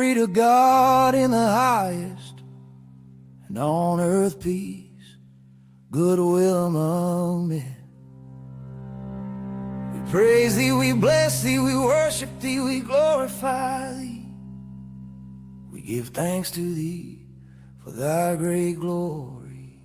Glory to God in the highest, and on earth peace, goodwill among men. We praise thee, we bless thee, we worship thee, we glorify thee. We give thanks to thee for thy great glory.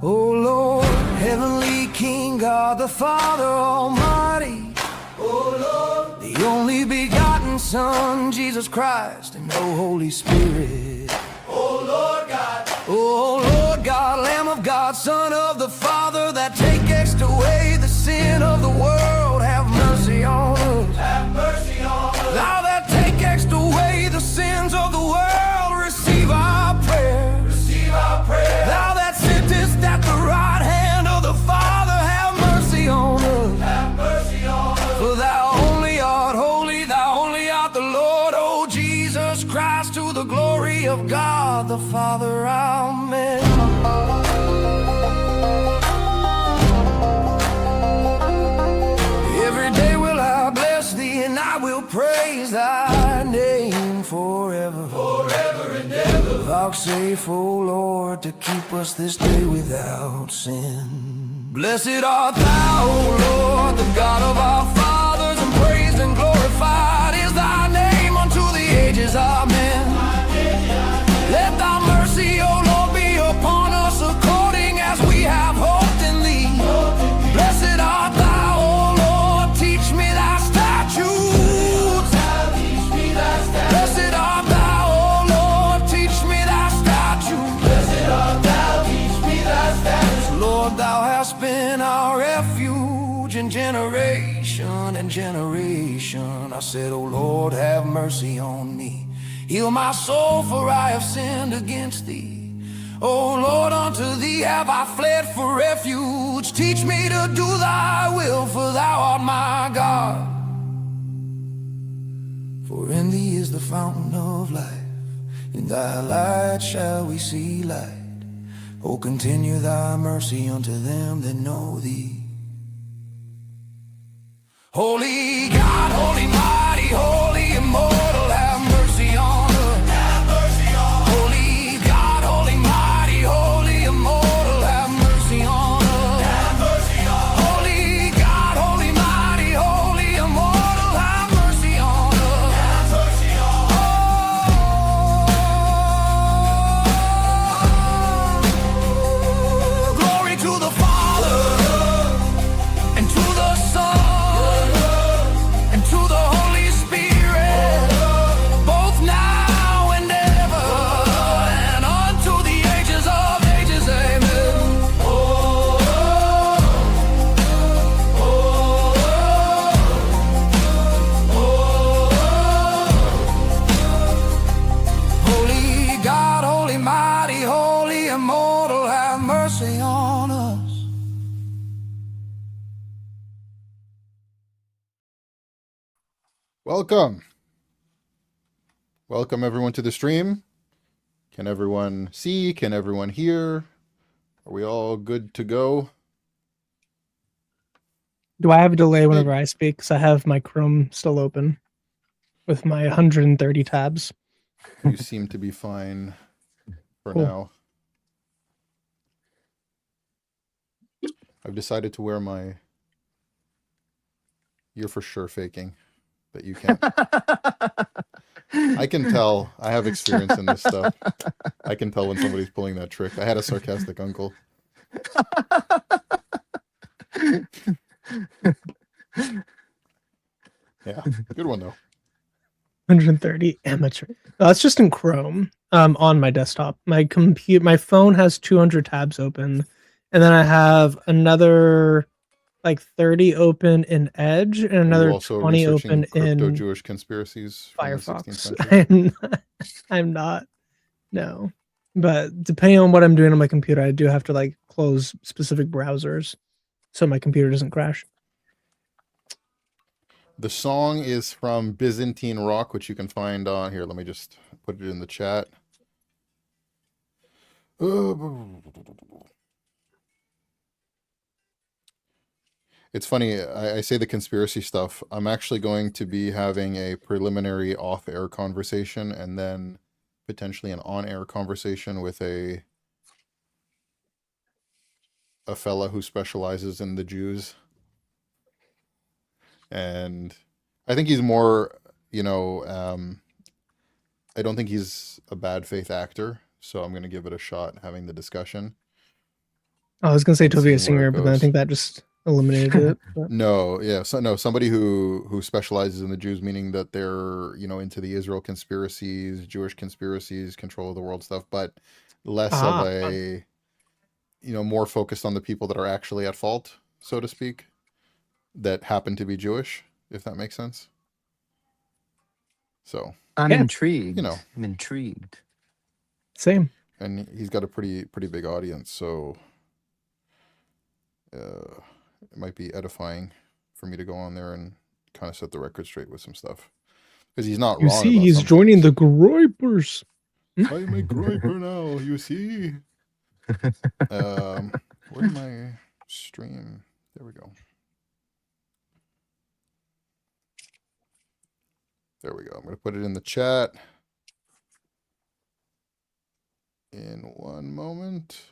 O Lord, heavenly King, God the Father Almighty, O Lord, the only begotten Son, Jesus Christ, and O Holy Spirit. O Lord God, Lamb of God, Son of the Father, that takest away the sin of the world, have mercy on us. Have mercy on us. Thou that takest away the sins of the world, receive our prayer. Receive our prayer. Thou that sittest at the right hand of the Father, have mercy on us. Have mercy on us. For thou only art holy, thou only art the Lord, O Jesus Christ, to the glory of God the Father. Amen. Every day will I bless thee, and I will praise thy name forever. Forever and ever. Vouchsafe, O Lord, to keep us this day without sin. Blessed art thou, O Lord, the God of our fathers, and praised and glorified is thy name unto the ages. Amen. Let thy mercy, O Lord, be upon us according as we have hoped in thee. Blessed art thou, O Lord, teach me thy statutes. Blessed art thou, O Lord, teach me thy statutes. Blessed art thou, teach me thy statutes. Lord, thou hast been our refuge in generation and generation. I said, O Lord, have mercy on me. Heal my soul, for I have sinned against thee. O Lord, unto thee have I fled for refuge. Teach me to do thy will, for thou art my God. For in thee is the fountain of life, in thy light shall we see light. O continue thy mercy unto them that know thee. Holy God, holy mighty, holy immortal, have mercy on us. Have mercy on us. Holy God, holy mighty, holy immortal, have mercy on us. Have mercy on us. Holy God, holy mighty, holy immortal, have mercy on us. Have mercy on us. Glory to the Father, and to the Son, to the Holy Spirit, both now and ever, and unto the ages of ages. Amen. Oh, oh, oh, oh. Holy God, holy mighty, holy immortal, have mercy on us. Welcome. Welcome everyone to the stream. Can everyone see? Can everyone hear? Are we all good to go? Do I have a delay whenever I speak? Because I have my Chrome still open with my 130 tabs. You seem to be fine for Cool. now. I've decided to wear my... You're for sure faking. But you can't. I can tell. I have experience in this stuff. I can tell when somebody's pulling that trick. I had a sarcastic uncle. Yeah, good one though. 130 amateur. That's just in Chrome. On my desktop. My phone has 200 tabs open, and then I have another like 30 open in Edge and another 20 open in Jewish conspiracies from Firefox. the 16th century. I'm not. No. But depending on what I'm doing on my computer, I do have to like close specific browsers so my computer doesn't crash. The song is from Byzantine Rock, which you can find on here. Let me just put it in the chat. It's funny, I say the conspiracy stuff. I'm actually going to be having a preliminary off-air conversation and then potentially an on-air conversation with a fella who specializes in the Jews. And I think he's more, I don't think he's a bad faith actor, so I'm going to give it a shot having the discussion I was gonna say and Tobias seeing where Singer, it but then I goes. think that just eliminated it. But No, yeah, so no, somebody who specializes in the Jews, meaning that they're, into the Israel conspiracies, Jewish conspiracies, control of the world stuff, but less of fun. a, more focused on the people that are actually at fault, so to speak, that happen to be Jewish, if that makes sense. So, I'm Yeah, you know, intrigued. I'm intrigued. same. and he's got a pretty big audience, so it might be edifying for me to go on there and kind of set the record straight with some stuff because he's not You wrong see, about he's some joining things. the Groypers. I am a griper now, you see. Where's my stream? There we go. There we go. I'm gonna put it in the chat in one moment.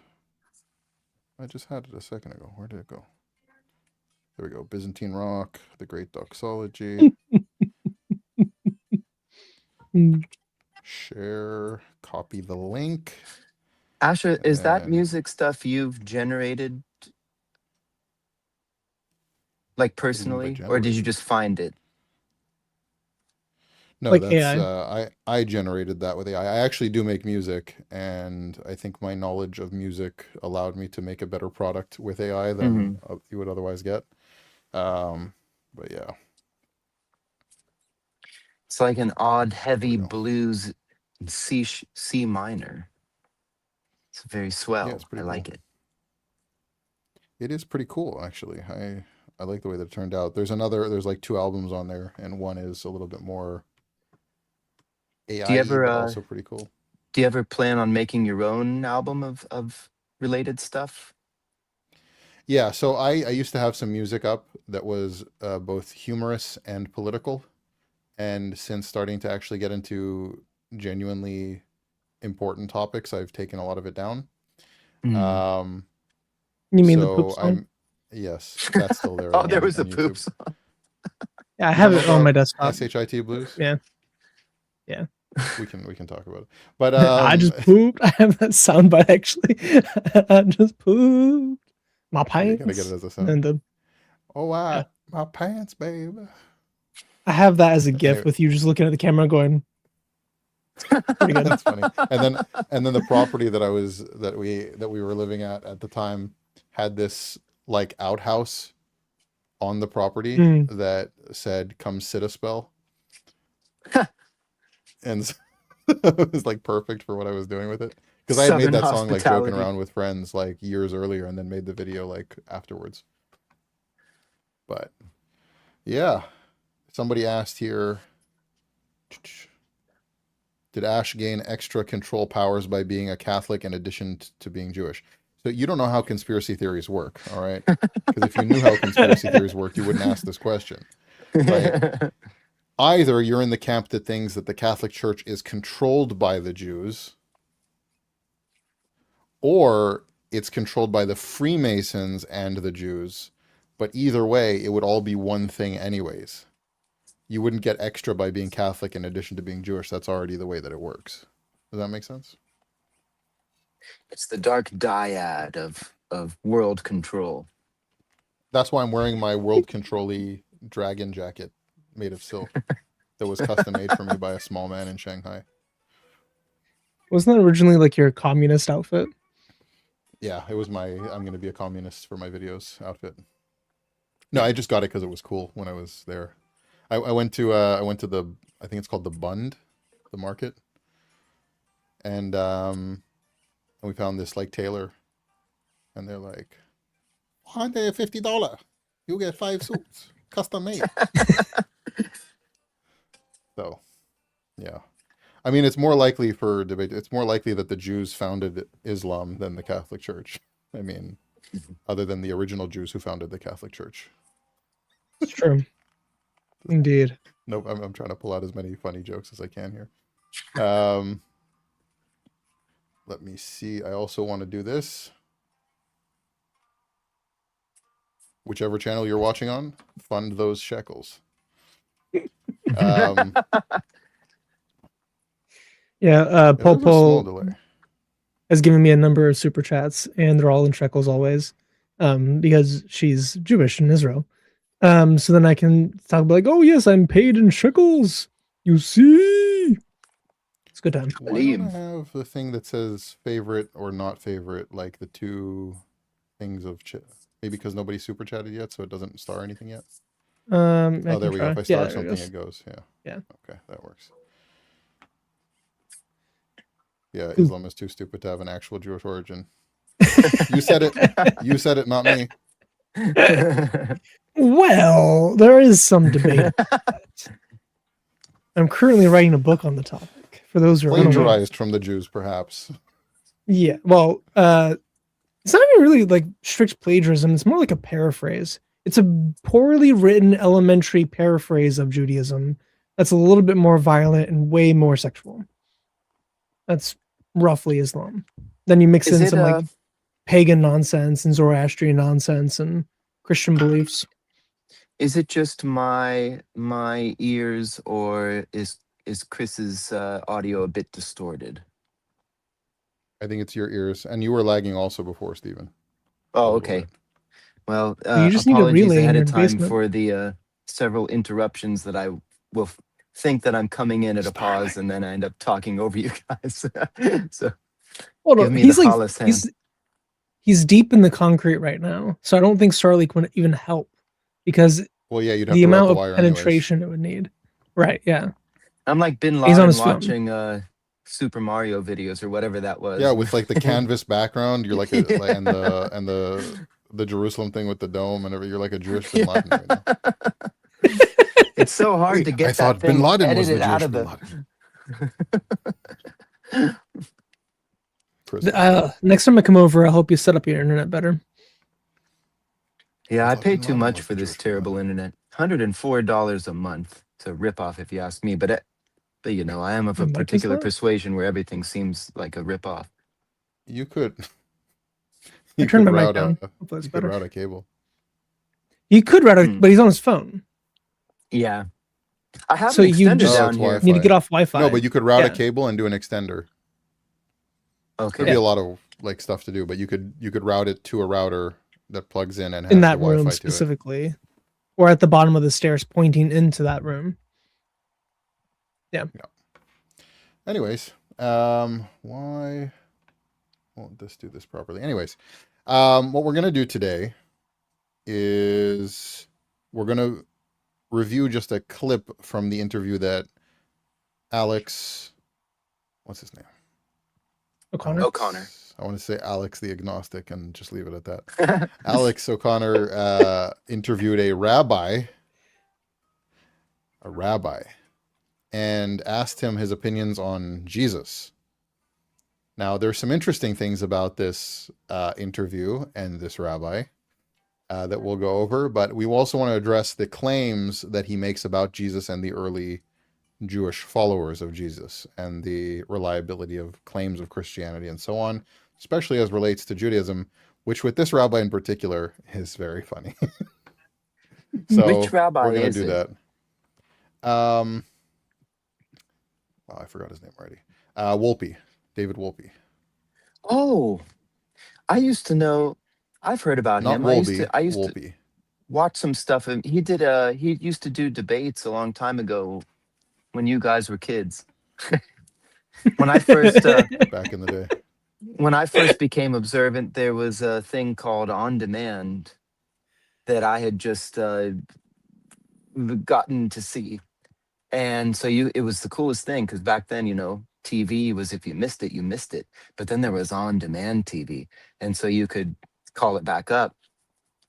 I just had it a second ago. Where did it go? There we go. Byzantine Rock, the Great Doxology. Share, copy the link, Asher, and is that then music stuff you've generated, like what do you mean by personally, or did you generated? just find it? No, Like that's AI. I generated that with AI. I actually do make music, and I think my knowledge of music allowed me to make a better product with AI than Hmm. you would otherwise get. But yeah, It's like an odd, there we heavy go. blues in C minor. It's very Yeah, it's swell. I pretty cool. like it. It is pretty cool, actually. I like the way that it turned out. There's like two albums on there, and one is a little bit more Do you AI-y, ever but also pretty cool. do you ever plan on making your own album of related stuff? Yeah, so I used to have some music up that was both humorous and political, and since starting to actually get into genuinely important topics, I've taken a lot of it down. Mm. Um, You mean the poop so song? yes, that's still there Oh, there was a on YouTube. poop song. Yeah, I You don't have know it on my about desktop. SHIT Blues? Yeah, yeah. We can talk about it. But I just pooped. I have that soundbite actually. I just pooped my oh, you gotta get it pants. as a sound. And Oh, yeah, my pants, babe. I have that as a GIF Anyway, with you just looking at the camera going, pretty good. that's funny. And then the property that we were living at the time had this like outhouse on the property Mm. that said "Come sit a spell," and so it was like perfect for what I was doing with it because I had made Southern that song like joking hospitality. around with friends like years earlier, and then made the video like afterwards. But yeah, somebody asked here, did Ash gain extra control powers by being a Catholic in addition to being Jewish? So you don't know how conspiracy theories work, all right? Because if you knew how conspiracy theories worked, you wouldn't ask this question, right? Either you're in the camp that thinks that the Catholic Church is controlled by the Jews, or it's controlled by the Freemasons and the Jews. But either way, it would all be one thing anyways. You wouldn't get extra by being Catholic in addition to being Jewish. That's already the way that it works. Does that make sense? It's the dark dyad of world control. That's why I'm wearing my World Control-y dragon jacket made of silk that was custom made for me by a small man in Shanghai. Wasn't that originally like your communist outfit? Yeah, it was my I'm going to be a communist for my videos outfit. No, I just got it because it was cool when I was there. I went to the, I think it's called the Bund, the market, and we found this like tailor, and they're like, $150, you get 5 suits, custom made. So, yeah. I mean, it's more likely for debate. It's more likely that the Jews founded Islam than the Catholic Church. I mean, other than the original Jews who founded the Catholic Church. It's true. Indeed. Nope, I'm trying to pull out as many funny jokes as I can here. Let me see. I also want to do this. Whichever channel you're watching on, fund those shekels. Yeah, There's a small Popo delay. has given me a number of super chats, and they're all in shekels always, because she's Jewish in Israel. So then I can talk about like, oh yes, I'm paid in shekels. You see, it's a good time. Why don't I have the thing that says favorite or not favorite, like the two things of maybe because nobody super chatted yet, so it doesn't star anything yet. Oh, there we go. If I star something, it goes. Yeah. Okay, that works. Yeah, Islam is too stupid to have an actual Jewish origin. You said it. You said it, not me. Well, there is some debate. I'm currently writing a book on the topic. For those who are unaware. Plagiarized from the Jews, perhaps. Yeah, well, it's not even really like strict plagiarism. It's more like a paraphrase. It's a poorly written elementary paraphrase of Judaism that's a little bit more violent and way more sexual. That's roughly Islam. Then you mix in some like pagan nonsense and Zoroastrian nonsense and Christian beliefs. Is it just my ears, or is Chris's audio a bit distorted? I think it's your ears, and you were lagging also before, Stephen. Oh, okay. Well, you just need a apologies relay ahead in of your time basement. for the several interruptions that I will think that I'm coming in at a pause, and then I end up talking over you guys. So give me he's the like Hollis hand. he's deep in the concrete right now, so I don't think Starlink would even help because well, yeah, you'd have the to route amount the of wire penetration anyways. it would need. Right? Yeah. I'm like Bin He's on Laden his phone. watching Super Mario videos or whatever that was. Yeah, with like the canvas background, you're like and the Jerusalem thing with the dome and everything. You're like a Jewish Bin Laden right now. It's so hard Wait, to get I thought that thing Bin Laden was the edited out Jewish of Bin the. Laden. Next time I come over, I hope you set up your internet better. Yeah, I thought pay Bin too Laden much was for the this Jewish Bin terrible Laden. internet. $104 a month. It's a ripoff, if you ask me. But you know, I am of a Like particular that? persuasion where everything seems like a ripoff. You could. I You turned could my mic route down. a. Hopefully it's You could better. route a cable. He could route it, but he's on his phone. Yeah, I have So an you extender just down here. need to get off Wi-Fi. No, but you could route a Yeah. cable and do an extender. Okay. There'd be a lot of like stuff to do, but you could route it to a router that plugs in and has in that the room Wi-Fi specifically, or at the bottom of the stairs pointing into that room. Yeah. Anyways, why won't this do this properly? Anyways, what we're gonna do today is we're gonna review just a clip from the interview that Alex, what's his name? O'Connor. I want to say Alex the agnostic and just leave it at that. Alex O'Connor interviewed a rabbi, and asked him his opinions on Jesus. Now, there's some interesting things about this interview and this rabbi that we'll go over, but we also want to address the claims that he makes about Jesus and the early Jewish followers of Jesus and the reliability of claims of Christianity and so on, especially as relates to Judaism, which with this rabbi in particular is very funny. So Which rabbi we're going is to do it? that. Oh, I forgot his name already. Wolpe, David Wolpe. Oh, I used to know. I've heard about Not him. Wolbe, I used to Wolpe. watch some stuff. And he used to do debates a long time ago when you guys were kids. When I first Back in the day. when I first became observant, there was a thing called On Demand that I had just gotten to see. And so it was the coolest thing because back then, you know, TV was, if you missed it, you missed it. But then there was On Demand TV. And so you could call it back up.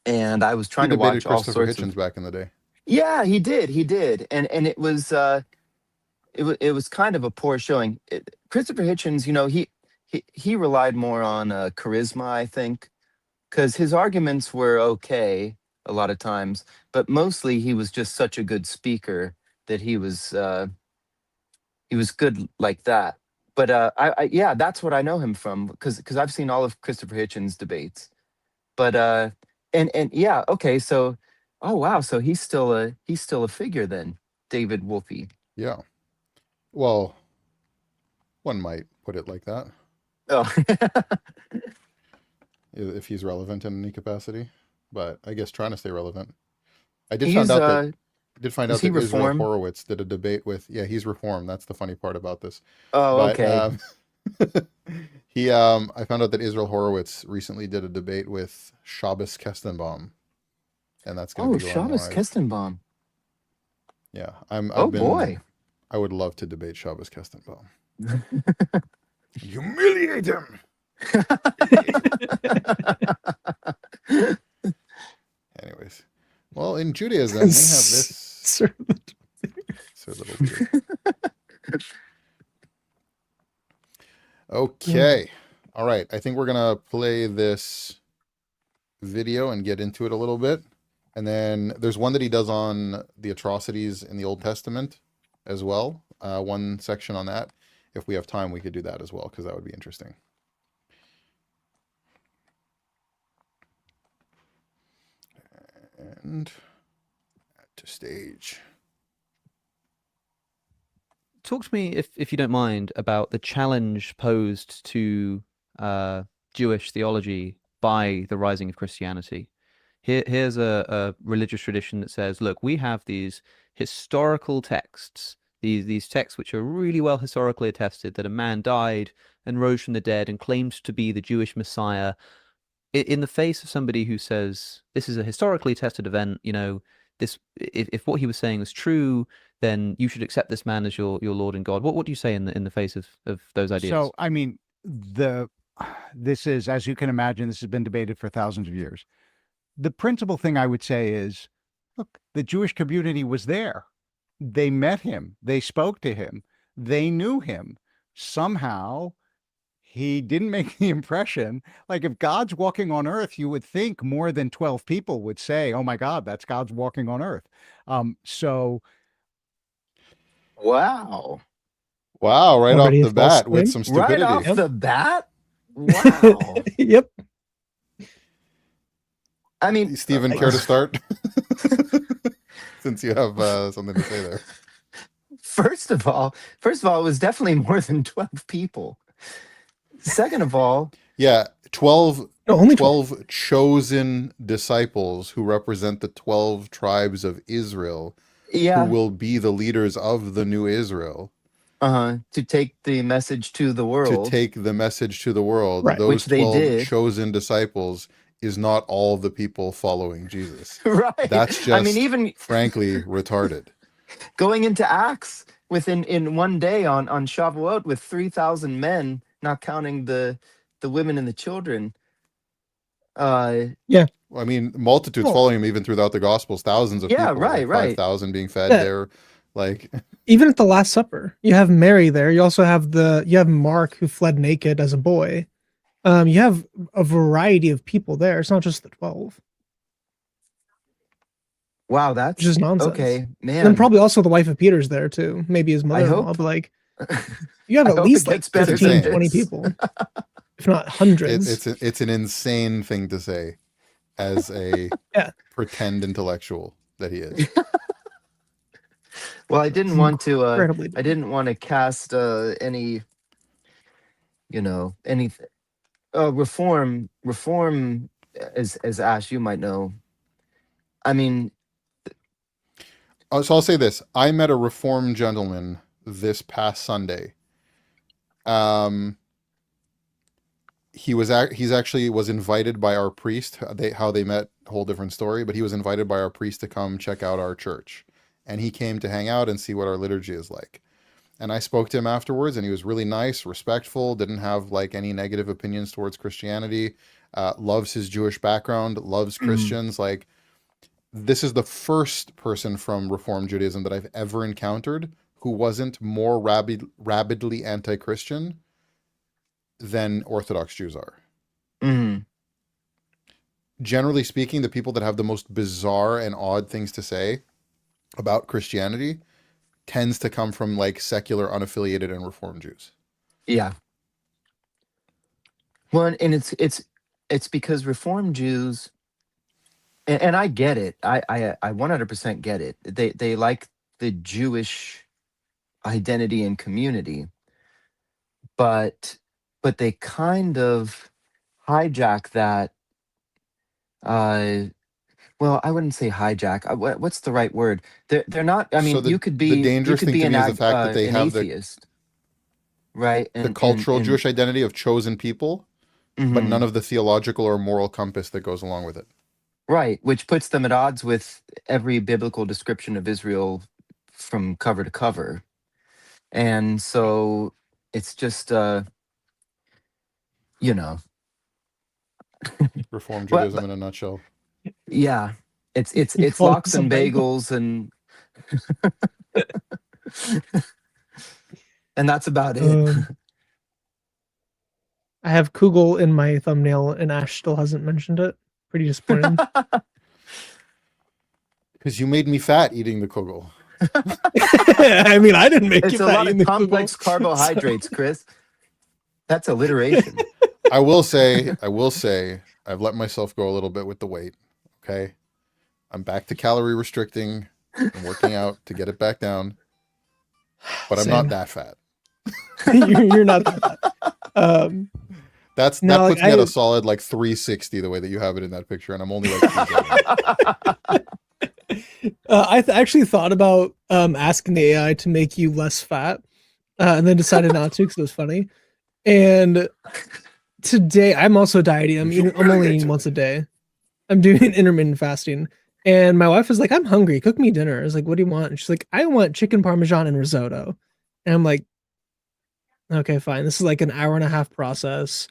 And I was He trying to debated watch all Christopher sorts Hitchens of. back in the day. Yeah, he did. And it was it was kind of a poor showing. Christopher Hitchens, you know, he relied more on charisma, I think, because his arguments were okay, a lot of times, but mostly he was just such a good speaker that he was good like that. But yeah, that's what I know him from, because I've seen all of Christopher Hitchens' debates. But and yeah, okay, so oh wow, so he's still a figure then, David Wolfe. Yeah. Well, one might put it like that, Oh, if he's relevant in any capacity. But I guess trying to stay relevant. I did find he's out that is he Israel reform? Horowitz did a debate with, yeah, he's reformed. That's the funny part about this. Oh, But okay. I found out that Israel Horowitz recently did a debate with Shabbos Kestenbaum, and that's going to Oh, be going Shabbos live. Kestenbaum. Yeah, Oh boy. I would love to debate Shabbos Kestenbaum. Humiliate him. Anyways, well, in Judaism we have this. Sir, So little dude. Okay. All right. I think we're gonna play this video and get into it a little bit. And then there's one that he does on the atrocities in the Old Testament as well. One section on that. If we have time, we could do that as well, because that would be interesting. And add to stage. Talk to me, if you don't mind, about the challenge posed to Jewish theology by the rising of Christianity. Here's a religious tradition that says, look, we have these historical texts, these texts which are really well historically attested, that a man died and rose from the dead and claimed to be the Jewish Messiah. In the face of somebody who says this is a historically tested event, this, if what he was saying is true, then you should accept this man as your Lord and God. What do you say in the face of those ideas? So, I mean, this is, as you can imagine, this has been debated for thousands of years. The principal thing I would say is, look, the Jewish community was there. They met him. They spoke to him. They knew him. Somehow, he didn't make the impression. Like, if God's walking on earth, you would think more than 12 people would say, oh my God, that's God's walking on earth. Wow. Wow, right Already off a the false bat with claim? some Right stupidity. off Yep. the bat? Wow. Yep. I mean, Stephen, care to start? Since you have something to say there. first of all, it was definitely more than 12 people. Second of all, Yeah, 12, No, only 12 chosen disciples who represent the 12 tribes of Israel, yeah, who will be the leaders of the new Israel, to take the message to the world. to take the message to the world. Right. Those Which they 12 did. chosen disciples is not all the people following Jesus. Right. That's just, I mean, even frankly, retarded. going into Acts in one day on Shavuot with 3,000 men, not counting the women and the children. I mean, multitudes Well- following him even throughout the Gospels, thousands of Yeah, people, right, like right. 5,000 being fed Yeah. there. Like, Even at the Last Supper, you have Mary there. You also have Mark, who fled naked as a boy. You have a variety of people there. It's not just the 12, Wow, that's which is nonsense. okay, And man. then probably also the wife of Peter's there too. Maybe his mother-in-law. hope- But like, you have I at hope least it like gets better 15, than 20 this. people, if not hundreds. it's an insane thing to say as a Yeah. pretend intellectual that he is. Well, I didn't want to Incredibly I didn't want to cast any reform as Ash, you might know. I mean, So I'll say this. I met a Reformed gentleman this past Sunday. He's actually was invited by our priest. How they met, whole different story, but he was invited by our priest to come check out our church. And he came to hang out and see what our liturgy is like. And I spoke to him afterwards, and he was really nice, respectful, didn't have like any negative opinions towards Christianity, loves his Jewish background, loves Christians. Like, this is the first person from Reformed Judaism that I've ever encountered who wasn't more rabidly anti-Christian than Orthodox Jews are. mhm. generally speaking, the people that have the most bizarre and odd things to say about Christianity tends to come from like secular, unaffiliated, and Reformed Jews. Yeah. Well, and it's because Reformed Jews, and I get it. I 100% get it. They like the Jewish identity and community, but they kind of hijack that. Well, I wouldn't say hijack. What's the right word? They're not. I So mean, you could be the dangerous thing to me is the fact that they an have atheist, right? the cultural Jewish identity of chosen people, but Mhm. none of the theological or moral compass that goes along with it. Right, which puts them at odds with every biblical description of Israel from cover to cover. And so it's just you know, Reformed but, Judaism in a nutshell. yeah, it's You it's call lox us a and bagel? bagels and and that's about it. I have Kugel in my thumbnail, and Ash still hasn't mentioned it. Pretty disappointed. Because you made me fat eating the kugel. I mean, I didn't make It's you a fat lot eating of the Kugel, complex carbohydrates, Chris. That's alliteration. I will say, I've let myself go a little bit with the weight. Okay. I'm back to calorie restricting and working out to get it back down. But I'm not Same. that fat. You're not that bad. That No, like, puts me at I- a solid like 360 the way that you have it in that picture, and I'm only like 270. I actually thought about asking the AI to make you less fat, and then decided not to because it was funny. And today, I'm also dieting. I'm only eating once a day. I'm doing intermittent fasting. And my wife was like, "I'm hungry. Cook me dinner." I was like, "What do you want?" And she's like, "I want chicken parmesan and risotto." And I'm like, "Okay, fine. This is like an hour and a half process,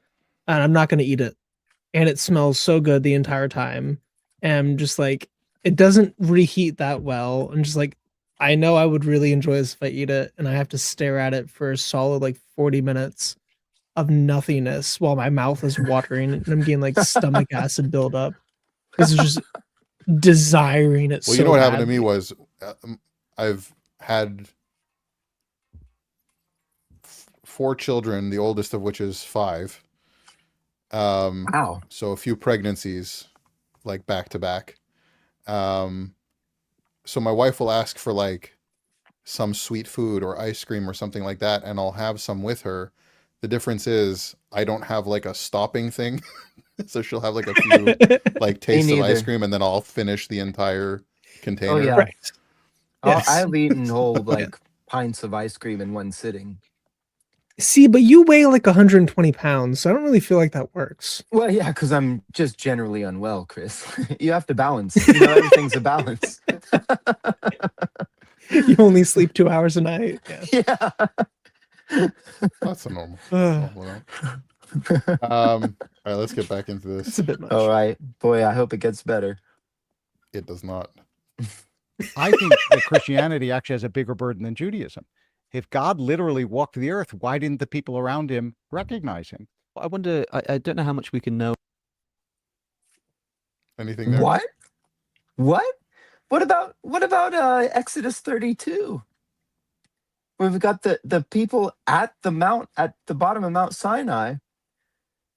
and I'm not going to eat it." And it smells so good the entire time. And I'm just like, it doesn't reheat that well. I'm just like, I know I would really enjoy this if I eat it, and I have to stare at it for a solid like 40 minutes of nothingness while my mouth is watering and I'm getting like stomach acid buildup because it's just desiring it. Well, so you know what happened to me badly. was I've had 4 children, the oldest of which is 5. Wow. So a few pregnancies, like back to back. So my wife will ask for like some sweet food or ice cream or something like that, and I'll have some with her. The difference is I don't have like a stopping thing. So she'll have like a few like tastes of ice neither. cream, and then I'll finish the entire container. Oh yeah. Right. Yes. I've eaten whole like pints of ice cream in one sitting. See, but you weigh like 120 pounds, so I don't really feel like that works. Well, yeah, because I'm just generally unwell, Chris. You have to balance. Everything's a balance. You only sleep 2 hours a night. Yeah. Yeah. That's a normal. Ugh. All right, let's get back into It's this. a bit much. All right. Boy, I hope it gets better. It does not. I think that Christianity actually has a bigger burden than Judaism. If God literally walked the earth, why didn't the people around him recognize him? I wonder. I don't know how much we can know. Anything there? What? What about Exodus 32? Where we've got the people at the bottom of Mount Sinai,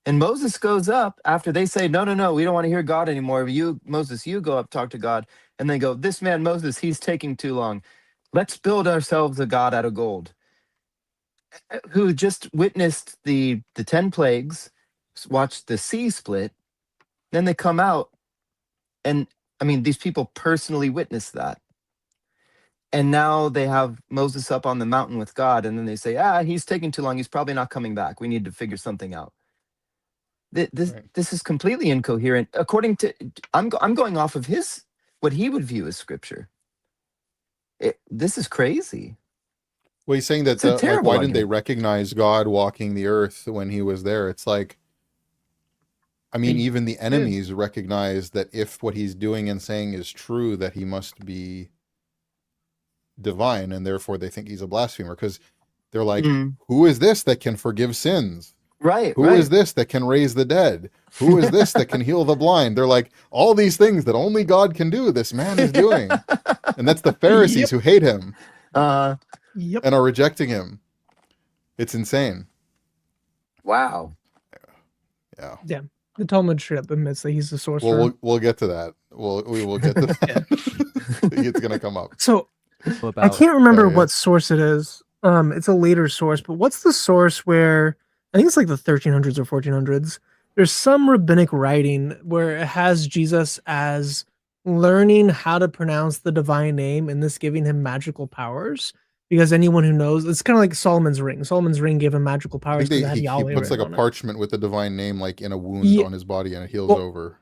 and Moses goes up after they say, no, we don't want to hear God anymore. Moses, you go up, talk to God. And they go, this man Moses, he's taking too long. Let's build ourselves a God out of gold. Who just witnessed the 10 plagues, watched the sea split. Then they come out, and I mean, these people personally witnessed that. And now they have Moses up on the mountain with God, and then they say, he's taking too long. He's probably not coming back. We need to figure something out. This is completely incoherent. According to, I'm going off of what he would view as scripture. This is crazy. Well, he's saying that It's a like, terrible why didn't they argument. recognize God walking the earth when he was there? It's like, I mean, even the enemies recognize that if what he's doing and saying is true, that he must be divine, and therefore they think he's a blasphemer, because they're like, who is this that can forgive sins? Right. Who is this that can raise the dead? Who is this that can heal the blind? They're like, all these things that only God can do, this man is doing. And that's the Pharisees who hate him Yep. and are rejecting him. It's insane. Wow. Yeah. Yeah. The Talmud straight up admits that he's the sorcerer. Well, we'll get to that. We will get to that. It's going to come up. So What I about can't remember yeah. what source it is. It's a later source, but what's the source where I think it's like the 1300s or 1400s? There's some rabbinic writing where it has Jesus as learning how to pronounce the divine name and this giving him magical powers. Because anyone who knows, it's kind of like Solomon's ring. Solomon's ring gave him magical I powers think because it had he Yahweh puts like written a on it. parchment with the divine name like in a wound Yeah. on his body and it heals Well, over.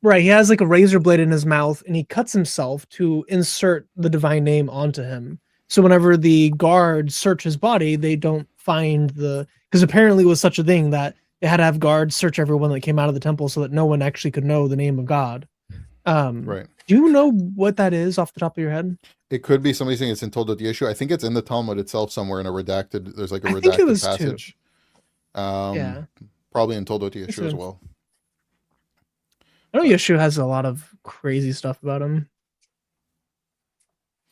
Right, he has like a razor blade in his mouth and he cuts himself to insert the divine name onto him. So whenever the guards search his body, they don't find because apparently it was such a thing that they had to have guards search everyone that came out of the temple so that no one actually could know the name of God. Right. Do you know what that is off the top of your head? It could be somebody saying it's in Toldot Yeshu. I think it's in the Talmud itself somewhere in a redacted. There's like a I think it redacted was too. passage. Yeah. Probably in Toldot Yeshu so. as well. I know Yeshua has a lot of crazy stuff about him.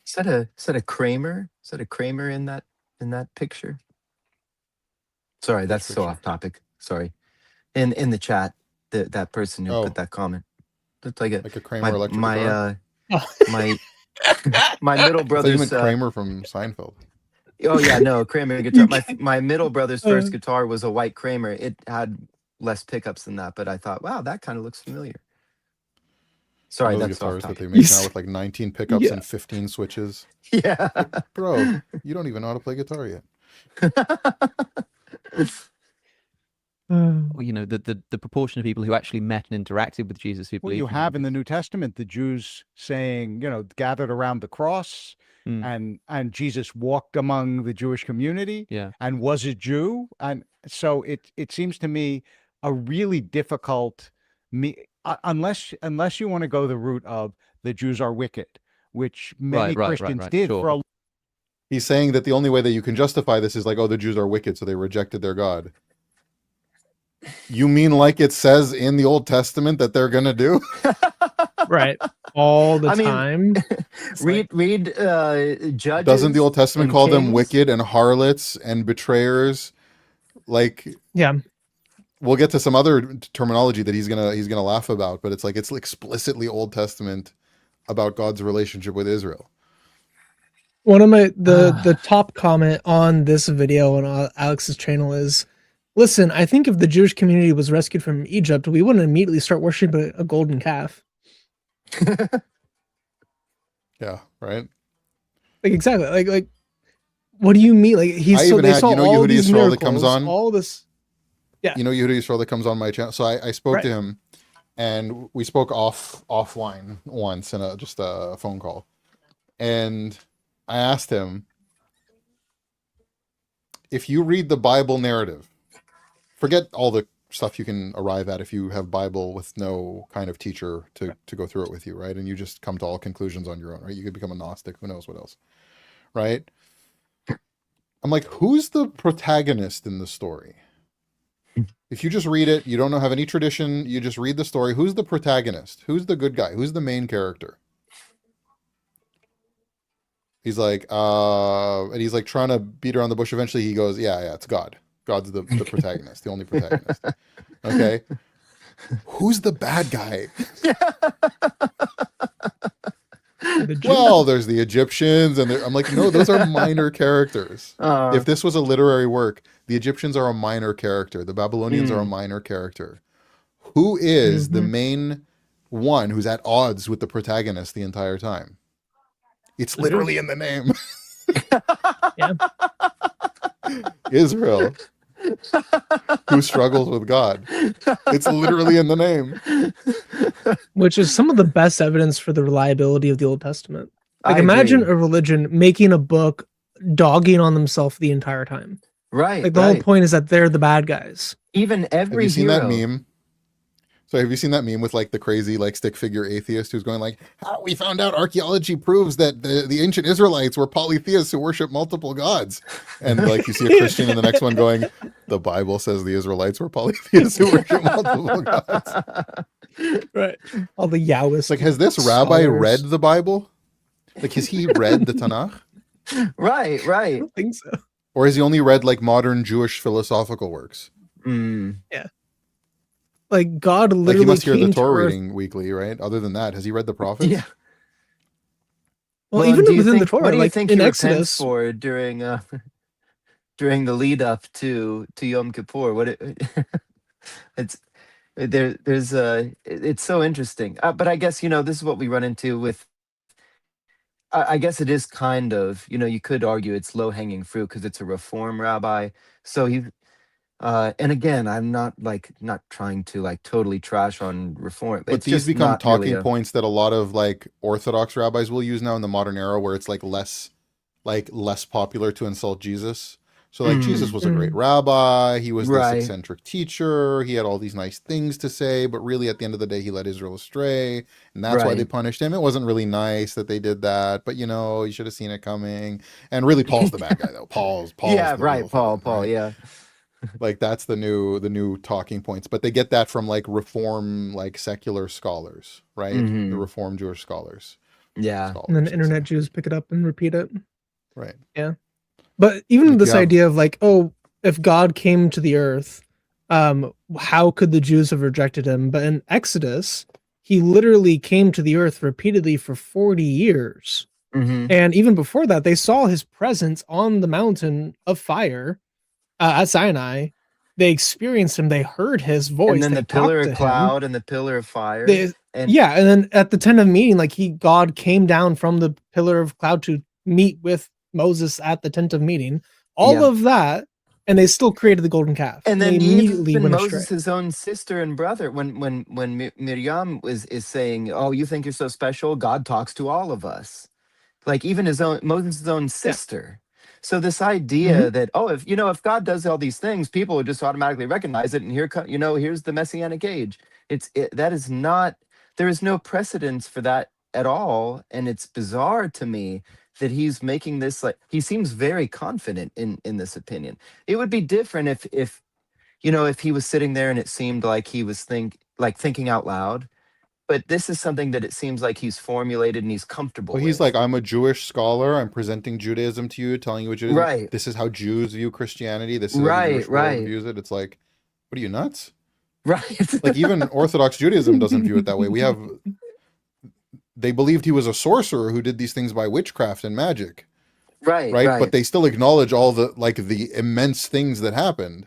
Is that a Kramer? Is that a Kramer in that picture? Sorry, that's so off topic. Sorry. In the chat, that person who put that comment. Looked like a Kramer electric guitar. my middle I thought you brother's meant Kramer from Seinfeld. oh yeah, no, Kramer guitar. My middle brother's first guitar was a white Kramer. It had less pickups than that, but I thought, wow, that kind of looks familiar. Sorry, Those that's off guitars that topic. they make now with like 19 pickups Yeah. and 15 switches. Yeah. Bro, you don't even know how to play guitar yet. well, you know, the proportion of people who actually met and interacted with Jesus who Well, believed you in have him. in the New Testament the Jews saying, gathered around the cross, Mm. and Jesus walked among the Jewish community, Yeah. and was a Jew, and so it seems to me a really difficult unless you want to go the route of the Jews are wicked, which many Right, Christians did sure. for a He's saying that the only way that you can justify this is like, oh, the Jews are wicked, so they rejected their God. You mean like it says in the Old Testament that they're gonna do? Right. All the I mean, time. read Judges. Doesn't the Old Testament and call them Kings. wicked and harlots and betrayers? Like, Yeah. we'll get to some other terminology that he's gonna laugh about, but it's like it's explicitly Old Testament about God's relationship with Israel. One of the top comment on this video on Alex's channel is, listen, I think if the Jewish community was rescued from Egypt, we wouldn't immediately start worshiping a golden calf. Yeah, right. Like exactly. Like what do you mean? Like I even had, you know, all Yehudi these Yisrael miracles, that comes on. all this. Yeah. You know, Yehudi Yisrael that comes on my channel. So I spoke Right. to him, and we spoke offline once in just a phone call, and I asked him, if you read the Bible narrative, forget all the stuff you can arrive at if you have Bible with no kind of teacher to go through it with you, right? And you just come to all conclusions on your own, right? You could become a Gnostic, who knows what else, right? I'm like, who's the protagonist in the story? If you just read it, you don't have any tradition, you just read the story, who's the protagonist? Who's the good guy? Who's the main character? He's like, and he's like trying to beat around the bush. Eventually he goes, yeah, it's God. God's the protagonist, the only protagonist. Okay. Who's the bad guy? Well, there's the Egyptians, and I'm like, no, those are minor characters. If this was a literary work, the Egyptians are a minor character. The Babylonians are a minor character. Who is the main one who's at odds with the protagonist the entire time? It's literally in the name. Yeah. Israel, who struggles with God. It's literally in the name. Which is some of the best evidence for the reliability of the Old Testament. Like I imagine agree. a religion making a book dogging on themselves the entire time. Right. Like the whole point is that they're the bad guys. Even Have every you seen hero. that meme? So have you seen that meme with like the crazy like stick figure atheist who's going like, "How we found out archaeology proves that the ancient Israelites were polytheists who worship multiple gods," and like you see a Christian in the next one going, The Bible says the Israelites were polytheists who worship multiple gods. Right. All the Yahwist. It's like, has this rabbi scholars. read the Bible? Like, has he read the Tanakh? Right, I right. don't think so. Or has he only read like modern Jewish philosophical works? Mm. Like God Like, literally he must hear the came to Torah Earth. reading weekly, right? Other than that, has he read the prophets? Yeah. Well, even do you within the think, Torah, what do you like think in he repents Exodus, for during during the lead up to Yom Kippur? It's there's it's so interesting. But I guess this is what we run into with. I guess it is kind of, you could argue it's low hanging fruit because it's a reform rabbi. So he and again, I'm not trying to like totally trash on reform. But It's these just become not really talking a points that a lot of like Orthodox rabbis will use now in the modern era, where it's like less popular to insult Jesus. So like, Jesus was a great Mm. rabbi. He was this right. eccentric teacher. He had all these nice things to say, but really at the end of the day, he led Israel astray. And that's why they Right. punished him. It wasn't really nice that they did that, but you should have seen it coming. And really, Paul's the bad guy though. Paul's Yeah, the real right. Paul, villain, right? yeah. Like, that's the new talking points. But they get that from like reform, like secular scholars, right? The Hmm. reform Jewish scholars. Yeah. and then I should internet say. Jews pick it up and repeat it. Right. But even Like, this you have idea of like, oh, if God came to the earth, how could the Jews have rejected him? But in Exodus, he literally came to the earth repeatedly for 40 years. Hmm. And even before that, they saw his presence on the mountain of fire at Sinai. They experienced him. They heard his voice. And then They the pillar talked of to him. cloud and the pillar of fire. They, And yeah, and then at the tent of meeting, like God came down from the pillar of cloud to meet with Moses at the tent of meeting. All yeah. of that, and they still created the golden calf. And They then immediately even went astray. Moses' own sister and brother, when Miriam is saying, "Oh, you think you're so special? God talks to all of us." Like even Moses' own sister. So this idea that if God does all these things, people would just automatically recognize it, and here's the messianic age. That is not, there is no precedence for that at all, and it's bizarre to me that he's making this, like, he seems very confident in this opinion. It would be different if he was sitting there and it seemed like he was thinking out loud. But this is something that it seems like he's formulated and he's comfortable Well, he's with. like, I'm a Jewish scholar. I'm presenting Judaism to you, telling you what Judaism. Right. This is how Jews view Christianity. This is how the Right, Jewish world right. views it. It's like, what are you, nuts? Right. Like, even Orthodox Judaism doesn't view it that way. They believed he was a sorcerer who did these things by witchcraft and magic, right, right? right. But they still acknowledge all the immense things that happened,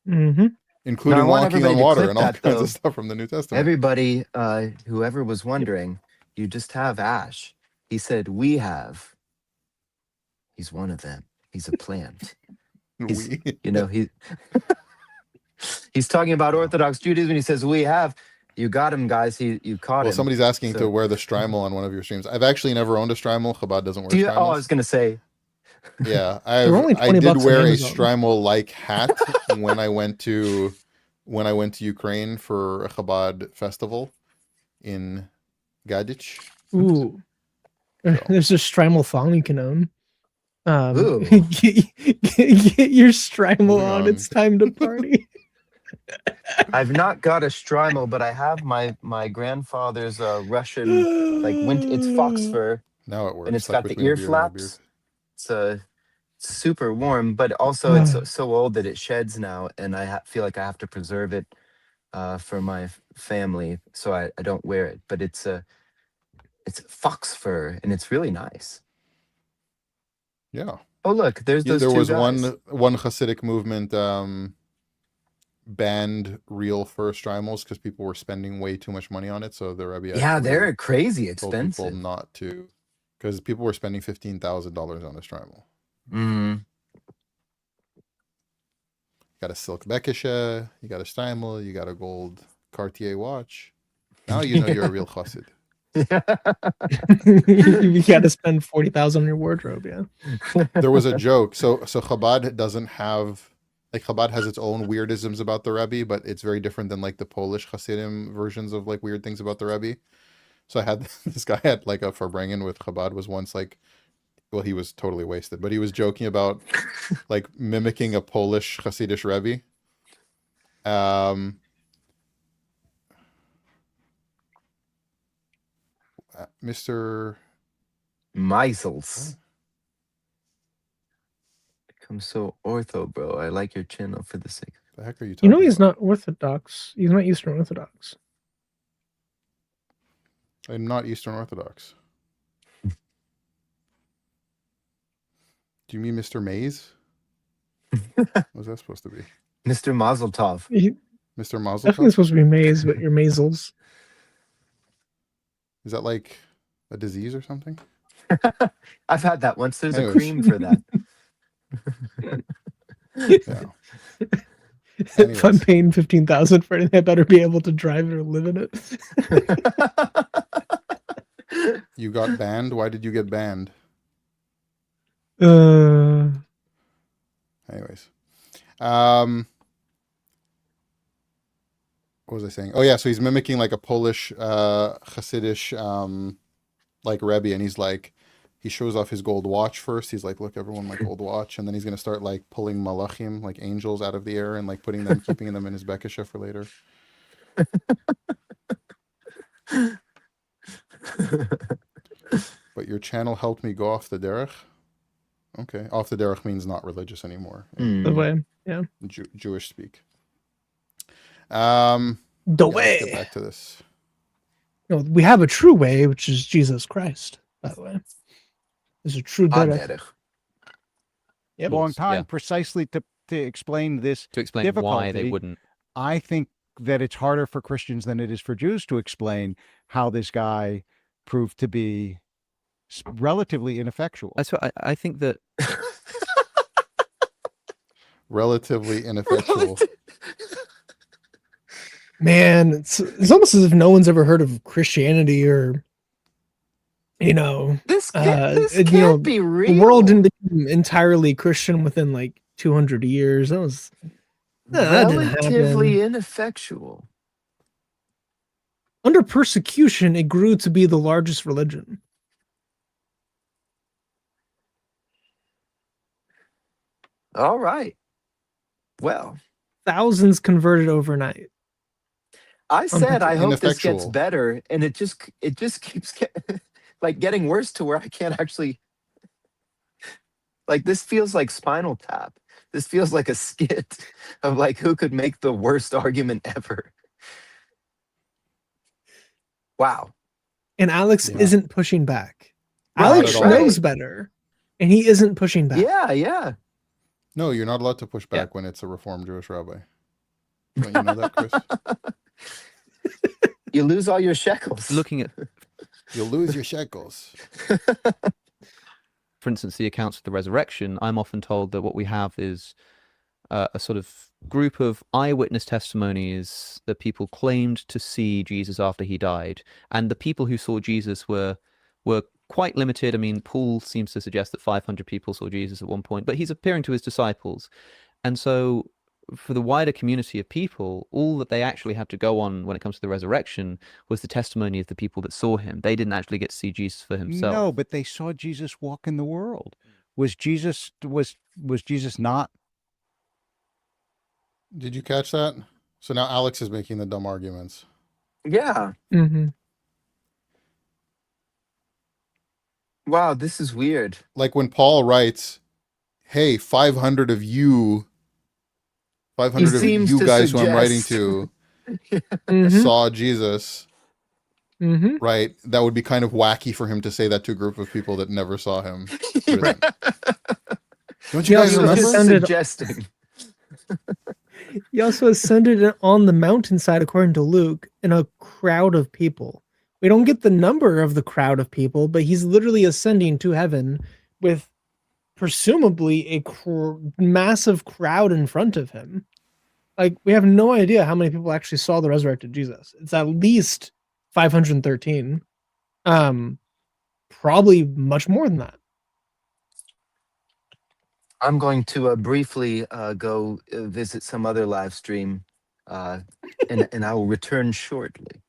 Mm-hmm. including Now, I want walking everybody on to water clip and all that, kinds though. of stuff from the New Testament. Everybody, whoever was wondering, you just have Ash. He said, we have. He's one of them. He's a plant. He's, he's talking about Orthodox Judaism. He says, we have. You got him, guys. You caught Well, him. somebody's asking to So- wear the Strymel on one of your streams. I've actually never owned a Strymel. Chabad doesn't wear Do you? Strymels. Oh, I was going to say. Yeah, They're only I 20 did bucks on wear a Amazon. Strymel-like hat when I went to Ukraine for a Chabad festival in Gadich. Ooh. There's a Strymel thong you can own. Ooh. Get your Strymel Moving on. on. It's time to party. I've not got a Strymel, but I have my grandfather's Russian, it's fox fur, Now it works. and it's Stuck got the between a ear beard and a beard. flaps. It's super warm, but also it's so old that it sheds now, and I feel like I have to preserve it for my family, so I don't wear it. But it's fox fur, and it's really nice. Yeah. Oh, look, there's those There two was guys. one Hasidic movement banned real fur Strymels because people were spending way too much money on it. So the Rabbi Yeah, actually they're crazy told people expensive. not to, because people were spending $15,000 on a Strymel. Mm-hmm. Got a silk bekishe, you got a Strymel, you got a gold Cartier watch. Now you know you're a real chassid. You got to spend 40,000 on your wardrobe. Yeah. There was a joke. So Chabad doesn't have, like, Chabad has its own weirdisms about the Rebbe, but it's very different than like the Polish Hasidim versions of like weird things about the Rebbe. So I had this guy had like a Farbrengen with Chabad was once like, well, he was totally wasted, but he was joking about like mimicking a Polish Hasidic Rebbe. Mr. Meisels. Become so ortho, bro. I like your channel for the sake. The heck are you You talking know he's about? not Orthodox. He's not Eastern Orthodox. I'm not Eastern Orthodox. Do you mean Mr. Mays? What was that supposed to be? Mr. Mazel Tov. He Mr. Mazel definitely Tov? supposed to be Maze, but you're Mazels. Is that like a disease or something? I've had that once. There's a Anyways. cream for that. Yeah. If I'm Anyways. paying 15,000 for it, I better be able to drive it or live in it. You got banned? Why did you get banned? Anyways. What was I saying? Oh yeah, so he's mimicking like a Polish Hasidic like Rebbe, and he's like, he shows off his gold watch first. He's like, look, everyone, my gold watch. And then he's gonna start like pulling malachim, like angels, out of the air and like putting them, keeping them in his bekisha for later. But your channel helped me go off the derech. Okay, off the derech means not religious anymore. Hmm. The way, yeah. Jewish speak. The Yeah, let's way. get back to this. No, we have a true way, which is Jesus Christ, by the way. There's a true derech. Derech. Yep. Long time, Yeah. precisely to explain this. To explain why difficulty. they wouldn't. I think that it's harder for Christians than it is for Jews to explain how this guy proved to be relatively ineffectual. That's what I think that Relatively ineffectual. Man, it's almost as if no one's ever heard of Christianity or, you know, This can't you know, be real. the world didn't become entirely Christian within like 200 years. That was that didn't relatively happen. ineffectual. Under persecution, it grew to be the largest religion. All right. Well, Thousands converted overnight. I said I hope this gets Ineffectual. better, and it just keeps getting worse to where I can't actually. Like, this feels like Spinal Tap. This feels like a skit of like who could make the worst argument ever. Wow. And Alex Yeah. isn't pushing back. Right, Alex at all. knows better, and he isn't pushing back. Yeah, yeah. No, you're not allowed to push back when it's a Reformed Jewish rabbi. Don't you know that, Chris? You lose all your shekels. looking at, You'll lose your shekels. for instance, the accounts of the resurrection, I'm often told that what we have is a sort of group of eyewitness testimonies that people claimed to see Jesus after he died, and the people who saw Jesus were quite limited. I mean, Paul seems to suggest that 500 people saw Jesus at one point, but he's appearing to his disciples, and so for the wider community of people, all that they actually had to go on when it comes to the resurrection was the testimony of the people that saw him. They didn't actually get to see Jesus for himself. No, but they saw Jesus walk in the world. Was Jesus not? Did you catch that? So now Alex is making the dumb arguments. Yeah. Mm-hmm. Wow, this is weird. Like when Paul writes, hey, 500 of you, 500 of seems you to guys who I'm writing suggest- to Mm-hmm. saw Jesus, Mm-hmm. right? That would be kind of wacky for him to say that to a group of people that never saw him. Right. Don't you Yeah, guys he He was remember? just Sounded- suggesting. He also ascended it on the mountainside, according to Luke, in a crowd of people. We don't get the number of the crowd of people, but he's literally ascending to heaven with presumably a massive crowd in front of him. Like, we have no idea how many people actually saw the resurrected Jesus. It's at least 513. Probably much more than that. I'm going to briefly go visit some other live stream, and I will return shortly.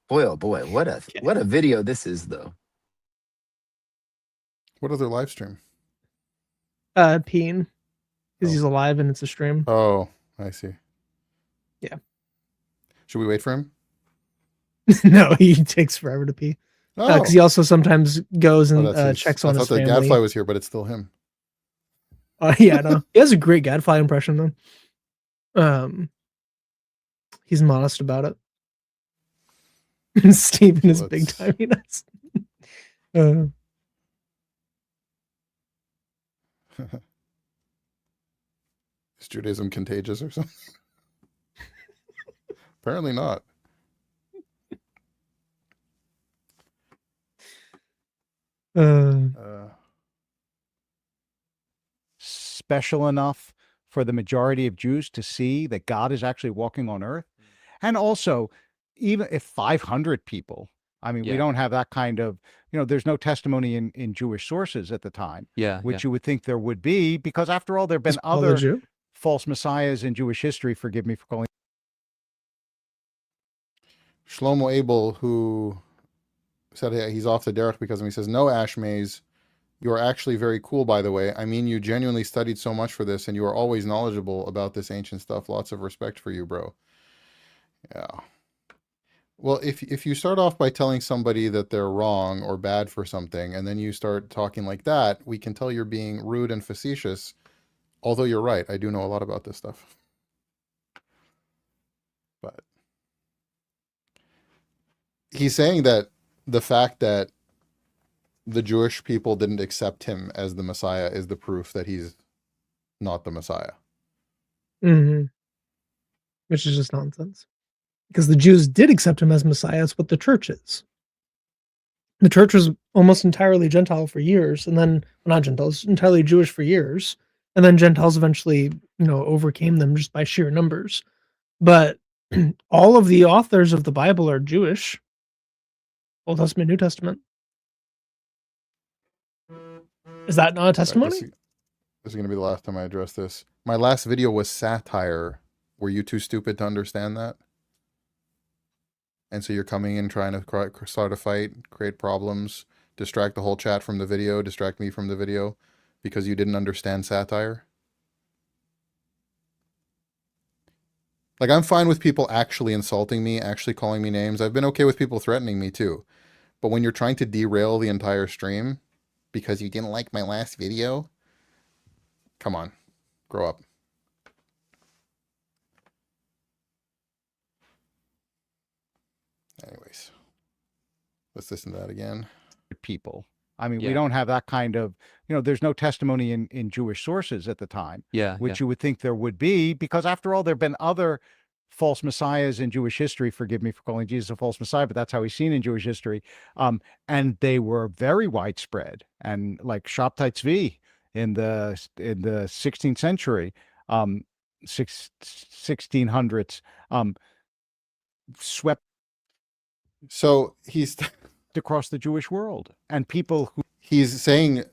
Boy, oh boy, what a video this is, though. What other live stream? Peeing. Because Oh. he's alive and it's a stream. Oh, I see. Yeah. Should we wait for him? No, he takes forever to pee. Oh, Because he also sometimes goes and that's his- checks I on thought his the family. Gadfly was here, but it's still him. Yeah, no. He has a great Gadfly impression though. He's modest about it. Steven is big Let's- time. He does. Uh, Is Judaism contagious or something? Apparently not. uh, Special enough for the majority of Jews to see that God is actually walking on earth. And also, even if 500 people, I mean, we Yeah. don't have that kind of, there's no testimony in Jewish sources at the time, Yeah. which you would think there would be, because after all, there have been is Paul a other Jew? false messiahs in Jewish history. Forgive me for calling. Shlomo Abel, who said he's off the derech because of him, he says, no, Ashmaze, you are actually very cool, by the way. I mean, you genuinely studied so much for this, and you are always knowledgeable about this ancient stuff. Lots of respect for you, bro. Yeah. Well, if you start off by telling somebody that they're wrong or bad for something, and then you start talking like that, we can tell you're being rude and facetious. Although you're right, I do know a lot about this stuff. But he's saying that the fact that the Jewish people didn't accept him as the Messiah is the proof that he's not the Messiah. Mm-hmm. Which is just nonsense. Because the Jews did accept him as Messiah. That's what the church is. The church was almost entirely Gentile for years, and then well, not Gentiles, entirely Jewish for years, and then Gentiles eventually, overcame them just by sheer numbers. But all of the authors of the Bible are Jewish. Old Testament, New Testament. Is that not a testimony? This is going to be the last time I address this. My last video was satire. Were you too stupid to understand that? And so you're coming in trying to start a fight, create problems, distract the whole chat from the video, distract me from the video because you didn't understand satire? Like, I'm fine with people actually insulting me, actually calling me names. I've been okay with people threatening me too. But when you're trying to derail the entire stream because you didn't like my last video, come on, grow up. Anyways, let's listen to that again. People. I mean, we Yeah. don't have that kind of, there's no testimony in Jewish sources at the time, Yeah. which you would think there would be, because after all, there have been other false messiahs in Jewish history. Forgive me for calling Jesus a false messiah, but that's how he's seen in Jewish history. And they were very widespread, and like Shabtai Tzvi in the 16th century, 1600s, swept So he's across the Jewish world, and people who he's saying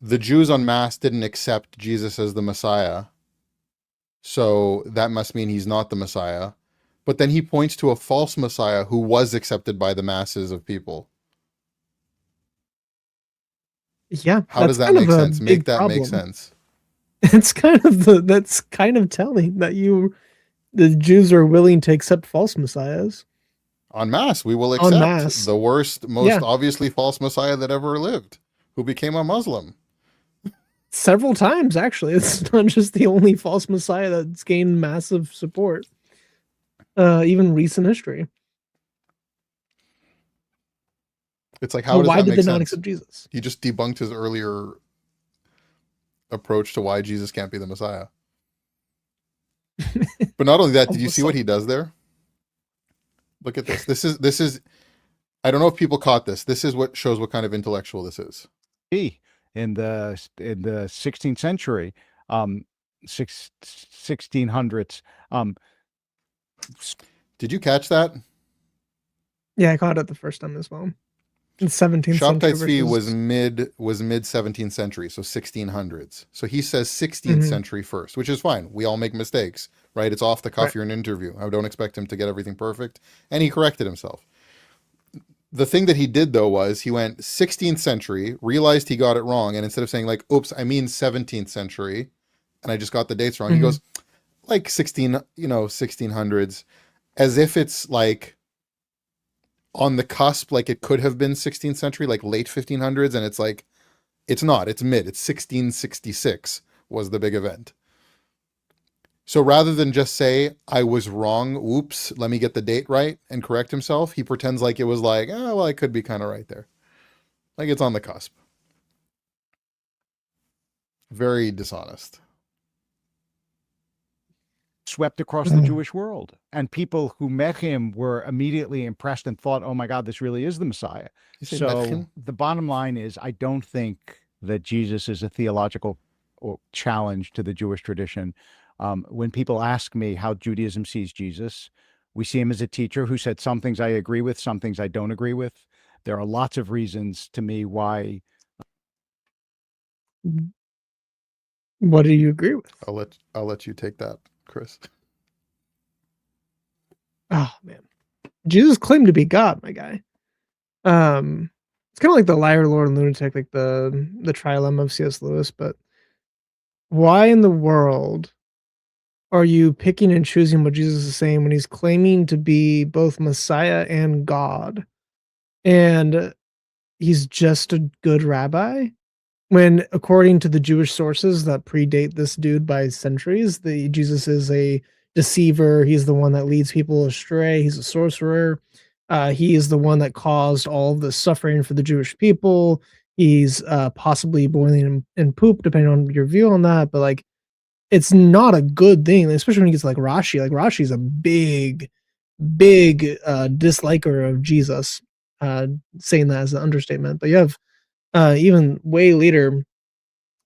the Jews en masse didn't accept Jesus as the Messiah. So that must mean he's not the Messiah. But then he points to a false Messiah who was accepted by the masses of people. Yeah. How does that kind of make a sense? big Make that problem. make sense. It's that's kind of telling that the Jews are willing to accept false messiahs. En masse, we will En accept masse. the worst, most Yeah. obviously false Messiah that ever lived, who became a Muslim. Several times, actually. It's not just the only false messiah that's gained massive support. Even recent history. It's like, how Well, does why that did make they sense? not accept Jesus? He just debunked his earlier approach to why Jesus can't be the Messiah. But not only that, did you see what he does there? Look at this. This is I don't know if people caught this. This is what shows what kind of intellectual this is. in the 16th century, 1600s. Did you catch that? Yeah, I caught it the first time as well. In 17th Shabtai century. Tzvi versus- was mid 17th century, so 1600s. So he says 16th Mhm. century first, which is fine. We all make mistakes, right? It's off the cuff. Right. You're in an interview. I don't expect him to get everything perfect, and he corrected himself. the thing that he did though was he went 16th century, realized he got it wrong, and instead of saying like, "Oops, I mean 17th century," and I just got the dates wrong, he goes like 1600s, as if it's like on the cusp, like it could have been 16th century, like late 1500s, and it's like it's not. It's mid. It's 1666 was the big event. So rather than just say, I was wrong, oops, let me get the date right and correct himself, he pretends like it was like, oh, well, I could be kind of right there. Like it's on the cusp. Very dishonest. Swept across the Jewish world. And people who met him were immediately impressed and thought, oh my God, this really is the Messiah. So the bottom line is, I don't think that Jesus is a theological challenge to the Jewish tradition. When people ask me how Judaism sees Jesus, we see him as a teacher who said some things I agree with, some things I don't agree with. There are lots of reasons to me why. What do you agree with? I'll let you take that, Chris. Oh man, Jesus claimed to be God, my guy. It's kind of like the liar, Lord, and lunatic, like the trilemma of C.S. Lewis. But why in the world are you picking and choosing what Jesus is saying when he's claiming to be both Messiah and God, and he's just a good rabbi? When, according to the Jewish sources that predate this dude by centuries, Jesus is a deceiver. He's the one that leads people astray. He's a sorcerer. He is the one that caused all of the suffering for the Jewish people. He's possibly boiling in poop, depending on your view on that. But like, it's not a good thing, especially when you get to like Rashi. Like Rashi's a big disliker of Jesus. Saying that as an understatement. But you have even way later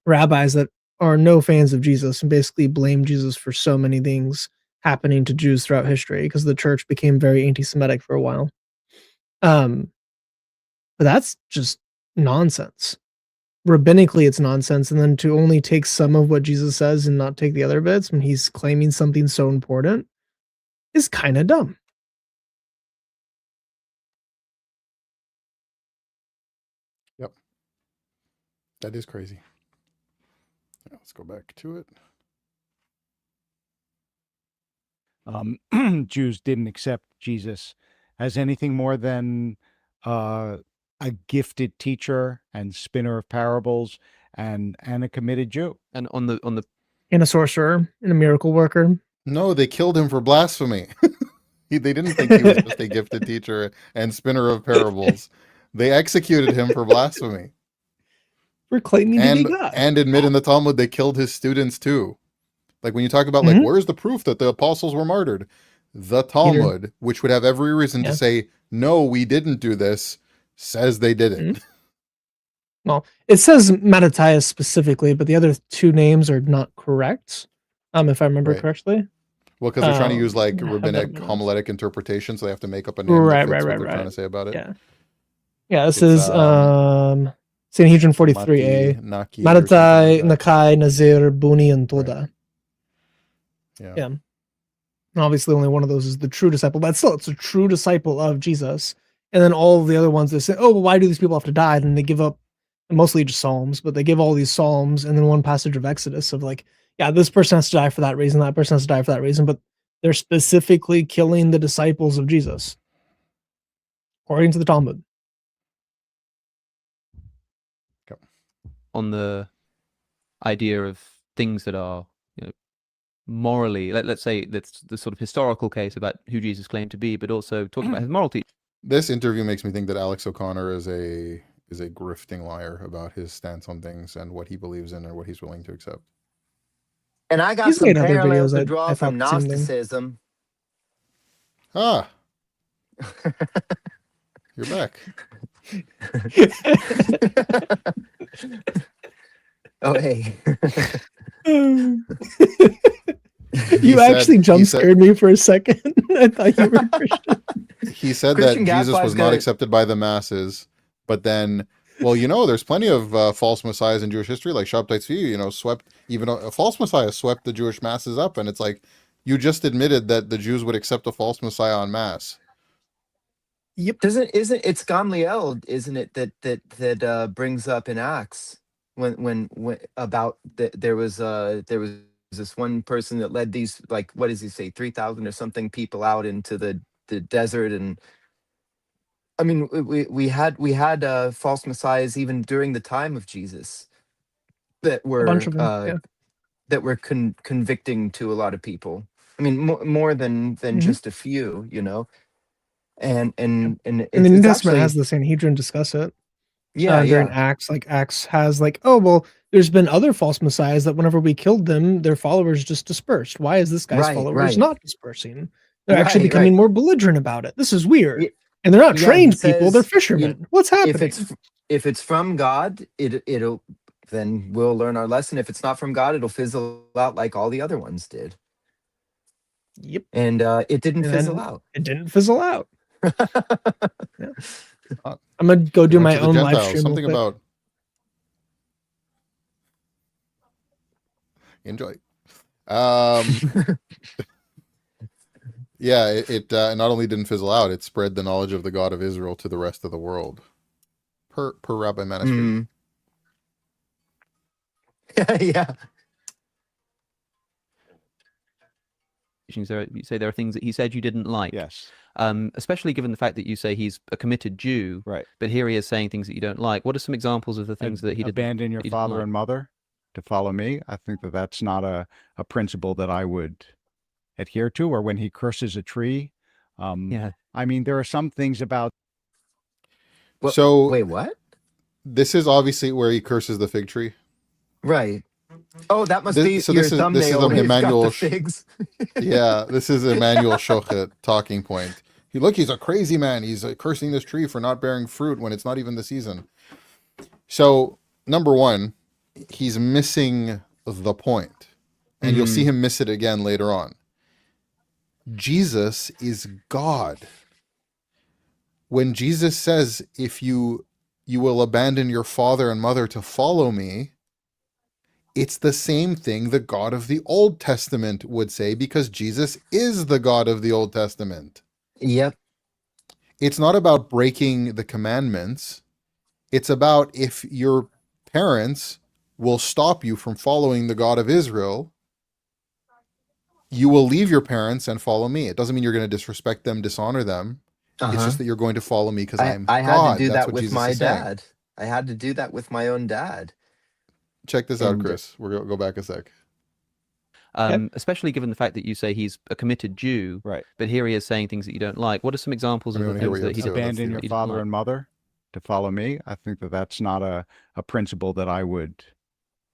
rabbis that are no fans of Jesus and basically blame Jesus for so many things happening to Jews throughout history because the church became very anti-Semitic for a while. But that's just nonsense. Rabbinically, it's nonsense. And then to only take some of what Jesus says and not take the other bits when he's claiming something so important is kind of dumb. Yep. That is crazy. Yeah, let's go back to it. Jews didn't accept Jesus as anything more than a gifted teacher and spinner of parables and a committed Jew. And on the And a sorcerer and a miracle worker. No, they killed him for blasphemy. They didn't think he was just a gifted teacher and spinner of parables. They executed him for blasphemy. For claiming to be God. And admit in the Talmud they killed his students too. Like when you talk about like, where's the proof that the apostles were martyred? The Talmud, which would have every reason to say, no, we didn't do this, says they did it. Well, it says Mattathias specifically, but the other two names are not correct, if I remember correctly. Well, because they're trying to use like rabbinic homiletic interpretation, so they have to make up a name that fits what they're trying to say about it. Yeah, this is Sanhedrin 43a. Mattathias, Nakai, Nazir, Buni, and Toda. Yeah. And obviously only one of those is the true disciple, but still it's a true disciple of Jesus. And then all of the other ones that say, oh, well, why do these people have to die? And they give up mostly just Psalms, but they give all these Psalms and then one passage of Exodus of like, yeah, this person has to die for that reason, that person has to die for that reason, but they're specifically killing the disciples of Jesus, according to the Talmud. On the idea of things that are, morally, let's say that's the sort of historical case about who Jesus claimed to be, but also talking about his moral teaching. This interview makes me think that Alex O'Connor is a grifting liar about his stance on things and what he believes in or what he's willing to accept. And I got some parallels to draw from Gnosticism. Ah, you're back. Oh, hey. You actually jump scared me for a second. I thought you were Christian. He said that Jesus was not accepted by the masses, but then, well, there's plenty of false messiahs in Jewish history, like Shabtai Tzvi, swept, even a false messiah swept the Jewish masses up, and it's like, you just admitted that the Jews would accept a false messiah en masse. Isn't it's Gamliel, isn't it, that brings up in Acts when about there was this one person that led these, like, what does he say, 3,000 or something people out into the desert. And I mean, we had false messiahs even during the time of Jesus that A bunch were of them. Yeah. convicting to a lot of people. I mean, more than Mhm. just a few, and And the it's New it's Testament has actually, the Sanhedrin discuss it yeah, during yeah, Acts. Like Acts has like, oh well, there's been other false messiahs that whenever we killed them, their followers just dispersed. Why is this guy's right, followers right, not dispersing? They're actually becoming right. more belligerent about it. This is Y- weird. And they're not Yeah, he trained people, they're says, fishermen. What's if happening? it's from God, it'll then we'll learn our lesson. If it's not from God, it'll fizzle out like all the other ones did, Yep. and it didn't And fizzle then out. it didn't fizzle out. Yeah. Uh, I'm gonna go They do went my to the own live Gentiles. stream real Something quick. about enjoy. Yeah, it not only didn't fizzle out, it spread the knowledge of the God of Israel to the rest of the world. Per Rabbi Manuscript. Mm. Yeah. You say there are things that he said you didn't like. Yes. Especially given the fact that you say he's a committed Jew, Right. but here he is saying things that you don't like. What are some examples of the things that he did? Abandon your he didn't father like? and mother to follow me. I think that's not a principle that I would adhere to. Or when he curses a tree. Yeah. I mean, there are some things about. Well, So wait, what? this is obviously where he curses the fig tree. Right. Oh, that must This- be so your this is- thumbnail. this is when it's got Emmanuel the figs. Yeah, this is Emmanuel Shochet talking point. He's a crazy man. He's cursing this tree for not bearing fruit when it's not even the season. So, number one, he's missing the point. And you'll see him miss it again later on. Jesus is God. When Jesus says, if you will abandon your father and mother to follow me, it's the same thing the God of the Old Testament would say, because Jesus is the God of the Old Testament. Yep. It's not about breaking the commandments. It's about if your parents will stop you from following the God of Israel, you will leave your parents and follow me. It doesn't mean you're going to disrespect them, dishonor them. It's just that you're going to follow me because I'm I God. had to do That's that what with Jesus my is saying. dad. I had to do that with my own dad. Check this out, And- Chris. We're going to go back a sec. Especially given the fact that you say he's a committed Jew, Right. but here he is saying things that you don't like. What are some examples I of mean, the here things we that he go. did? That's Abandon the- your that he didn't father like? and mother to follow me. I think that's not a principle that I would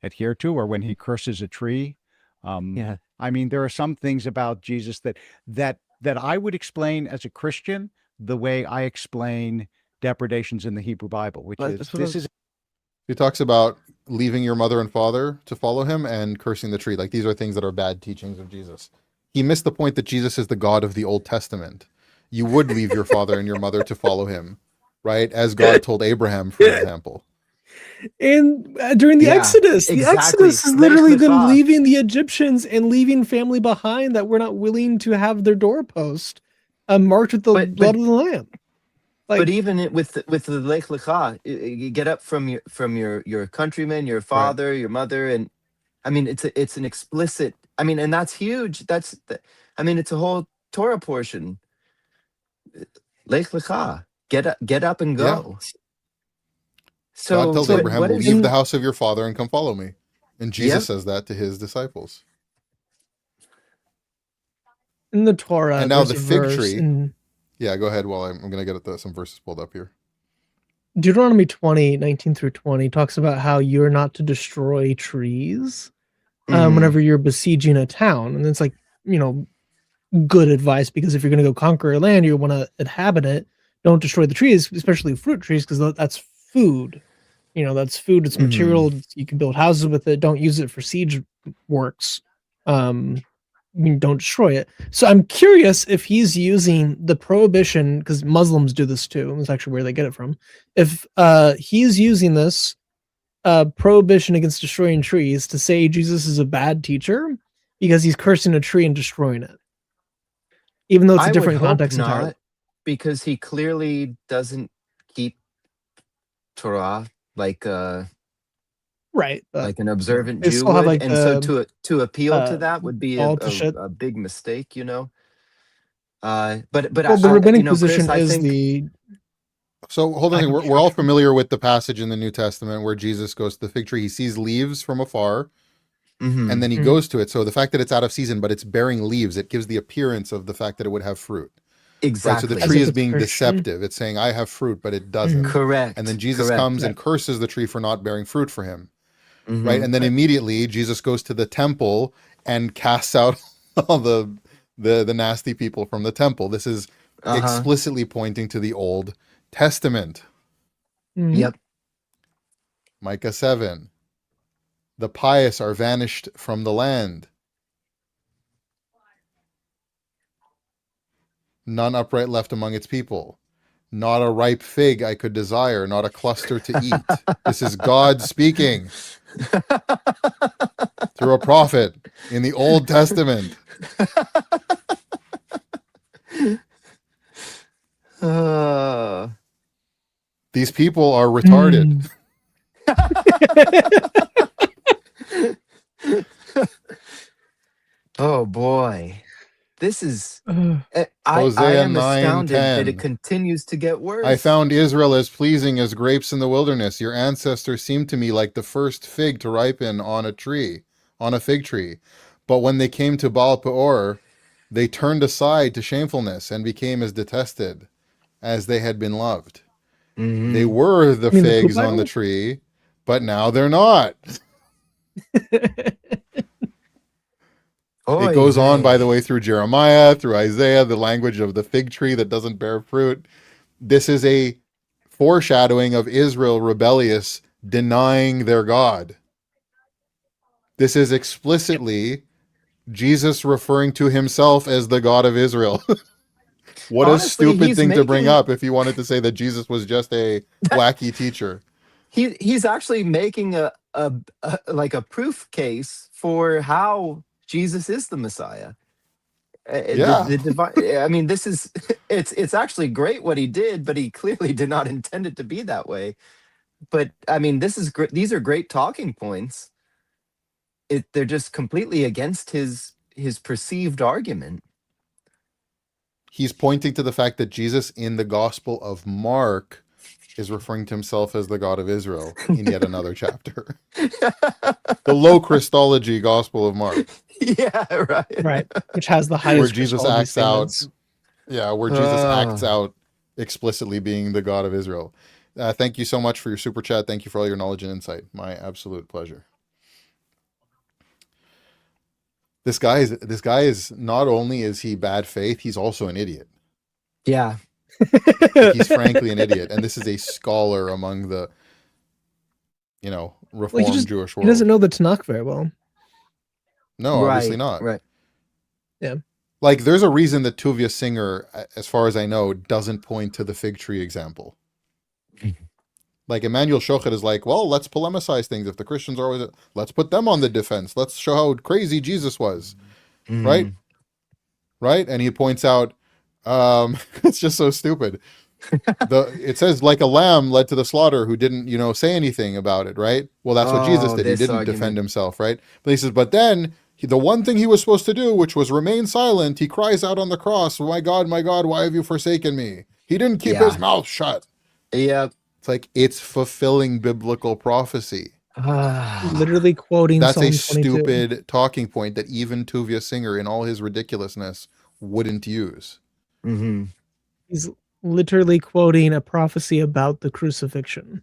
adhere to. Or when he curses a tree. Yeah. I mean, there are some things about Jesus that I would explain as a Christian the way I explain depredations in the Hebrew Bible, which Well, is that's what this I- is He talks about leaving your mother and father to follow him and cursing the tree. Like, these are things that are bad teachings of Jesus. He missed the point that Jesus is the God of the Old Testament. You would leave your father and your mother to follow him, right? As God told Abraham, for example. And during the Yeah, Exodus, the exactly. Exodus is Lech literally them lecha. leaving the Egyptians and leaving family behind that were not willing to have their doorpost marked with the But- blood of the lamb. Like, But even with the Lech Lecha, you get up from your countrymen, your father, your mother, and I mean it's an explicit. I mean, and that's huge. I mean, it's a whole Torah portion. Lech Lecha, get up and go. So God tells so Abraham, what is leave the house of your father and come follow me. And Jesus Yep. says that to his disciples. in the Torah, And now there's the a fig verse tree- in Yeah, go ahead while I'm going to get some verses pulled up here. Deuteronomy 20:19 through 20 talks about how you're not to destroy trees whenever you're besieging a town. And it's like, good advice, because if you're going to go conquer a land, you want to inhabit it. Don't destroy the trees, especially fruit trees, because that's food. That's food. It's material. You can build houses with it. Don't use it for siege works. Don't destroy it. So I'm curious if he's using the prohibition, because Muslims do this too. That's actually where they get it from. If he's using this prohibition against destroying trees to say Jesus is a bad teacher because he's cursing a tree and destroying it, even though it's a different context entirely. because he clearly doesn't keep Torah like Right, but like an observant they Jew still have would, like and so the to appeal to uh that would be all to shit. a big mistake, you know. But Well, the I you rabbinic know, Chris, position I is think. the So hold on a second. lack of We're all structure. familiar with the passage in the New Testament where Jesus goes to the fig tree. He sees leaves from afar, and then he Mhm. goes to it. So the fact that it's out of season, but it's bearing leaves, it gives the appearance of the fact that it would have fruit. Right. So the Exactly. As tree if is it's being Christian. deceptive. It's saying, I have fruit, but it doesn't. Mhm. And then Correct. Jesus Correct. comes Right. and curses the tree for not bearing fruit for him. Right. Hmm. And then Right. immediately Jesus goes to the temple and casts out all the nasty people from the temple. This is Uh-huh. explicitly pointing to the Old Testament. Mhm. Yep. Micah 7. The pious are vanished from the land. None upright left among its people. Not a ripe fig I could desire, not a cluster to eat. This is God speaking through a prophet in the Old Testament. Uh, These people are retarded. Mm. oh boy. This is Uh, I Hosea am astounded that it 9:10. continues to get I worse. found Israel as pleasing as grapes in the wilderness. Your ancestors seemed to me like the first fig to ripen on a fig tree. But when they came to Baal Peor, they turned aside to shamefulness and became as detested as they had been loved. They Hmm. were the I mean the poop figs on the idol? tree, but now they're not. It Oy goes on, by the vey. way, through Jeremiah, through Isaiah, the language of the fig tree that doesn't bear fruit. This is a foreshadowing of Israel rebellious, denying their God. This is explicitly Jesus referring to himself as the God of Israel. What a Honestly, stupid he's thing to bring making up if you wanted to say that Jesus was just a wacky teacher. he's actually making a like a proof case for how Jesus is the Messiah. Yeah. The divine. I mean, this is it's actually great what he did, but he clearly did not intend it to be that way. But I mean, this is great. These are great talking points. They're just completely against his perceived argument. He's pointing to the fact that Jesus in the Gospel of Mark is referring to himself as the God of Israel in yet another chapter. The low Christology Gospel of Mark, Yeah, right. Right. Which has the where highest Jesus Christology acts out, statements. where Jesus acts Uh, out explicitly being the God of Israel. Thank you so much for your super chat. Thank you for all your knowledge and insight. My absolute pleasure. This guy is not only is he bad faith, he's also an idiot. yeah. Like he's frankly an idiot, and this is a scholar among the Well, Reformed Jewish he doesn't world. know the Tanakh very well. No, obviously Right. not. Right. Yeah. Like there's a reason that Tuvia Singer, as far as I know, doesn't point to the fig tree example. Like Emmanuel Shochet is like, well, let's polemicize things. If the Christians are always, let's put them on the defense. Let's show how crazy Jesus was, right? Mhm. Right? And he points out, it's just so stupid. It says like a lamb led to the slaughter who didn't, say anything about it, right? Well, that's what Jesus Oh, did. He this didn't defend argument. himself, right? But he says, but then the one thing he was supposed to do, which was remain silent, he cries out on the cross, my God, why have you forsaken me? He didn't keep his Yeah. mouth shut. Yep. It's like it's fulfilling biblical prophecy. Ah. Literally quoting That's a Psalm 22. stupid talking point that even Tuvia Singer, in all his ridiculousness, wouldn't use. Hmm. He's literally quoting a prophecy about the crucifixion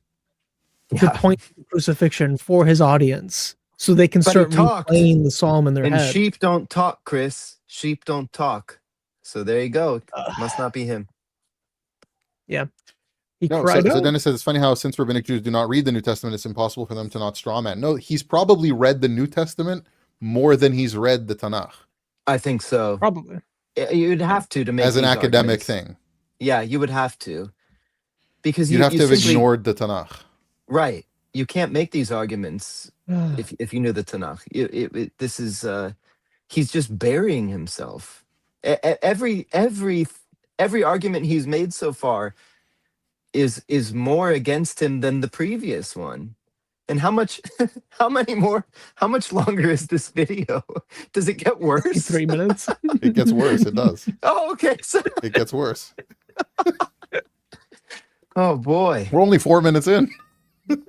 to Yeah. point to the crucifixion for his audience so they can But he start talked. replaying the psalm in their And head. sheep don't talk, Chris. Sheep don't talk. So there you go. Must not be him. He No, cried so out. Dennis says it's funny how since rabbinic Jews do not read the New Testament, it's impossible for them to not strawman. No, he's probably read the New Testament more than he's read the Tanakh I think so. Probably. You'd have to make as an these academic arguments. thing. Yeah, you would have to. Because You'd have you to have simply ignored the Tanakh. right. You can't make these arguments if you knew the Tanakh. This is he's just burying himself. Every every argument he's made so far is more against him than the previous one. And how much how much longer is this video? Does it get worse? 3 minutes. It gets worse. It does. Oh, okay. So, It gets worse. oh boy. We're only 4 minutes in.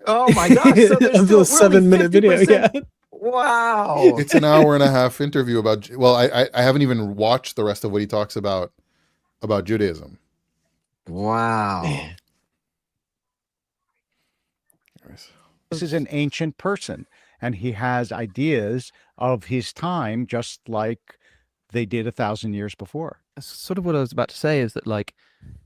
Oh my gosh. So there's Of still, the 7-minute video. Yeah. Wow. It's an hour and a half interview about. Well, I haven't even watched the rest of what he talks about Judaism. Wow. This is an ancient person, and he has ideas of his time, just like they did 1,000 years before. That's sort of what I was about to say, is that, like,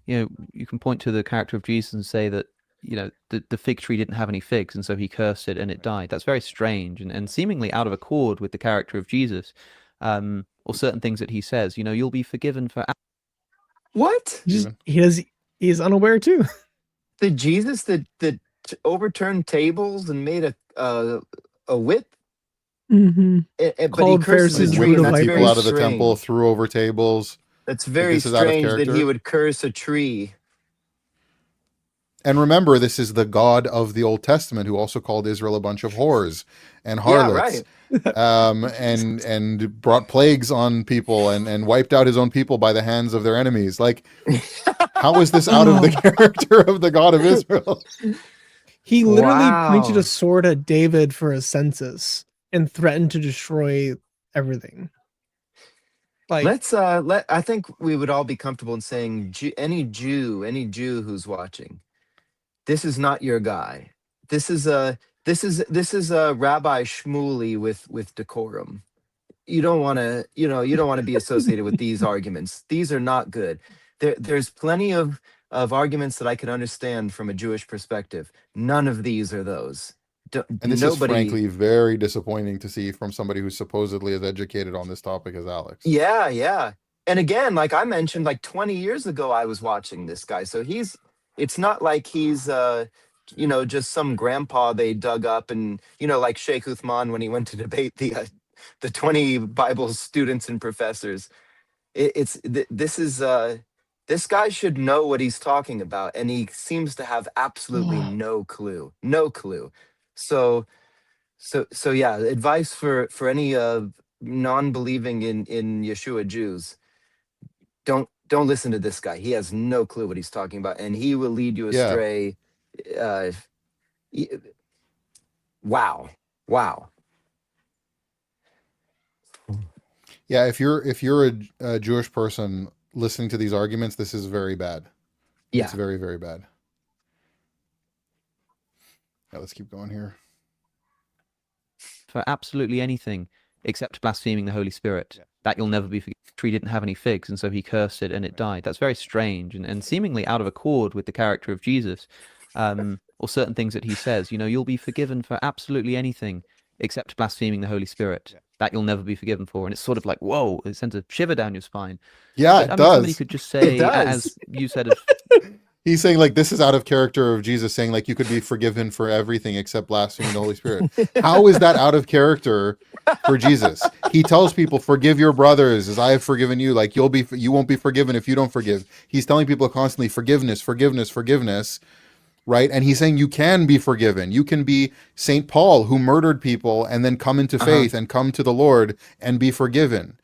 you know, you can point to the character of Jesus and say that, you know, the fig tree didn't have any figs, and so he cursed it and it died. That's very strange and seemingly out of accord with the character of Jesus, or certain things that he says. You know, you'll be forgiven for. What? He's unaware too. The Jesus that overturned tables and made a whip? Mm-hmm. But he Called curses Pharisees a root tree. of That's vipers. People very out of the temple, strange. threw over tables. That's very this is out of strange that he character. would curse a tree. And remember, this is the God of the Old Testament who also called Israel a bunch of whores and harlots, and brought plagues on people and wiped out his own people by the hands of their enemies. Like, how is this out of the character of the God of Israel? He literally Wow. pointed a sword at David for a census and threatened to destroy everything. Like, Let's I think we would all be comfortable in saying any Jew who's watching, this is not your guy. This is a Rabbi Shmuley with decorum. You don't want to be associated with these arguments. These are not good. There's plenty of arguments that I can understand from a Jewish perspective. None of these are those. And this is frankly very disappointing to see from somebody who's supposedly as educated on this topic as Alex. Yeah. And again, like I mentioned, like 20 years ago, I was watching this guy. So it's not like he's, just some grandpa they dug up and, like Sheikh Uthman when he went to debate the 20 Bible students and professors. This guy should know what he's talking about. And he seems to have absolutely no clue. So yeah, advice for any non-believing in Yeshua Jews: don't listen to this guy. He has no clue what he's talking about, and he will lead you astray. Wow. Yeah, if you're a Jewish person listening to these arguments, this is very bad. Yeah. It's very, very bad. Yeah, let's keep going here. For absolutely anything except blaspheming the Holy Spirit, that you'll never be forgiven. The tree didn't have any figs, and so he cursed it and it died. That's very strange and seemingly out of accord with the character of Jesus, or certain things that he says. You know, you'll be forgiven for absolutely anything except blaspheming the Holy Spirit. That you'll never be forgiven for. And it's sort of like, whoa, it sends a shiver down your spine. Yeah, But, it does. Somebody could just say, as you said, He's saying, like, this is out of character of Jesus, saying, like, you could be forgiven for everything except blaspheming the Holy Spirit. How is that out of character for Jesus? He tells people, forgive your brothers as I have forgiven you. Like, you won't be forgiven if you don't forgive. He's telling people constantly, forgiveness, right? And he's saying you can be forgiven. You can be St. Paul, who murdered people and then come into faith and come to the Lord and be forgiven,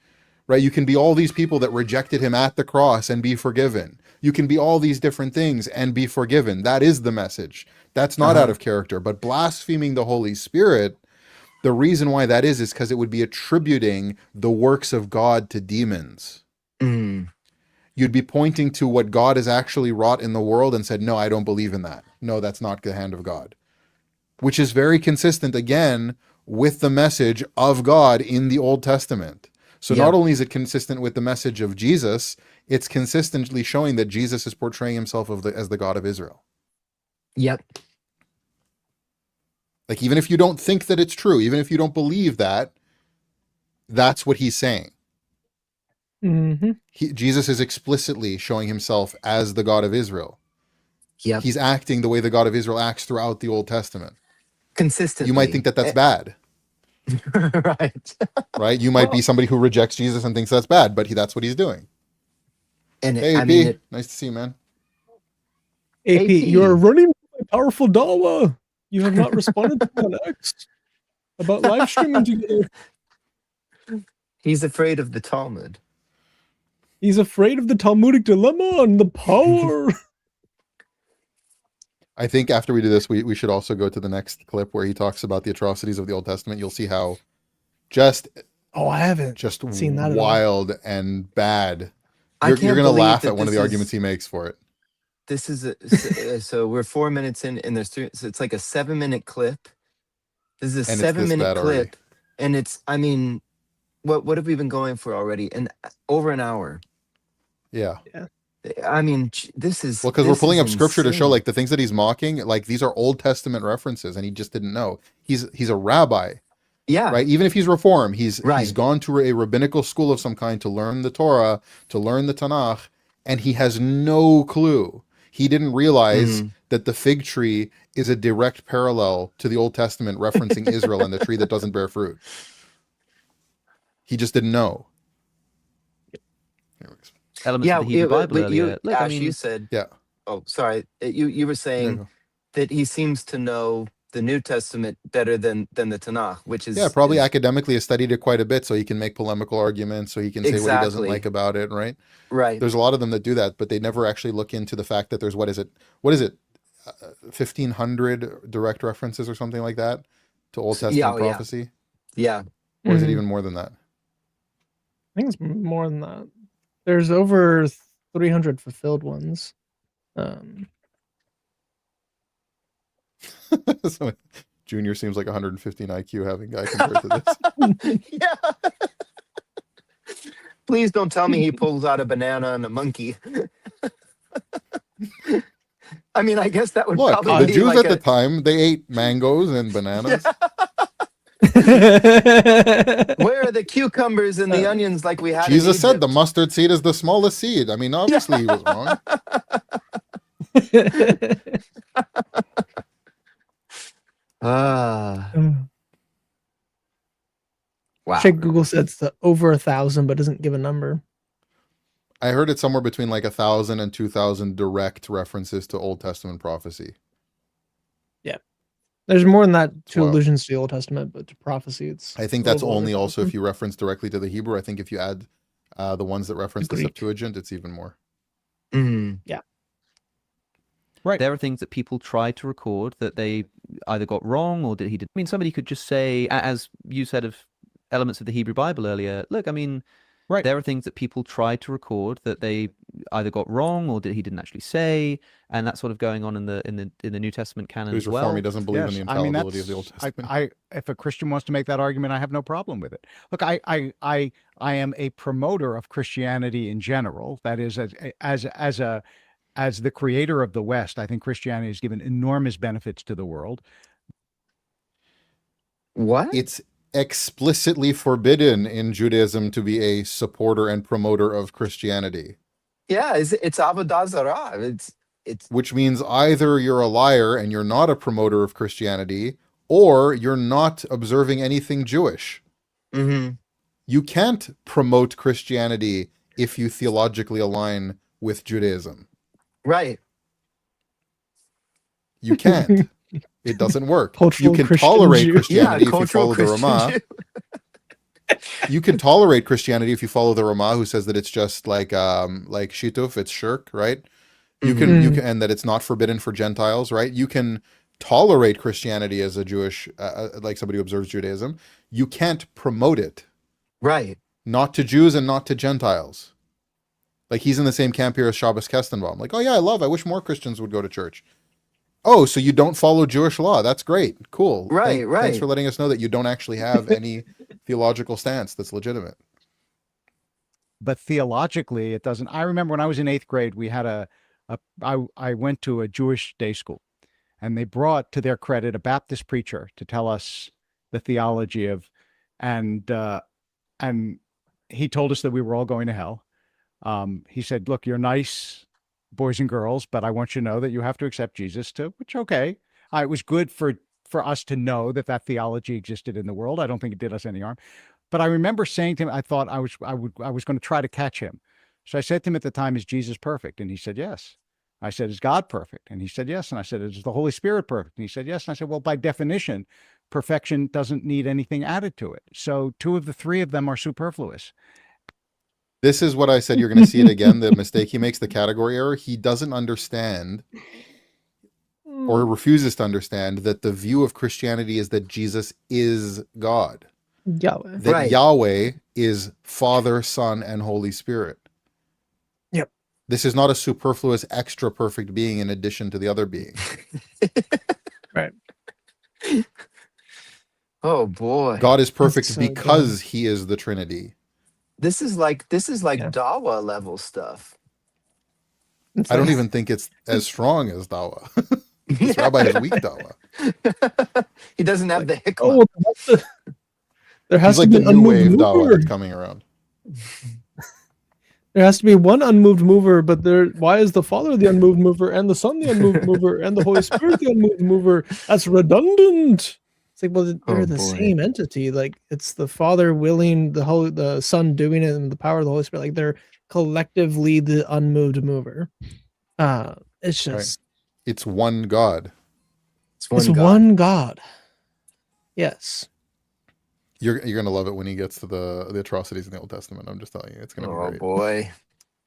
right? You can be all these people that rejected him at the cross and be forgiven. You can be all these different things and be forgiven. That is the message. That's not out of character. But blaspheming the Holy Spirit, the reason why that is because it would be attributing the works of God to demons. You'd be pointing to what God has actually wrought in the world and said, no, I don't believe in that. No, that's not the hand of God. Which is very consistent, again, with the message of God in the Old Testament. So not only is it consistent with the message of Jesus, it's consistently showing that Jesus is portraying himself as the God of Israel. Yep. Like, even if you don't think that it's true, even if you don't believe that, that's what he's saying. Jesus is explicitly showing himself as the God of Israel. Yep. He's acting the way the God of Israel acts throughout the Old Testament. Consistently. You might think that that's bad. Right. Right? You might be somebody who rejects Jesus and thinks that's bad, but that's what he's doing. And Hey, I mean, AP, nice to see you, man. AP, you are AP. running a powerful dawa. You have not responded to me on X about live streaming together. He's afraid of the Talmud. He's afraid of the Talmudic dilemma and the power. I think after we do this, we should also go to the next clip where he talks about the atrocities of the Old Testament. You'll see how just Oh, I haven't just seen that at all. wild and bad. I You're can't gonna believe laugh that at one of this the is- arguments he makes for it. This is so we're 4 minutes in, and there's three. So it's like a 7-minute clip. This is a And it's this 7-minute bad already. clip, and it's. I mean, what have we been going for already? And over an hour. Yeah. I mean, this is Well, because we're this pulling is up scripture to show insane. like the things that he's mocking, like these are Old Testament references, and he just didn't know. He's a rabbi, Yeah, right? Even if he's reform, he's Right. gone to a rabbinical school of some kind to learn the Torah, to learn the Tanakh, and he has no clue. He didn't realize Mhm. that the fig tree is a direct parallel to the Old Testament referencing Israel and the tree that doesn't bear fruit. He just didn't know. Anyways. Elements yeah. of the Hebrew Bible but you, earlier. Look, Ash, I mean, you said. Yeah. Oh, sorry. You were There saying you go. that he seems to know the New Testament better than the Tanakh, which is Yeah, probably is- academically has studied it quite a bit, so he can make polemical arguments, so he can say what he doesn't Exactly. like about it, right? right. There's a lot of them that do that, but they never actually look into the fact that there's what is it, 1,500 direct references or something like that to Old Yeah, Testament oh, yeah. prophecy, Yeah. or is it Mhm. even more than that? I think it's more than that. There's over 300 fulfilled ones. So Junior seems like 115 IQ having guy compared to this. Yeah. Please don't tell me he pulls out a banana and a monkey. I mean, I guess that would Look, probably the be Jews like at the time, they ate mangoes and bananas. Where are the cucumbers and the onions like we had Jesus in said the Egypt? mustard seed is the smallest seed. I mean, obviously he was wrong. Ah, wow. Check Google says it's over 1,000, but doesn't give a number. I heard it's somewhere between like 1,000 and 2,000 direct references to Old Testament prophecy. There's more than that to Wow. allusions to the Old Testament, but to prophecy, it's. I think a that's little over only also 1,000. if you reference directly to the Hebrew. I think if you add the ones that reference the Greek. Septuagint, it's even more. Mhm. Right. there are things that people try to record that they either got wrong or that he did. I mean, somebody could just say, as you said of elements of the Hebrew Bible earlier, look, I mean, Right. there are things that people try to record that they either got wrong or that he didn't actually say, and that's sort of going on in the New Testament canon He's as well. reform. He doesn't believe in the I mean, infallibility of the Old that's, Testament. if a Christian wants to make that argument, I have no problem with it. Look, I am a promoter of Christianity in general. That is, as the creator of the West, I think Christianity has given enormous benefits to the world. What? It's explicitly forbidden in Judaism to be a supporter and promoter of Christianity, Yeah, it's avodah zarah. It's which means either you're a liar and you're not a promoter of Christianity, or you're not observing anything Jewish. mhm. You can't promote Christianity if you theologically align with Judaism. right. You can't. It doesn't work. Cultural You can Christian tolerate Jew. Yeah, Christianity if you cultural follow the Christian Ramah. Jew. You can tolerate Christianity if you follow the Ramah, who says that it's just like shituf, it's shirk, right? You can Mhm. and that it's not forbidden for Gentiles, right? You can tolerate Christianity as a Jewish, like somebody who observes Judaism. You can't promote it, Right. not to Jews and not to Gentiles. Like he's in the same camp here as Shabbos Kestenbaum. Like, oh yeah, I wish more Christians would go to church. Oh, so you don't follow Jewish law? That's great, cool. Right, Thanks right. for letting us know that you don't actually have any theological stance that's legitimate. But theologically, it doesn't. I remember when I was in 8th grade, we had I went to a Jewish day school, and they brought, to their credit, a Baptist preacher to tell us the theology of, and he told us that we were all going to hell. He said, look, you're nice boys and girls, but I want you to know that you have to accept Jesus too, which, okay. It was good for us to know that theology existed in the world. I don't think it did us any harm. But I remember saying to him, I thought I was going to try to catch him. So I said to him at the time, is Jesus perfect? And he said, yes. I said, is God perfect? And he said, yes. And I said, is the Holy Spirit perfect? And he said, yes. And I said, well, by definition, perfection doesn't need anything added to it. So two of the three of them are superfluous. This is what I said. You're going to see it again. The mistake he makes, the category error. He doesn't understand or refuses to understand that the view of Christianity is that Jesus is God. Yahweh. That Right. Yahweh is Father, Son, and Holy Spirit. Yep. This is not a superfluous, extra perfect being in addition to the other being. Right. Oh boy. God is perfect so because he is the Trinity. This is like Yeah. Dawa level stuff. It's I don't like- even think it's as strong as Dawa. This rabbi has weak Dawa. He doesn't have the hikmah. Oh, there has He's to like be the an new unmoved wave Dawa mover. that's coming around. There has to be one unmoved mover, but why is the Father the unmoved mover and the Son the unmoved mover and the Holy Spirit the unmoved mover? That's redundant. It's like, well, they're Oh, the boy. same entity. Like, it's the Father willing, the Son doing it, and the power of the Holy Spirit. Like, they're collectively the unmoved mover. It's just It's one God. it's one God. Yes. You're gonna love it when he gets to the atrocities in the Old Testament. I'm just telling you, it's gonna be Oh great. boy.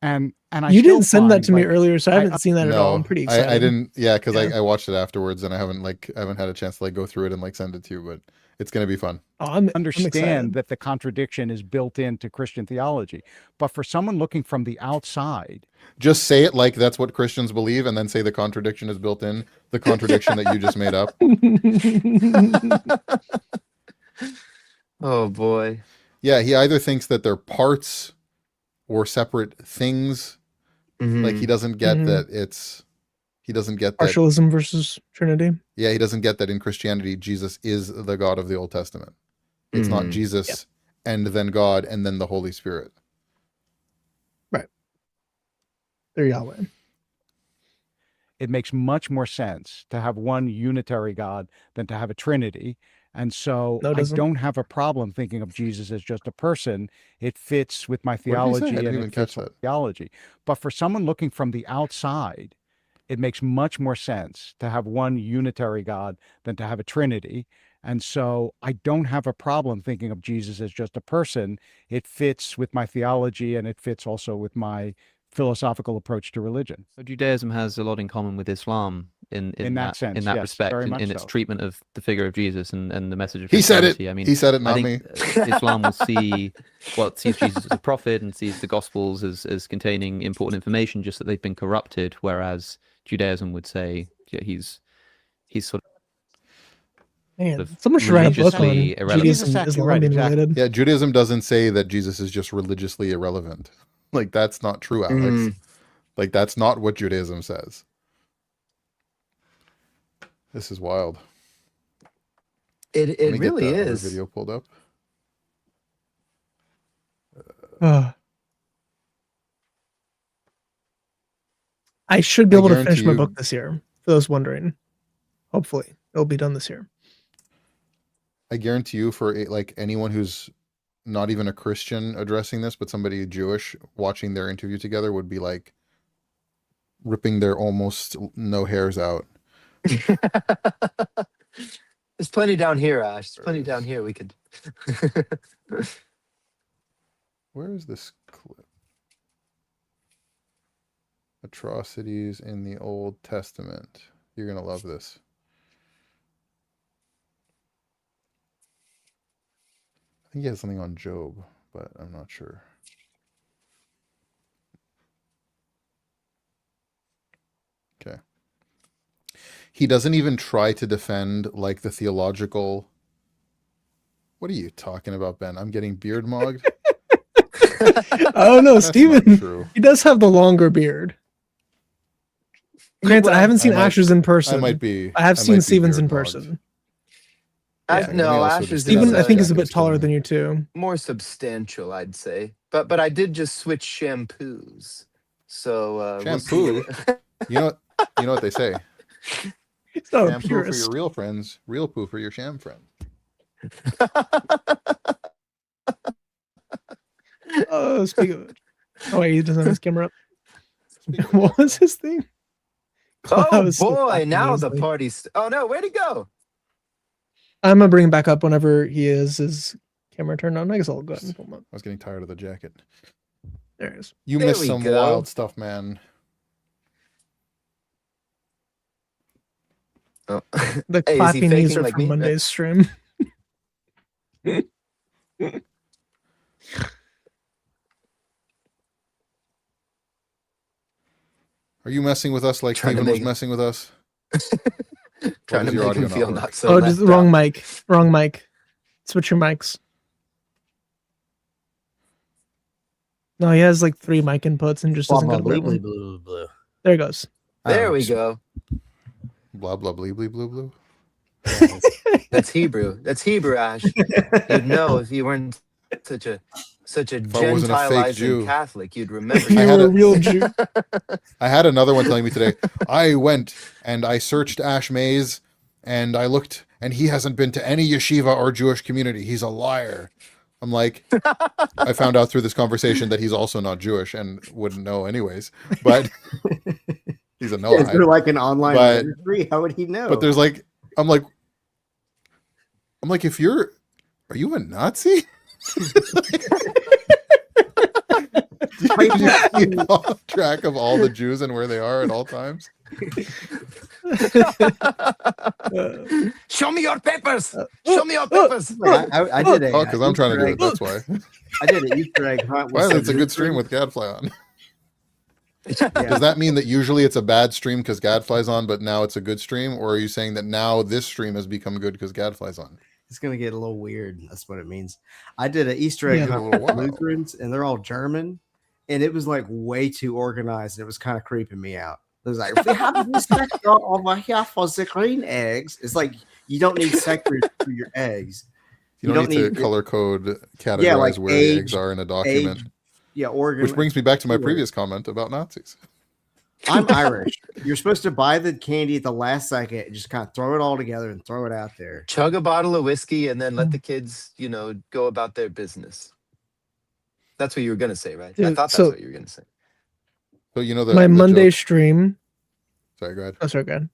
And I You still didn't send that find, to me like, earlier, so I I- haven't seen that at all. I'm pretty excited. I didn't. Yeah, because Yeah. I watched it afterwards, and I haven't had a chance to like go through it and like send it to you. But it's gonna be fun. Oh, I'm understand excited. that the contradiction is built into Christian theology. But for someone looking from the outside, Just say it like that's what Christians believe, and then say the contradiction is built in. The contradiction that you just made up. Oh boy. Yeah, he either thinks that they're parts or separate things. Like he Mhm. doesn't get Mhm. that he doesn't get that. Partialism versus Trinity. Yeah, he doesn't get that in Christianity, Jesus is the God of the Old Testament. It's not Mhm. Jesus and then God and then the Holy Spirit. They're Yahweh. it makes much more sense to have one unitary God than to have a Trinity. And so No, it I doesn't. don't have a problem thinking of Jesus as just a person. It fits with my What did he say? I theology didn't and even it fits catch with that. theology. But for someone looking from the outside, it makes much more sense to have one unitary God than to have a Trinity. And so I don't have a problem thinking of Jesus as just a person. It fits with my theology and it fits also with my philosophical approach to religion. So Judaism has a lot in common with Islam in that sense, in that yes, respect, very much in its so. treatment of the figure of Jesus and the message of He said it. Christianity. I mean, He said it, I not me. think Islam will sees Jesus as a prophet and sees the Gospels as containing important information, just that they've been corrupted. Whereas Judaism would say, yeah, he's sort Man, of someone should write a book on religiously irrelevant. Judaism and Exactly Islam right, being exactly. related. Yeah, Judaism doesn't say that Jesus is just religiously irrelevant. Like that's not true, Alex. Mhm. Like that's not what Judaism says. This is wild. It Let me really get the other is. video pulled up. I should be I able to finish guarantee my you- book this year. For those wondering, hopefully it'll be done this year. I guarantee you, for like anyone who's not even a Christian addressing this, but somebody Jewish watching their interview together would be like ripping their almost no hairs out. There's plenty down here, Ash. There's plenty down here we could. Where is this clip? Atrocities in the Old Testament. You're gonna love this. I think he has something on Job, but I'm not sure. Okay. He doesn't even try to defend like the theological. What are you talking about, Ben? I'm getting beard mogged. Oh no, That's not Steven. true. He does have the longer beard. Granted, I haven't seen I might- Asher's in person. I might be. I have I seen might be Stevens in beard mogged. person. Ash, Yeah. Let me no, also Ash just is get Steven, the I think, is a jackets bit taller coming. than you too. more substantial, I'd say. But I did just switch shampoos. So we'll see Shampoo? what You know what they say. He's not a Shampoo for purist. your real friends, real poo for your sham friend. Speaking of it, Oh, wait, he doesn't have his camera up. Speaking of What was Gadfly, his thing? Oh I was so boy, laughing now the easily. party's. Oh no, where'd he go? I'm gonna bring him back up whenever he is his camera turned on. I guess I'll go ahead and pull him up. I was getting tired of the jacket. There he is. You There missed we some go. wild stuff, man. Oh. The Hey, is he clapping knees faking are like from me? Monday's stream. Are you messing with us like Trying to Steven was make- messing with us? Trying to does your make him audio not feel work? not so. Oh, left just wrong out. mic. Wrong mic. Switch your mics. No, he has like 3 mic inputs and just doesn't go to the right one. There he goes. There we go. Blah blah blee blee blue blue. That's Hebrew. That's Hebrew, Ash. You'd know if you weren't such a I wasn't a fake Jew. gentilizing Catholic. You'd remember. You I that. had were a a- real Jew. I had another one telling me today. I went and I searched Ash Mays and I looked and he hasn't been to any yeshiva or Jewish community. He's a liar. I'm like, I found out through this conversation that he's also not Jewish and wouldn't know anyways. But he's a Is no. there like an online But- registry? How would he know? But there's like, I'm like, if you're, are you a Nazi? Do you keep all track of all the Jews and where they are at all times? Show me your papers. Show me your papers. I did a Oh, because I'm trying to do it. Easter egg- That's why. I did an Easter egg hunt. With Well, some it's a good stream Lutherans. with Gadfly on. Yeah. Does that mean that usually it's a bad stream because Gadfly's on, but now it's a good stream? Or are you saying that now this stream has become good because Gadfly's on? It's gonna get a little weird. That's what it means. I did an Easter egg Yeah. hunt Oh, with wow. Lutherans, and they're all German, and it was like way too organized, and it was kind of creeping me out. It was like, we have this sector over here for the green eggs. It's like you don't need sectors for your eggs. You don't don't need to need- color code categorize like where the age- eggs are in a document. Yeah, Oregon. Which brings me back to my Sure. previous comment about Nazis. I'm Irish. You're supposed to buy the candy at the last second, and just kind of throw it all together and throw it out there. Chug a bottle of whiskey and then let the kids, go about their business. That's what you were gonna say, right? I Dude, thought that's so- what you were gonna say. So you know the My the Monday joke- stream. Sorry, go ahead. Oh, sorry, go ahead.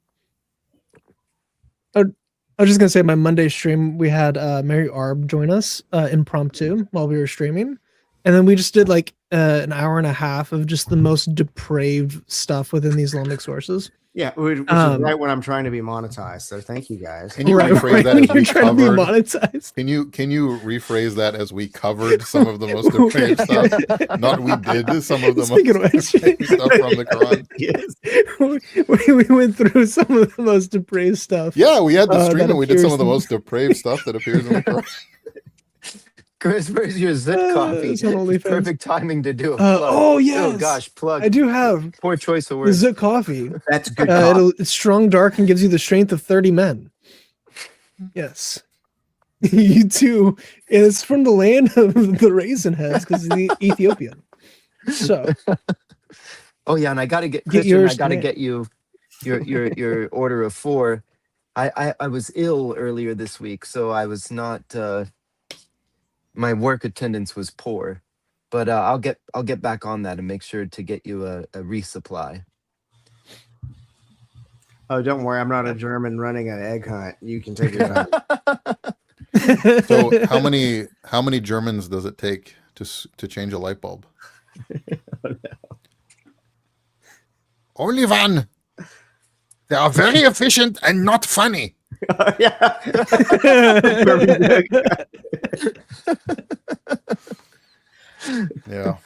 I was just gonna say my Monday stream. We had Mary Arb join us impromptu while we were streaming, and then we just did like an hour and a half of just the most depraved stuff within the Islamic sources. Yeah, which is Um, right when I'm trying to be monetized. So thank you guys. Can you Right, rephrase right that when as you're we trying to be covered? monetized. Can you rephrase that as we covered some of the most depraved stuff? Not we did some of the Speaking of most which- depraved stuff from the Quran. Yes. we went through some of the most depraved stuff. Yeah, we had the That stream and we did some of the appears most depraved stuff that appears in the Quran. Chris, where's your zip coffee? it's on OnlyFans. Perfect timing to do a Uh, plug. oh, yes. Oh gosh, plug. I do have Poor choice of the words. Zook coffee. That's good. coffee. It's strong, dark, and gives you the strength of 30 men. Yes. You too. And it's from the land of the raisin heads because the Ethiopian. So Oh yeah, and I gotta get Get Christian. I yours gotta today. get you your order of 4. I was ill earlier this week, so I was not. My work attendance was poor, but I'll get back on that and make sure to get you a resupply. Oh, don't worry. I'm not a German running an egg hunt. You can take your time. So how many Germans does it take to change a light bulb? Only one. They are very efficient and not funny. Yeah. Yeah.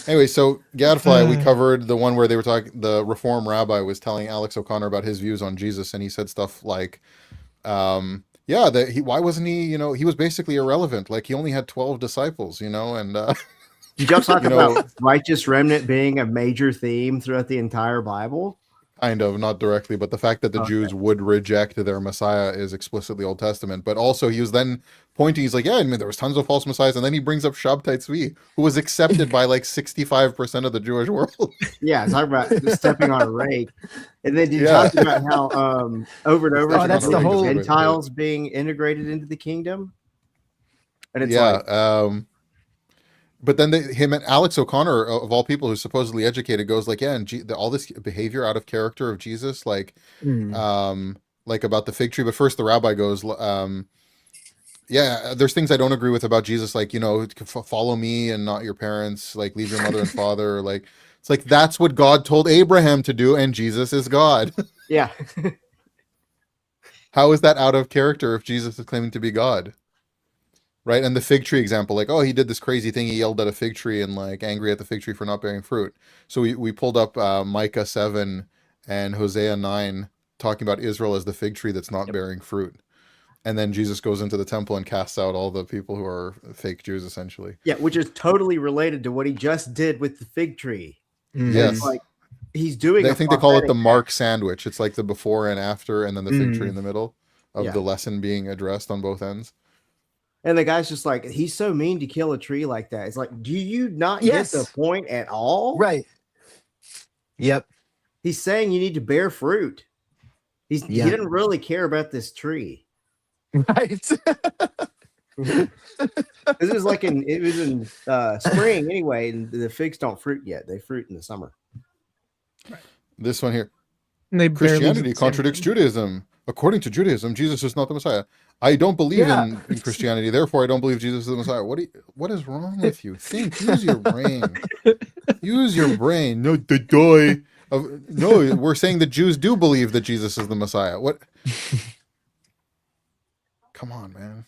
Anyway, so Gadfly, we covered the one where they were talking. The Reform rabbi was telling Alex O'Connor about his views on Jesus, and he said stuff like, "Yeah, that why wasn't he? He was basically irrelevant. Like he only had 12 disciples, and Did y'all talk You know- about righteous remnant being a major theme throughout the entire Bible? kind of not directly, but the fact that the Okay. Jews would reject their Messiah is explicitly Old Testament. But also, he was then pointing. He's like, yeah, I mean, there was tons of false messiahs, and then he brings up Shabtai Tzvi, who was accepted by like 65% of the Jewish world. Yeah, talk about stepping on a rake. And then did you Yeah. talk about how over and over Oh, that's the whole- Gentiles being integrated into the kingdom? And it's Yeah. like, but then him and Alex O'Connor, of all people who's supposedly educated, goes like, yeah, and all this behavior out of character of Jesus, like about the fig tree. But first the rabbi goes, yeah, there's things I don't agree with about Jesus, like, follow me and not your parents, like leave your mother and father, like it's like that's what God told Abraham to do, and Jesus is God. Yeah. How is that out of character if Jesus is claiming to be God? Right? And the fig tree example, like, oh, he did this crazy thing. He yelled at a fig tree and like angry at the fig tree for not bearing fruit. So we pulled up Micah 7 and Hosea 9 talking about Israel as the fig tree that's not bearing fruit. And then Jesus goes into the temple and casts out all the people who are fake Jews, essentially. Yeah, which is totally related to what he just did with the fig tree. Yes. It's like he's doing. I think they call it the Mark sandwich. It's like the before and after, and then the fig tree in the middle of the lesson being addressed on both ends. And the guy's just like, he's so mean to kill a tree like that. It's like, do you not get the point at all? Right. Yep. He's saying you need to bear fruit. He didn't really care about this tree. Right. This is like it was in spring anyway, and the figs don't fruit yet. They fruit in the summer. This one here. And Christianity contradicts Judaism. According to Judaism, Jesus is not the Messiah. I don't believe in Christianity, therefore I don't believe Jesus is the Messiah. What is wrong with you? Think, use your brain. Use your brain. No, we're saying that Jews do believe that Jesus is the Messiah. What? Come on, man.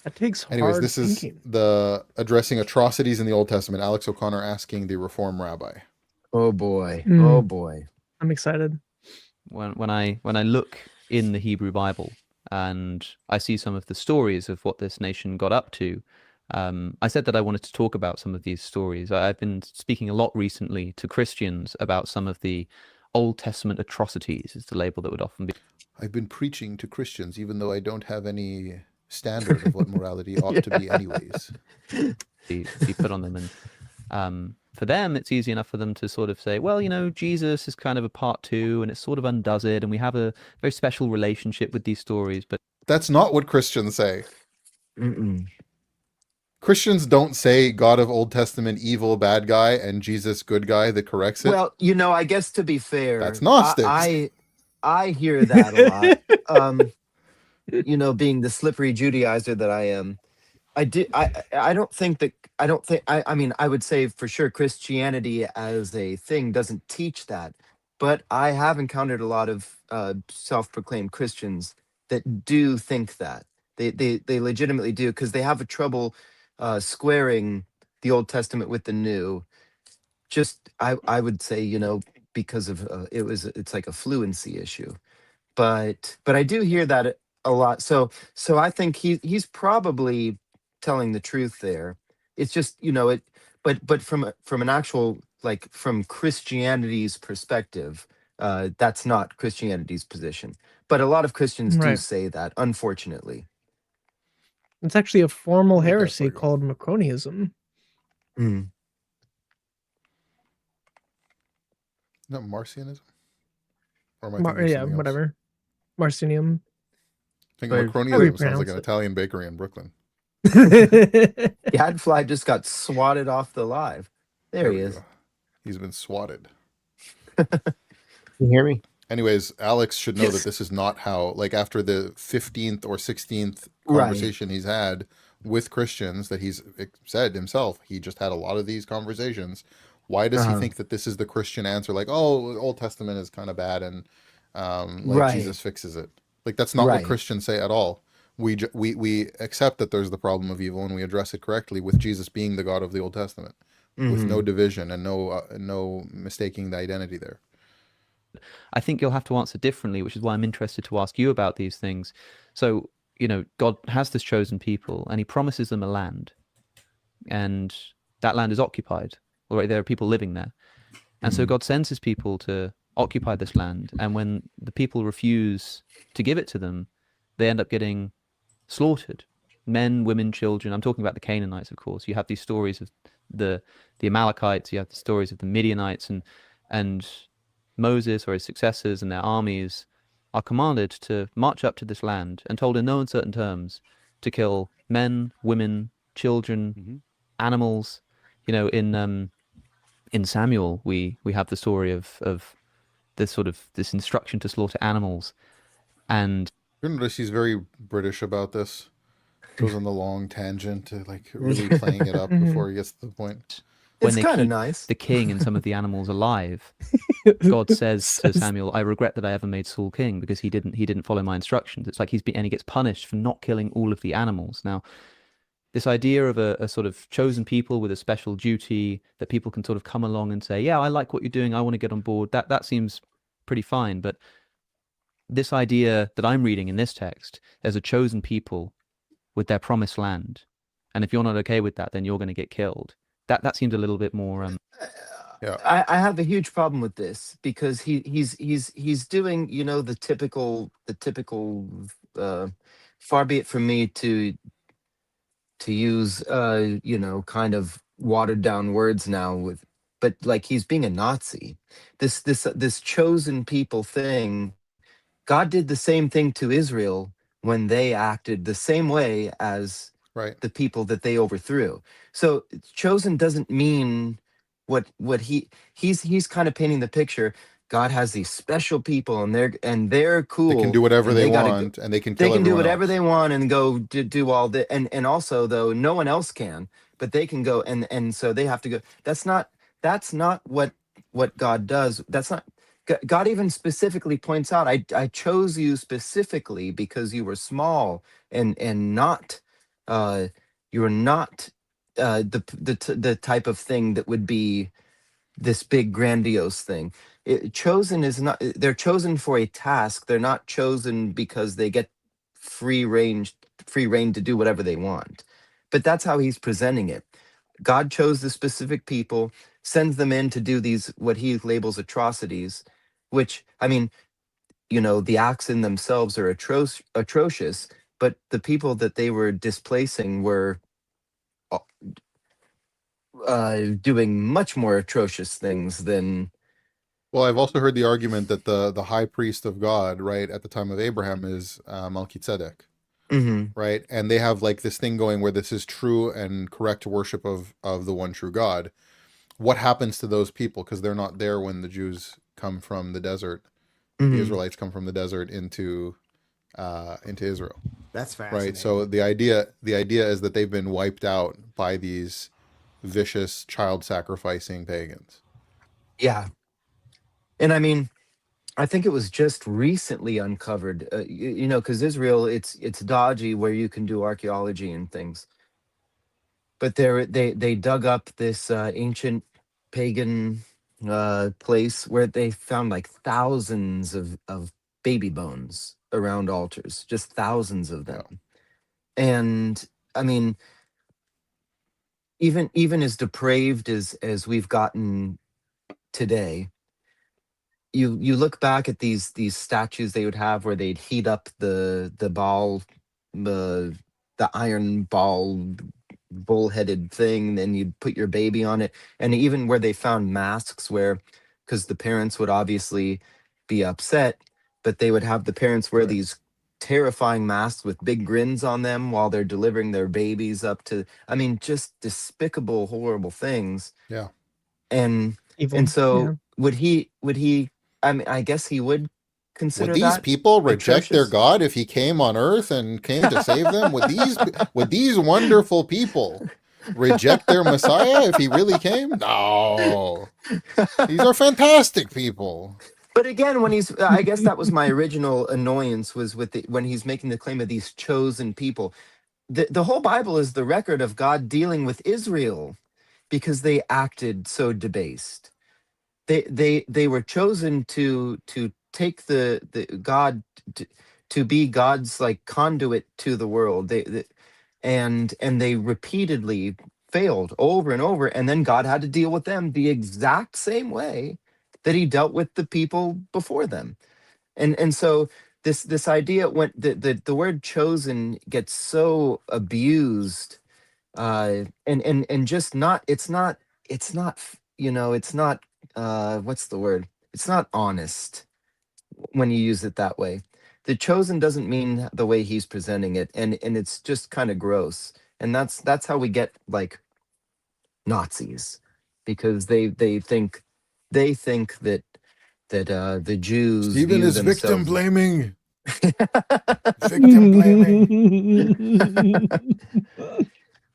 That takes Anyways, this thinking. Is the addressing atrocities in the Old Testament. Alex O'Connor asking the Reform rabbi. Oh boy. Oh boy. I'm excited. When I look in the Hebrew Bible and I see some of the stories of what this nation got up to, I said that I wanted to talk about some of these stories. I've been speaking a lot recently to Christians about some of the Old Testament atrocities, is the label that would often be. I've been preaching to Christians, even though I don't have any standard of what morality ought to be anyways. Be put on them. And for them, it's easy enough for them to sort of say, well, Jesus is kind of a part two, and it sort of undoes it, and we have a very special relationship with these stories. But that's not what Christians say. Christians don't say God of Old Testament evil bad guy and Jesus good guy that corrects it. Well, I guess to be fair, that's Gnostics. I hear that a lot. Being the slippery Judaizer that I am, I would say for sure Christianity as a thing doesn't teach that, but I have encountered a lot of self-proclaimed Christians that do think that. They legitimately do, because they have a trouble squaring the Old Testament with the New. Just I would say, because of it's like a fluency issue. But I do hear that a lot. So I think he's probably telling the truth there. It's just, but from an actual, like, from Christianity's perspective, that's not Christianity's position. But a lot of Christians do say that, unfortunately. It's actually a formal heresy called Macronism. No, Marcionism? Or am I whatever. Marcionium. I think Macronism sounds like an Italian bakery in Brooklyn. Gadfly just got swatted off the live. There he is. He's been swatted. Can you hear me? Anyways, Alex should know that this is not how, like, after the 15th or 16th conversation he's had with Christians that he's said himself, he just had a lot of these conversations. Why does he think that this is the Christian answer? Like, oh, Old Testament is kind of bad and Jesus fixes it. Like, that's not what Christians say at all. We accept that there's the problem of evil and we address it correctly with Jesus being the God of the Old Testament, with no division and no mistaking the identity there. I think you'll have to answer differently, which is why I'm interested to ask you about these things. So, God has this chosen people and he promises them a land, and that land is occupied. Already there are people living there. And so God sends his people to occupy this land. And when the people refuse to give it to them, they end up getting slaughtered. Men, women, children. I'm talking about the Canaanites, of course. You have these stories of the Amalekites. You have the stories of the Midianites, and Moses or his successors and their armies are commanded to march up to this land and told in no uncertain terms to kill men, women, children, animals. In Samuel, we have the story of this instruction to slaughter animals, and You notice he's very British about this. Goes on the long tangent to like really playing it up before he gets to the point. when It's they kind of keep nice. the king and some of the animals alive, God says to Samuel, "I regret that I ever made Saul king because he didn't follow my instructions." It's like and he gets punished for not killing all of the animals. Now, this idea of a sort of chosen people with a special duty that people can sort of come along and say, "Yeah, I like what you're doing. I want to get on board." That seems pretty fine. But this idea that I'm reading in this text, there's a chosen people with their promised land, and if you're not okay with that, then you're going to get killed. That seems a little bit more. Yeah. I have a huge problem with this because he's doing, the typical far be it from me to use kind of watered down words now but like he's being a Nazi. This chosen people thing, God did the same thing to Israel when they acted the same way as Right. the people that they overthrew. So chosen doesn't mean what he's kind of painting the picture. God has these special people and they're They can cool do whatever and they they got to go. want and they can They kill can do everyone whatever they else. want and go do all the and also though no one else can, but they can go and so they have to go. That's not what God does. That's not God even specifically points out, I chose you specifically because you were small and not uh you were not the type of thing that would be this big grandiose thing. Chosen is not, they're chosen for a task. They're not chosen because they get free reign to do whatever they want. But that's how he's presenting it. God chose the specific people, sends them in to do these what he labels atrocities, which I mean, the acts in themselves are atrocious, but the people that they were displacing were doing much more atrocious things than. Well, I've also heard the argument that the high priest of God, right, at the time of Abraham is Melchizedek, Mhm. right? And they have like this thing going where this is true and correct worship of the one true God. What happens to those people? Because they're not there when the Jews come from the desert. The Mhm. Israelites come from the desert into Israel, That's right? fascinating. So the idea is that they've been wiped out by these vicious child sacrificing pagans. Yeah. And I mean, I think it was just recently uncovered, because Israel, it's dodgy where you can do archaeology and things. But they dug up this ancient pagan place where they found like thousands of baby bones around altars, just thousands of Yeah. them. And I mean, even as depraved as we've gotten today, you look back at these statues they would have where they'd heat up the ball, the the iron ball bull-headed thing, then you'd put your baby on it. And even where they found masks where, because the parents would obviously be upset, but they would have the parents wear Right. these terrifying masks with big grins on them while they're delivering their babies up to, I mean, just despicable, horrible things. Yeah. and Evil. and Yeah. so would he, I mean, I guess he would Would consider these that people reject their atrocious. God if he came on earth and came to save them? Would these wonderful people reject their Messiah if he really came? No. These are fantastic people. But again, when he's, I guess that was my original annoyance was with when he's making the claim of these chosen people. The whole Bible is the record of God dealing with Israel because they acted so debased. They were chosen to take the God to be God's like conduit to the world. And they repeatedly failed over and over, and then God had to deal with them the exact same way that he dealt with the people before them. And so this idea, when the word chosen gets so abused, and just not, it's not what's the word, it's not honest when you use it that way. The chosen doesn't mean the way he's presenting it, and it's just kind of gross. And that's how we get like Nazis because they think that the Jews Stephen view is victim themselves. blaming. Victim blaming.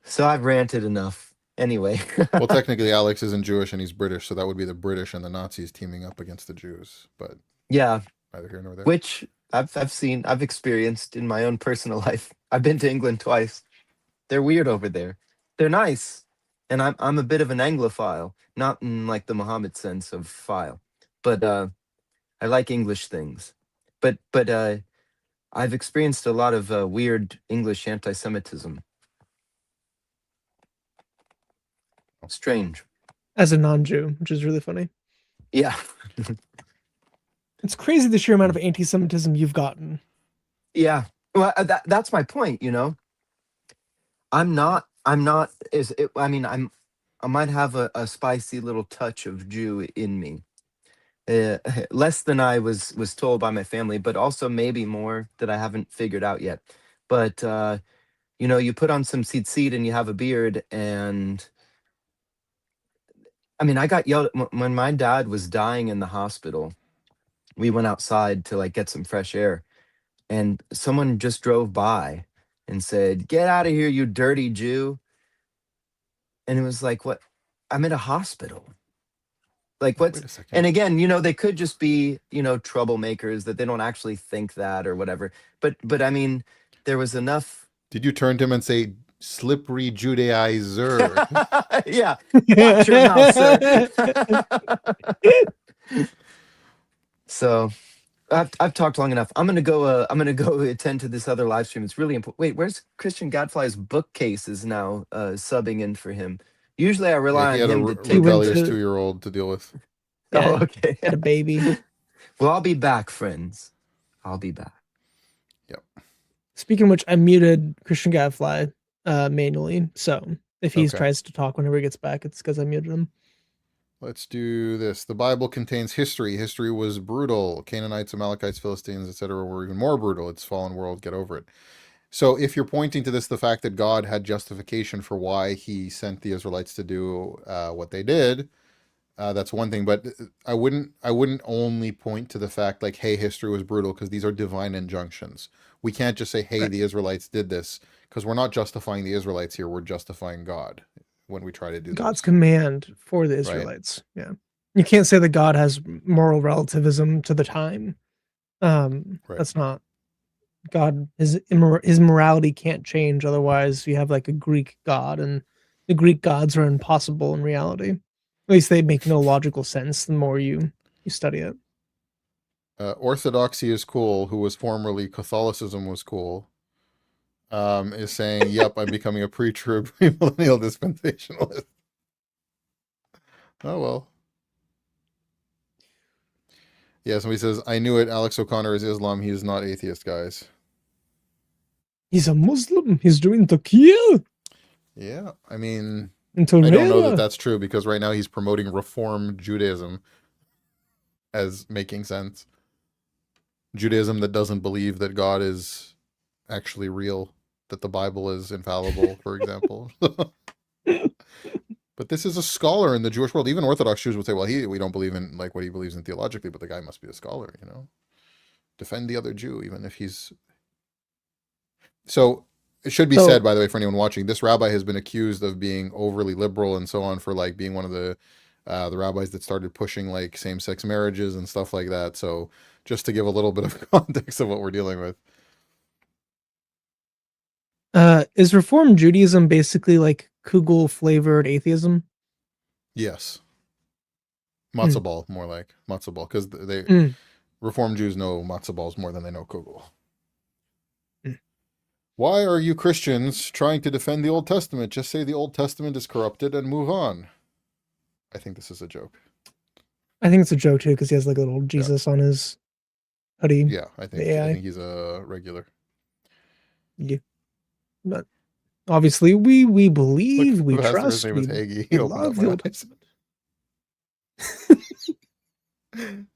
So I've ranted enough. Anyway, Well, technically, Alex isn't Jewish and he's British, so that would be the British and the Nazis teaming up against the Jews. But yeah, neither here nor there. which I've experienced in my own personal life. I've been to England twice. They're weird over there. They're nice, and I'm a bit of an Anglophile, not in like the Muhammad sense of file, but I like English things. But I've experienced a lot of weird English anti-Semitism. Strange. As a non-Jew, which is really funny. Yeah. It's crazy the sheer amount of anti-Semitism you've gotten. Yeah. Well, that's my point, you know. I'm not I mean, I might have a spicy little touch of Jew in me. Less than I was told by my family, but also maybe more that I haven't figured out yet. But you know, you put on some tzitzit and you have a beard, and I mean, I got yelled at when my dad was dying in the hospital. We went outside to like get some fresh air, and someone just drove by and said, "Get out of here, you dirty Jew." And it was like, what? I'm in a hospital. Like, Wait what's, a second. and again, you know, they could just be, you know, troublemakers that they don't actually think that or whatever. But I mean, there was enough. Did you turn to him and say, slippery Judaizer? Yeah. Watch your mouth, sir. So I've talked long enough. I'm gonna go attend to this other live stream. It's really important. Wait, where's Christian Gadfly's bookcases now subbing in for him? Usually I Yeah, rely he on had a him to take. rebellious to- 2-year-old to deal with. Yeah, Oh, okay. had a baby. Well, I'll be back, friends. I'll be back. Speaking of which, I muted Christian Gadfly manually. So if he Okay. tries to talk whenever he gets back, it's because I muted him. Let's do this. The Bible contains history. History was brutal. Canaanites, Amalekites, Philistines, etc. were even more brutal. It's fallen world. Get over it. So if you're pointing to this, the fact that God had justification for why he sent the Israelites to do what they did, that's one thing. But I wouldn't only point to the fact like, hey, history was brutal, because these are divine injunctions. We can't just say, hey, Right. the Israelites did this, because we're not justifying the Israelites here. We're justifying God when we try to do God's this. command for the Israelites. Yeah. You can't say that God has moral relativism to the time. Right. That's not God. His morality can't change. Otherwise, you have like a Greek God, and the Greek gods are impossible in reality. At least they make no logical sense the more you study it. Orthodoxy is cool, who was formerly Catholicism was cool, is saying, yep, I'm becoming a preacher, a premillennial dispensationalist. Oh, well. Yeah, somebody says, I knew it, Alex O'Connor is Islam, he is not atheist, guys. He's a Muslim. He's doing taqiyya. Yeah, I mean, I I don't know that that's true, because right now he's promoting Reform Judaism as making sense. Judaism that doesn't believe that God is actually real, that the Bible is infallible, for example. But this is a scholar in the Jewish world. Even Orthodox Jews would say, well, we don't believe in like what he believes in theologically, but the guy must be a scholar, you know? Defend the other Jew, even if he's... So it should be said, by the way, for anyone watching, this rabbi has been accused of being overly liberal and so on, for like being one of the rabbis that started pushing like same-sex marriages and stuff like that. So just to give a little bit of context of what we're dealing with. Is Reform Judaism basically like Kugel flavored atheism? Yes. Matzo ball, more like matzo ball, because they Reform Jews know matzo balls more than they know kugel. Why are you Christians trying to defend the Old Testament? Just say the Old Testament is corrupted and move on. I think this is a joke. I think it's a joke too, because he has like a little Jesus on his hoodie. Yeah, I think he's a regular. Yeah. But obviously we believe, Look, we Professor, trust, his name we is Hagee. He opened up love my the Old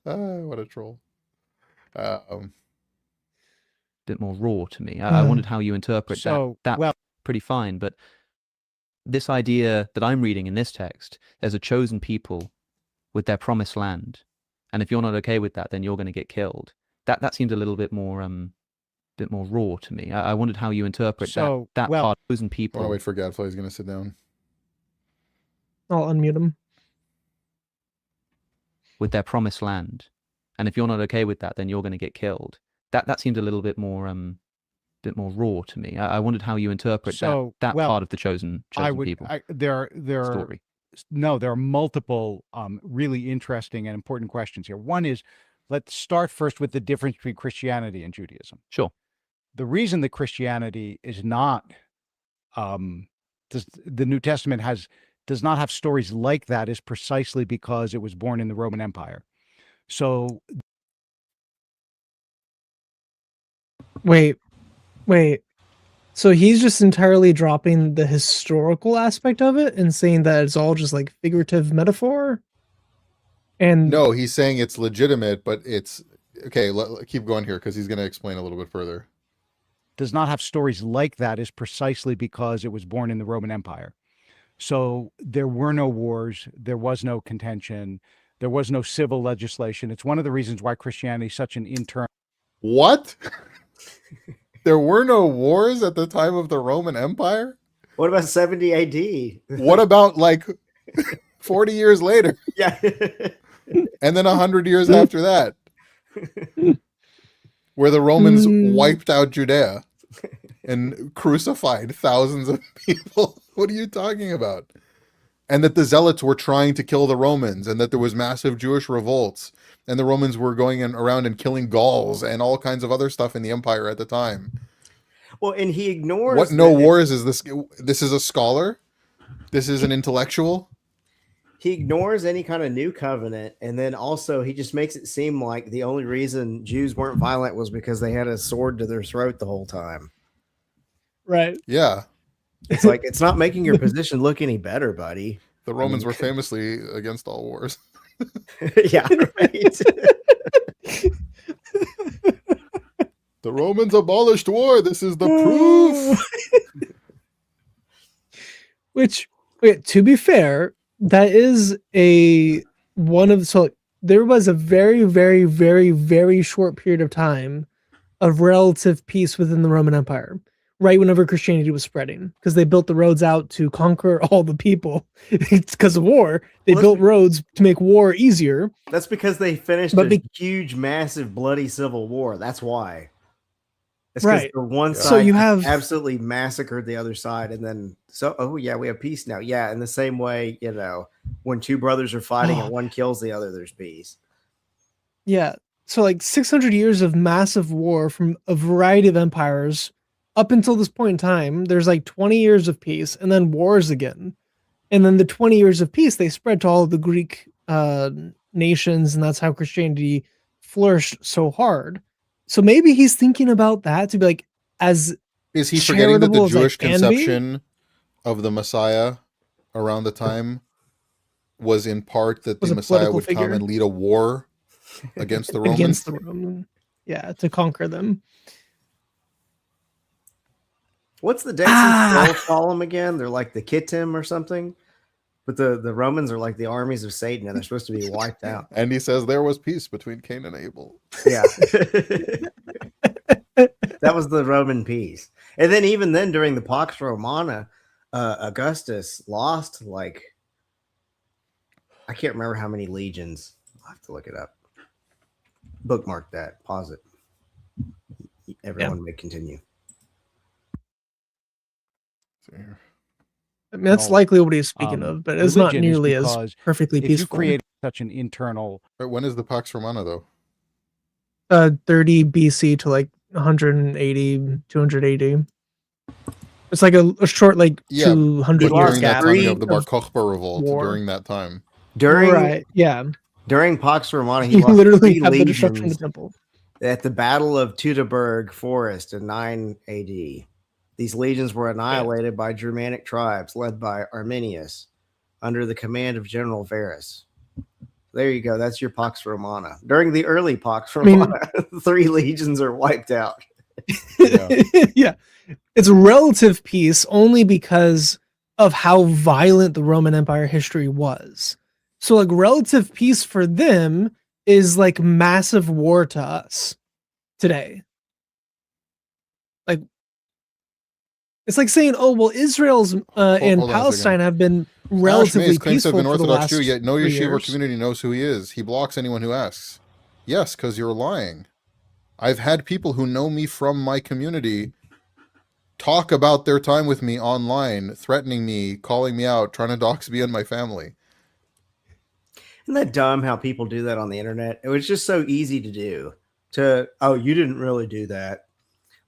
eyes. What a troll. Bit more raw to me. I wondered how you interpret So, that. well, Pretty fine, but this idea that I'm reading in this text, there's a chosen people with their promised land, and if you're not okay with that, then you're going to get killed. That seems a little bit more raw to me. I wondered how you interpret that part. Chosen I people. want to wait for Gadfly. He's going to sit down. I'll unmute him. With their promised land, and if you're not okay with that, then you're going to get killed. That seems a little bit more raw to me. I wondered how you interpret that part of the chosen people. There story. There are multiple really interesting and important questions here. One is, let's start first with the difference between Christianity and Judaism. Sure. The reason that Christianity is not, the New Testament does not have stories like that is precisely because it was born in the Roman Empire. So Wait. So he's just entirely dropping the historical aspect of it and saying that it's all just like figurative metaphor? And No, he's saying it's legitimate, but it's okay. Keep going here because he's going to explain a little bit further. does not have stories like that is precisely because it was born in the Roman Empire. So there were no wars, there was no contention, there was no civil legislation. It's one of the reasons why Christianity is such an internal. What? There were no wars at the time of the Roman Empire? What about 70 AD? What about like 40 years later? Yeah. And then 100 years after that? Where the Romans wiped out Judea and crucified thousands of people. What are you talking about? And that the Zealots were trying to kill the Romans, and that there was massive Jewish revolts, and the Romans were going around and killing Gauls and all kinds of other stuff in the empire at the time. Well, and he ignores what no wars is this? This is a scholar? This is an intellectual? He ignores any kind of new covenant, and then also he just makes it seem like the only reason Jews weren't violent was because they had a sword to their throat the whole time. right. Yeah. It's like, it's not making your position look any better, buddy. The Romans were famously against all wars. Yeah, right. The Romans abolished war. This is the proof. Which, to be fair, that is there was a very, very, very, very short period of time of relative peace within the Roman Empire, right whenever Christianity was spreading, because they built the roads out to conquer all the people. It's because of war. They built roads to make war easier. That's because they finished a huge, massive, bloody civil war. That's why. It's because the one side so you have absolutely massacred the other side, and then we have peace now. Yeah, in the same way, when two brothers are fighting and one kills the other, there's peace. Yeah. So like 600 years of massive war from a variety of empires up until this point in time. There's like 20 years of peace and then wars again. And then the 20 years of peace, they spread to all of the Greek nations. And that's how Christianity flourished so hard. So maybe he's thinking about that to be like, is he forgetting that the Jewish conception of the Messiah around the time was in part that the Messiah would come and lead a war against the Romans? To conquer them. What's the Dead Sea Scrolls column again? They're like the Kittim or something. But the Romans are like the armies of Satan, and they're supposed to be wiped out. And he says there was peace between Cain and Abel. Yeah. That was the Roman peace. And then even then, during the Pax Romana, Augustus lost I can't remember how many legions. I'll have to look it up. Bookmark that. Pause it. Everyone may continue. I mean, that's likely what he's speaking of, but it's not nearly as perfectly peaceful. If you create such an internal... When is the Pax Romana, though? 30 BC to like 180, 280. It's like a short, 200 during gap. that time of the Bar Kokhba revolt, during that time. During Pax Romana, he literally had the destruction of the temple. At the Battle of Teutoburg Forest in 9 AD. These legions were annihilated by Germanic tribes led by Arminius under the command of General Varus. There you go. That's your Pax Romana. During the early Pax Romana, 3 legions are wiped out. Yeah. It's relative peace only because of how violent the Roman Empire history was. So like relative peace for them is like massive war to us today. Like it's like saying, oh well, Israel's and hold on a Palestine second. have been Ash relatively Mays claims to have peaceful been for the Orthodox last Jew, yet no 3 yeshiva years. community knows who he is. He blocks anyone who asks. Yes, because you're lying. I've had people who know me from my community talk about their time with me online, threatening me, calling me out, trying to dox me and my family. Isn't that dumb how people do that on the internet? It was just so easy to do. You didn't really do that.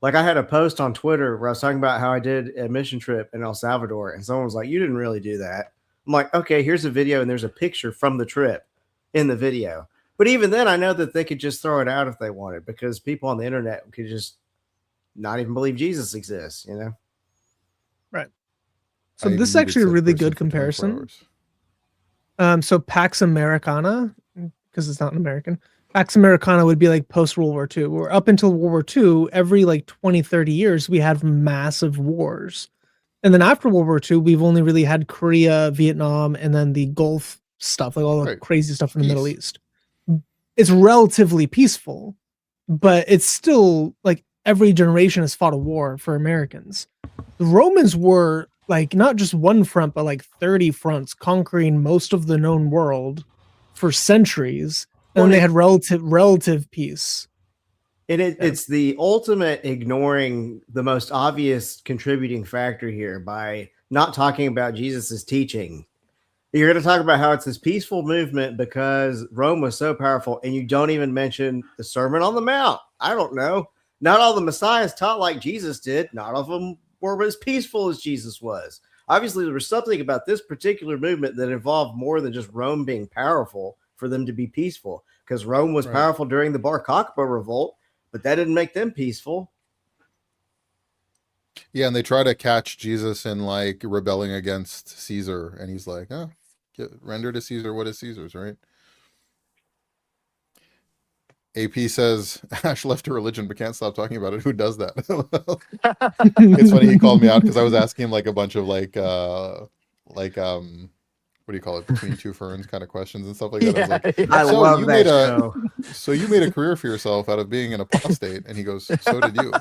Like I had a post on Twitter where I was talking about how I did a mission trip in El Salvador, and someone was like, "You didn't really do that." I'm like, "Okay, here's a video, and there's a picture from the trip in the video." But even then, I know that they could just throw it out if they wanted, because people on the internet could just not even believe Jesus exists, you know? Right. So I this is muted actually a said really person good for 24 comparison. hours. So Pax Americana, because it's not an American, Pax Americana would be like post World War II, where up until World War II, every like 20, 30 years, we had massive wars. And then after World War II, we've only really had Korea, Vietnam, and then the Gulf stuff, like all the Right. crazy stuff in the Middle Peace. East. It's relatively peaceful, but it's still like every generation has fought a war for Americans. The Romans were like not just one front, but like 30 fronts, conquering most of the known world for centuries. And Well, they had relative peace. And it's the ultimate ignoring the most obvious contributing factor here by not talking about Jesus's teaching. You're going to talk about how it's this peaceful movement because Rome was so powerful, and you don't even mention the Sermon on the Mount. I don't know. Not all the messiahs taught like Jesus did. Not all of them were as peaceful as Jesus was. Obviously, there was something about this particular movement that involved more than just Rome being powerful for them to be peaceful, because Rome was powerful during the Bar Kokhba revolt, but that didn't make them peaceful. Yeah, and they try to catch Jesus in like rebelling against Caesar, and he's like, "Oh, render to Caesar what is Caesar's," right? AP says Ash left her religion but can't stop talking about it. Who does that? It's funny he called me out because I was asking him like a bunch of like what do you call it, between two ferns kind of questions and stuff like that. I was like, I so love you that made show. so you made a career for yourself out of being an apostate, and he goes, so did you.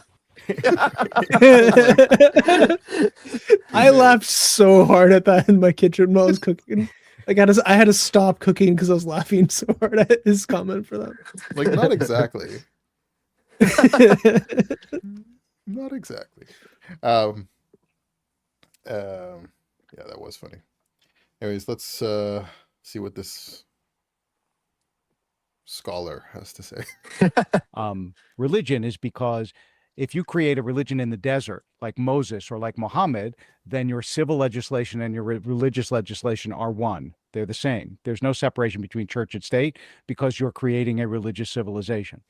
I laughed so hard at that in my kitchen while I was cooking. Like I had to stop cooking because I was laughing so hard at his comment for that. Like, not exactly. Not exactly. Yeah, that was funny. Anyways, let's see what this scholar has to say. Religion is because if you create a religion in the desert, like Moses or like Muhammad, then your civil legislation and your religious legislation are one. They're the same. There's no separation between church and state because you're creating a religious civilization.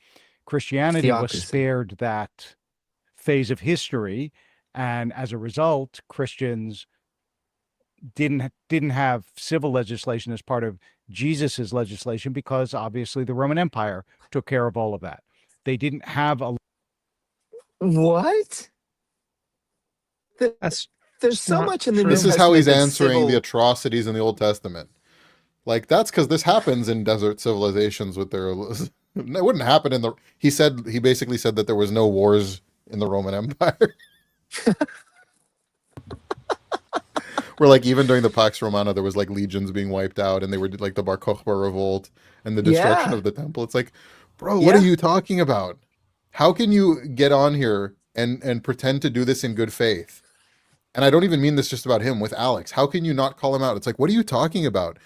Christianity was Theocracy. spared that phase of history, and as a result, Christians didn't have civil legislation as part of Jesus's legislation because obviously the Roman Empire took care of all of that. They didn't have a What? That's There's so not much in the true. New This is how Testament he's that's answering the civil- atrocities in the Old Testament. Like, that's because this happens in desert civilizations with their. It wouldn't happen in the. He basically said that there was no wars in the Roman Empire. Where like even during the Pax Romana, there was like legions being wiped out, and they were like the Bar Kokhba revolt and the destruction Yeah. of the temple. It's like, bro, what are you talking about? How can you get on here and pretend to do this in good faith? And I don't even mean this just about him, with Alex. How can you not call him out? It's like, what are you talking about?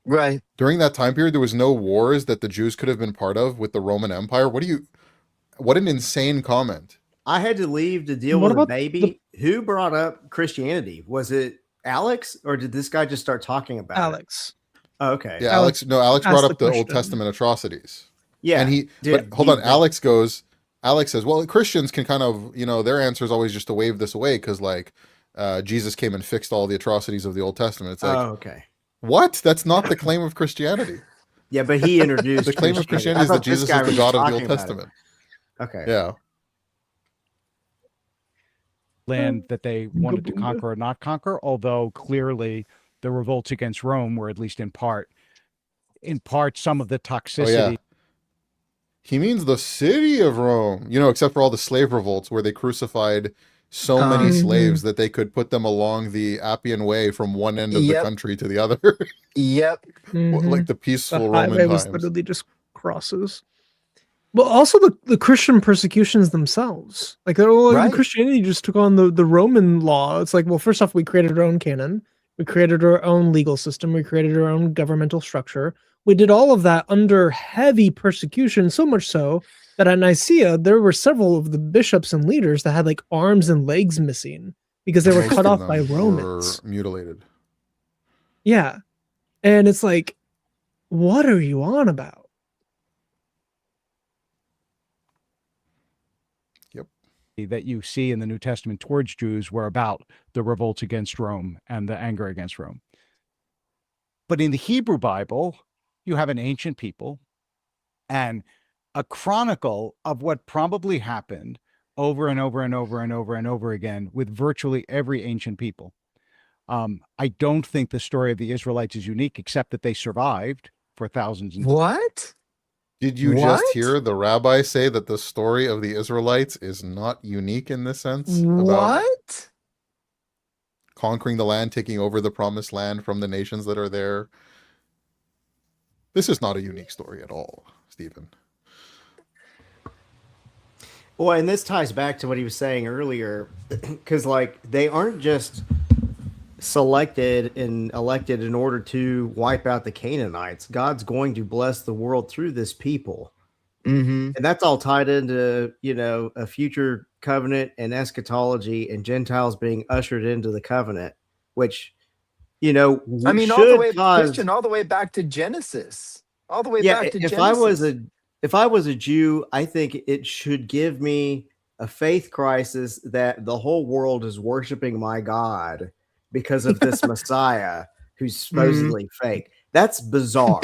Right. During that time period, there was no wars that the Jews could have been part of with the Roman Empire. What an insane comment. I had to leave to deal What with a about baby. Who brought up Christianity? Was it Alex, or did this guy just start talking about Alex. it? Oh, okay. Yeah, Alex Alex asked brought the up the Old question. Testament atrocities. Yeah. And Did but hold he- on, Alex says, well, Christians can kind of, their answer is always just to wave this away because like Jesus came and fixed all the atrocities of the Old Testament. It's like, Oh, okay. what? That's not the claim of Christianity. Yeah, but he introduced The claim of Christianity is I that thought this Jesus guy is the was God of the talking Old about it. Testament. Okay. Yeah. land that they wanted to Boonga. conquer or not conquer, although clearly the revolts against Rome were, at least in part, some of the Oh toxicity. yeah. He means the city of Rome, except for all the slave revolts where they crucified so many Mhm. slaves that they could put them along the Appian Way from one end of the Yep. country to the other. Yep. Mhm. Like the The peaceful Roman highway was times. literally just crosses. But also the Christian persecutions themselves. Like they're all like Right. the Christianity just took on the Roman law. It's like, well, first off, we created our own canon. We created our own legal system. We created our own governmental structure. We did all of that under heavy persecution, so much so that at Nicaea, there were several of the bishops and leaders that had like arms and legs missing because they were Most cut of off by them Romans. were mutilated. Yeah. And it's like, what are you on about? that you see in the New Testament towards Jews were about the revolts against Rome and the anger against Rome. But in the Hebrew Bible, you have an ancient people and a chronicle of what probably happened over and over and over and over and over again with virtually every ancient people. I don't think the story of the Israelites is unique, except that they survived for thousands and What? Did you What? just hear the rabbi say that the story of the Israelites is not unique in this sense? About What? conquering the land, taking over the promised land from the nations that are there. This is not a unique story at all, Stephen. Well, and this ties back to what he was saying earlier, because like they aren't just selected and elected in order to wipe out the Canaanites. God's going to bless the world through this people. Mm-hmm. And that's all tied into, a future covenant and eschatology and Gentiles being ushered into the covenant, which, I mean, all the way, Christian, all the way back to Genesis. All the way back to if Genesis. if I was a Jew, I think it should give me a faith crisis that the whole world is worshiping my God because of this Messiah who's supposedly fake. That's bizarre.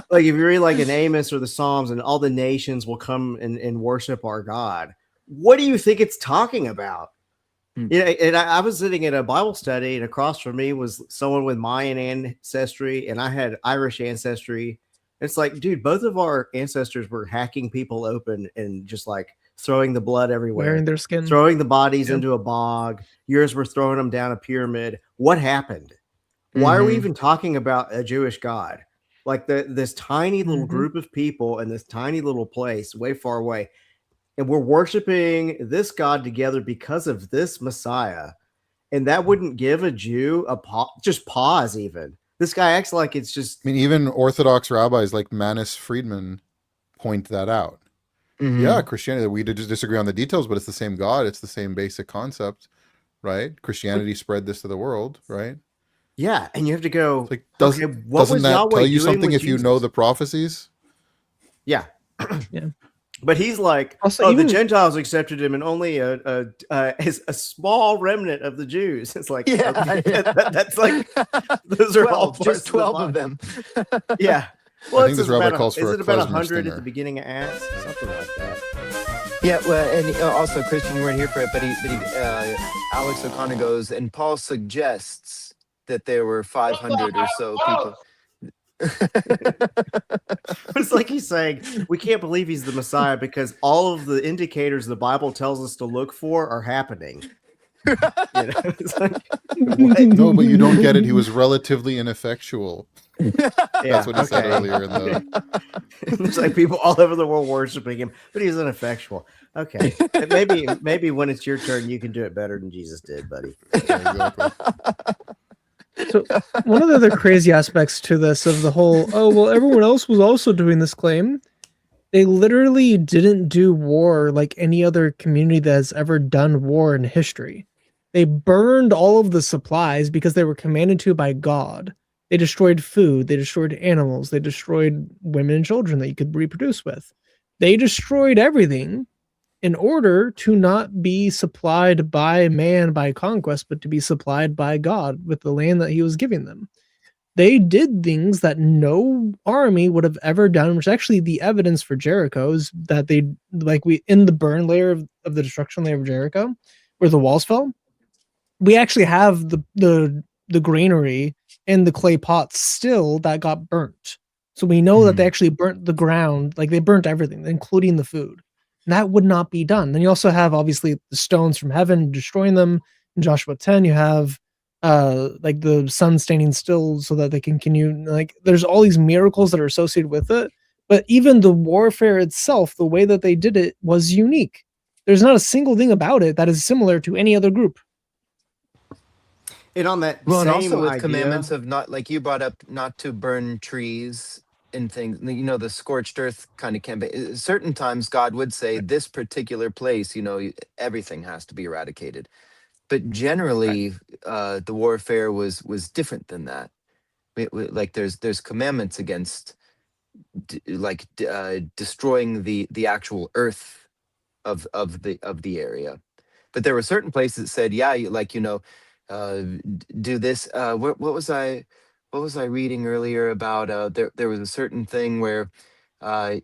Like if you read like an Amos or the Psalms and all the nations will come and worship our God. What do you think it's talking about? And I was sitting in a Bible study and across from me was someone with Mayan ancestry and I had Irish ancestry. It's like, dude, both of our ancestors were hacking people open and just like throwing the blood everywhere, Wearing their skin. throwing the bodies into a bog. Yours were throwing them down a pyramid. What happened? Why are we even talking about a Jewish God? Like this tiny little group of people in this tiny little place way far away. And we're worshiping this God together because of this Messiah. And that wouldn't give a Jew just pause even. This guy acts like it's just... I mean, even Orthodox rabbis like Manis Friedman point that out. Yeah, Christianity, we just disagree on the details, but it's the same God. It's the same basic concept, right? Christianity spread this to the world, right? Yeah, and you have to go... It's like, okay, what doesn't was that Yahweh tell you doing something with if you know Jesus? the prophecies? Yeah. Yeah. But he's like, Also, the even- Gentiles accepted him, and only a small remnant of the Jews. It's like, Yeah, okay, that's like those are all 12, parts just 12 of Bible. them. Yeah. Well, I think this rabbi calls for is a it about klezmer 100 stinger. at the beginning of Acts? Something like that. Yeah, well, and also Christian, you weren't here for it, but Alex O'Connor goes, and Paul suggests that there were 500 or so people. It's like he's saying, we can't believe he's the Messiah because all of the indicators the Bible tells us to look for are happening. It's like, what? No, but you don't get it. He was relatively ineffectual. Yeah, That's what he said okay. earlier in the... There's like people all over the world worshiping him, but he's ineffectual. Okay, maybe when it's your turn, you can do it better than Jesus did, buddy. Yeah, exactly. So one of the other crazy aspects to this of the whole, oh, well, everyone else was also doing this claim. They literally didn't do war like any other community that has ever done war in history. They burned all of the supplies because they were commanded to by God. They destroyed food. They destroyed animals. They destroyed women and children that you could reproduce with. They destroyed everything in order to not be supplied by man by conquest, but to be supplied by God with the land that he was giving them. They did things that no army would have ever done, which actually the evidence for Jericho is that they, in the burn layer of the destruction layer of Jericho, where the walls fell, we actually have the granary and the clay pots still that got burnt. So we know that they actually burnt the ground, like they burnt everything, including the food. And that would not be done. Then you also have obviously the stones from heaven destroying them. In Joshua 10, you have like the sun standing still so that they can continue. Like there's all these miracles that are associated with it. But even the warfare itself, the way that they did it was unique. There's not a single thing about it that is similar to any other group. And on that Well, and same also with idea, commandments of not, like you brought up, not to burn trees and things. You know, the scorched earth kind of campaign. Certain times, God would say, "This particular place, you know, everything has to be eradicated." But generally, the warfare was different than that. Like there's commandments against destroying the actual earth of the area. But there were certain places that said, yeah, do this. What was I reading earlier about? There was a certain thing where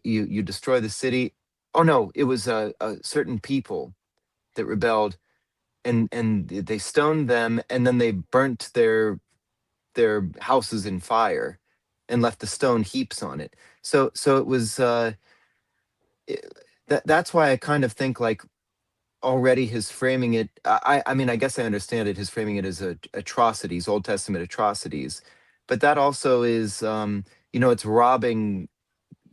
you destroy the city. Oh no, it was a certain people that rebelled, and they stoned them, and then they burnt their houses in fire, and left the stone heaps on it. So it was that's why I kind of think like already his framing it. I mean, I guess I understand it. His framing it as atrocities, Old Testament atrocities, but that also is it's robbing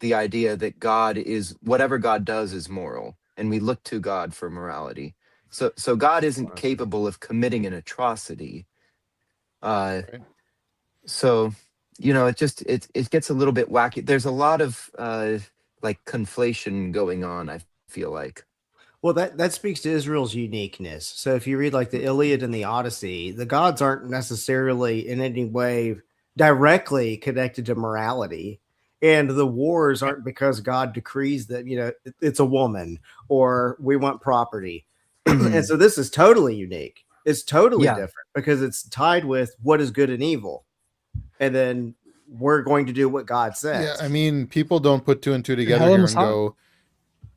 the idea that God is, whatever God does is moral, and we look to God for morality. So God isn't capable of committing an atrocity. Right. So it gets a little bit wacky. There's a lot of like conflation going on, I feel like. well, that speaks to Israel's uniqueness. So if you read like the Iliad and the Odyssey, the gods aren't necessarily in any way directly connected to morality. And the wars aren't because God decrees that, it's a woman or we want property. And so this is totally unique. It's totally Yeah. different because it's tied with what is good and evil. And then we're going to do what God says. Yeah, I mean, people don't put two and two together Helen here was and hot. go,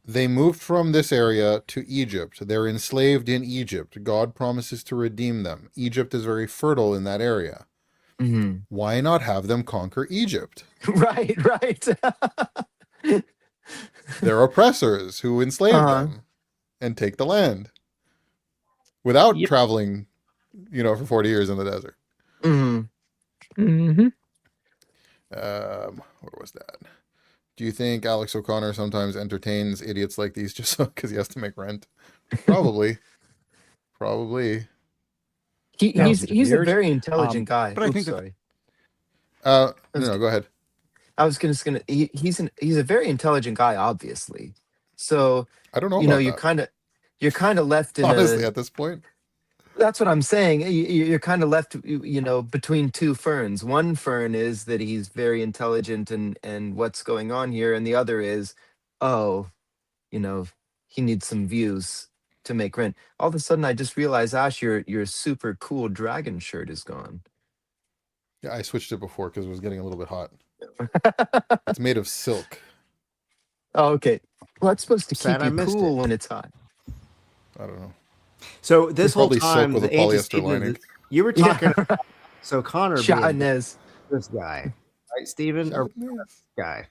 they moved from this area to Egypt. They're enslaved in Egypt. God promises to redeem them. Egypt is very fertile in that area. Mhm. Why not have them conquer Egypt? Right. They're oppressors who enslave Uh-huh. them and take the land without Yep. traveling, for 40 years in the desert. Mhm. Mm-hmm. Where was that? Do you think Alex O'Connor sometimes entertains idiots like these just because he has to make rent? Probably. Probably. He's Thousands of a years. very intelligent guy. but I Oops, think that- sorry. No, go ahead. I was gonna. He's a very intelligent guy, obviously. So I don't know about you're kind of left in honestly a. at this point. That's what I'm saying. You're kind of left, between two ferns. One fern is that he's very intelligent and what's going on here, and the other is, oh, he needs some views to make rent. All of a sudden, I just realized, Ash, your super cool dragon shirt is gone. Yeah, I switched it before because it was getting a little bit hot. It's made of silk. Oh, okay. Well, that's supposed to Sad keep I you missed cool it. when it's hot. I don't know. So this It's whole probably silk time, with the a polyester antecedent lining. of you were talking Yeah. about so Connor being Shatnez. this guy, right, Stephen, or Yes. guy?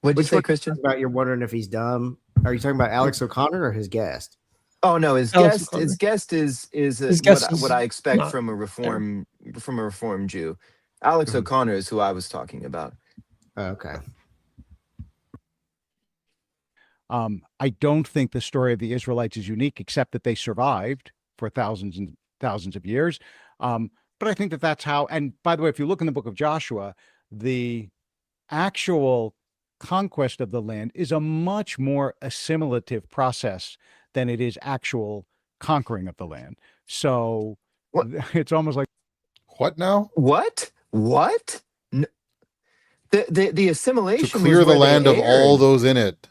What'd you Which say, one Christian? about you're wondering if he's dumb? Are you talking about Alex O'Connor or his guest? Oh no, his Alex guest. O'Connor. His guest is His guest is what I expect not from a reform Jew. Alex Mhm. O'Connor is who I was talking about. Okay. I don't think the story of the Israelites is unique, except that they survived for thousands and thousands of years. But I think that that's how. And by the way, if you look in the book of Joshua, the actual conquest of the land is a much more assimilative process than it is actual conquering of the land. So What? it's almost like What now? What? What? The To assimilation clear was the where they land of all erred. those in it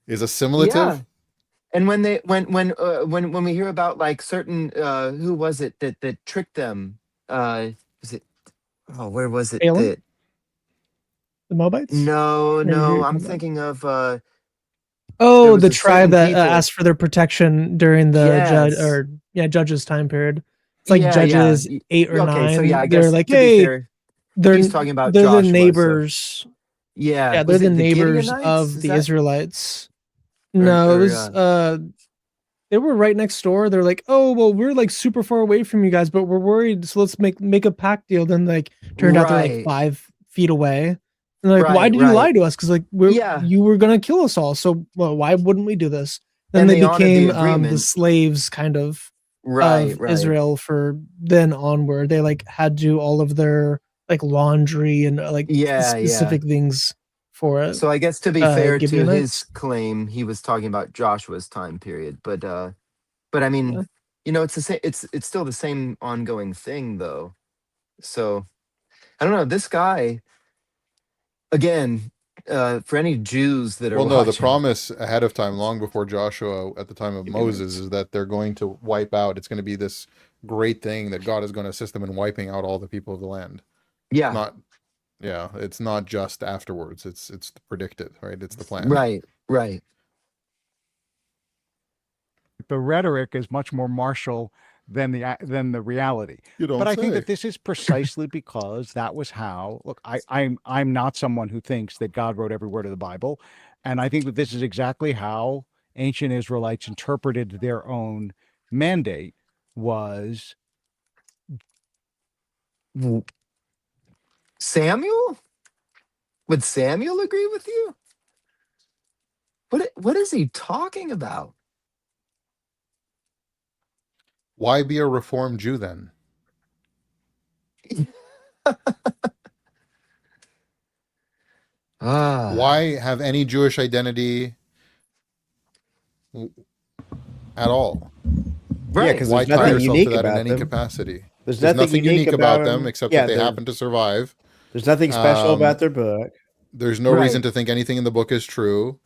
is assimilative? Yeah. And when we hear about like certain who was it that tricked them? Was it? Oh, where was it? Balaam? That The Moabites? no, Or who you're I'm talking about? thinking of Oh, was the a tribe certain that people. asked for their protection during the Yes. judges time period. It's like Yeah, yeah. Judges 8 or Okay, so 9. yeah, I They're guess like, to be hey, fair, they're he's talking about they're the Joshua. So neighbors. yeah, Yeah, they're was the it the neighbors Gideonites? of Is the that Israelites. or No, it or was they were right next door. They're like, oh well, we're like super far away from you guys, but we're worried, so let's make a pact deal. Then like turned out they're like right, 5 feet away. And they're like, why right, did you lie right? to us? Because like Yeah, you were gonna kill us all. So well, why wouldn't we do this? Then and they they honored the became the agreement. slaves kind Right, of right. Israel for then onward. They like had to do all of their like laundry and like Yeah, yeah. specific things for it. So I guess to be fair to his Gibeonites. claim, he was talking about Joshua's time period. But I mean, Yeah. it's the same. It's still the same ongoing thing, though. So I don't know. This guy again, for any Jews that are Well, no, the watching, promise ahead of time, long before Joshua at the time of Moses, Gibeonites. is that they're going to wipe out. It's going to be this great thing that God is going to assist them in wiping out all the people of the land. It's Yeah, not, yeah, it's not just afterwards. It's predicted, right? It's the plan. right, right. The rhetoric is much more martial than the reality. You don't But I say. think that this is precisely because that was how. Look, I'm not someone who thinks that God wrote every word of the Bible, and I think that this is exactly how ancient Israelites interpreted their own mandate. Was Samuel? Would Samuel agree with you? What is he talking about? Why be a reformed Jew then? Ah, Why have any Jewish identity at all? Yeah, right. because Why there's tie nothing yourself to unique that in about any them. capacity? There's There's nothing nothing unique unique about about them them. except Yeah, that they happen to survive. there's nothing special about Um, their book. there's no Right. reason to think anything in the book is true.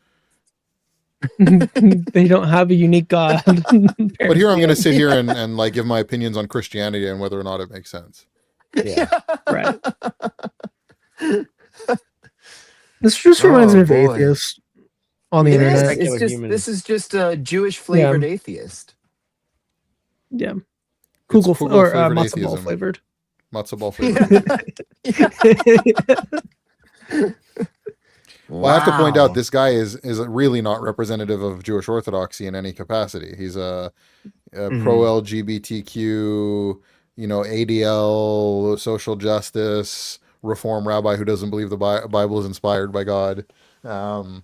They don't have a unique God. But here I'm going to apparently. sit here and like give my opinions on Christianity and whether or not it makes sense. Yeah. Right. This just reminds Oh me of boy. atheists on the It is. internet. Secular It's just humans. this is just a Jewish flavored atheist. Yeah. It's Kugel Kugel or flavored matzo ball atheism. flavored. Matzo ball flavored. Well, I have to point out Wow. this guy is really not representative of Jewish orthodoxy in any capacity. He's a pro LGBTQ, ADL, social justice, reform rabbi who doesn't believe the Bible is inspired by God. I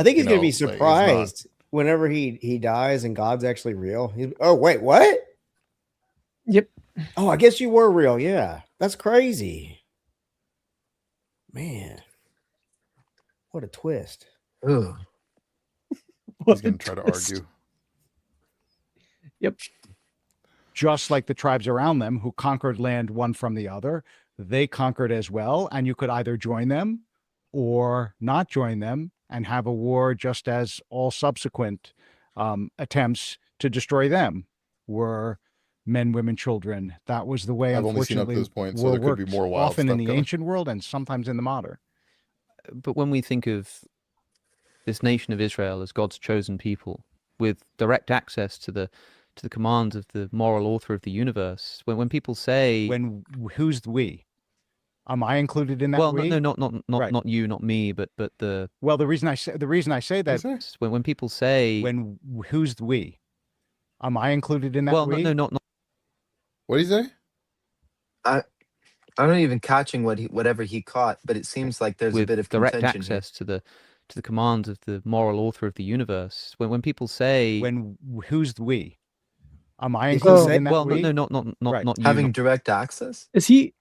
think he's going to be he's not. surprised whenever he dies and God's actually real. Oh, wait, what? Yep. Oh, I guess you were real. Yeah. That's crazy. Man. What a twist. Ugh. He's going to try to argue. Yep. just like the tribes around them who conquered land one from the other, they conquered as well, and you could either join them or not join them and have a war, just as all subsequent attempts to destroy them were men, women, children. That was the way, I've only seen up to unfortunately, this point, so war there could be worked, more wild often in stuff the coming. ancient world and sometimes in the modern. But when we think of this nation of Israel as God's chosen people, with direct access to the commands of the moral author of the universe, when people say, Who's the we? Am I included in that? well, we? not Right. not you, not me, but the Well, the reason I say that, when people say, who's the we? Am I included in that? well, we? not What do you say? I'm not even catching whatever he caught, but it seems like there's a with bit of direct contention here. access to the commands of the moral author of the universe. When people say, Who's the we? Am I Did he included say- in that? well, we? not Right. not you, Having direct access? Is he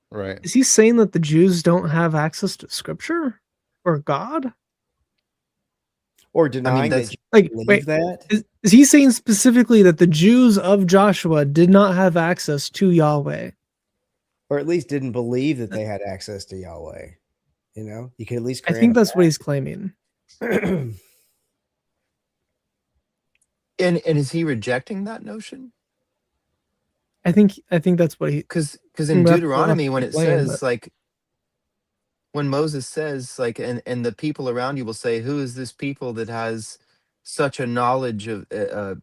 Right. saying that the Jews don't have access to scripture or God? Or denying that's- that you Like, believe wait, that? is he saying specifically that the Jews of Joshua did not have access to Yahweh? Or at least didn't believe that they had access to Yahweh. You know, you could at least I grant think them that's what he's claiming. that. And is he rejecting that notion? I think that's what he. Because in We'll have to Deuteronomy, when keep it playing, says but- like when Moses says, like, and the people around you will say, who is this people that has such a knowledge of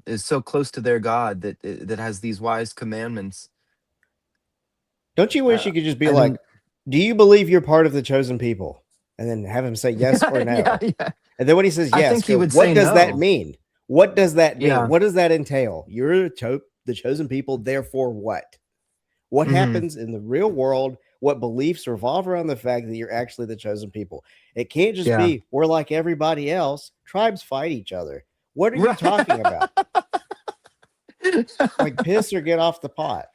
is so close to their God that has these wise commandments? Don't you wish uh, you could just be and like, then "Do you believe you're part of the chosen people?" And then have him say yes or no. yeah, yeah, And then when he says I yes, think he go, would what say does that no. mean? What does that mean? Yeah. What does that entail? You're the chosen people, therefore what? What Hmm. happens in the real world? What beliefs revolve around the fact that you're actually the chosen people? It can't just Yeah. be we're like everybody else. Tribes fight each other. What are you Right. talking about? Like piss or get off the pot.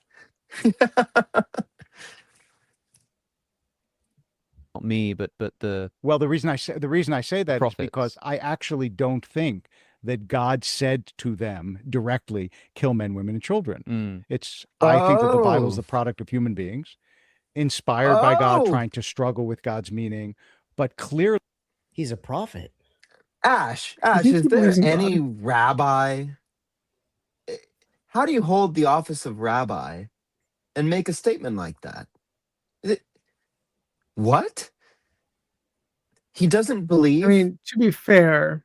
Not me, but the Well, the reason I say that is because prophets. I actually don't think that God said to them directly, kill men, women, and children. Mm. I think that the Bible is Oh. the product of human beings, inspired by God, Oh. trying to struggle with God's meaning, but clearly He's a prophet. Ash, I think is he there believes in any God. rabbi? How do you hold the office of rabbi and make a statement like that? It- what? He doesn't I believe? mean, to be fair,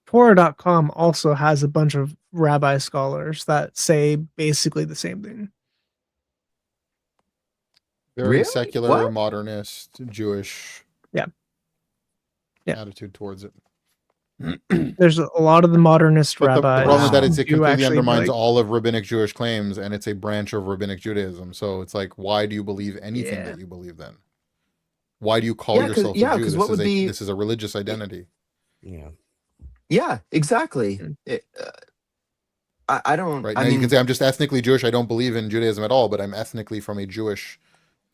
Torah.com also has a bunch of rabbi scholars that say basically the same thing. Very Really? secular, What? modernist, Jewish Yeah. Yeah. attitude towards it. There's a lot of the modernist But the rabbis problem is that who it do completely actually undermines like, all of rabbinic Jewish claims, and it's a branch of rabbinic Judaism. So it's like, why do you believe anything yeah. that you believe then? Why do you call yourself a Jew? Because what would be? This is a religious identity. Yeah. Yeah, exactly. Mm. I don't. Right I now, you can mean, say I'm just ethnically Jewish. I don't believe in Judaism at all, but I'm ethnically from a Jewish,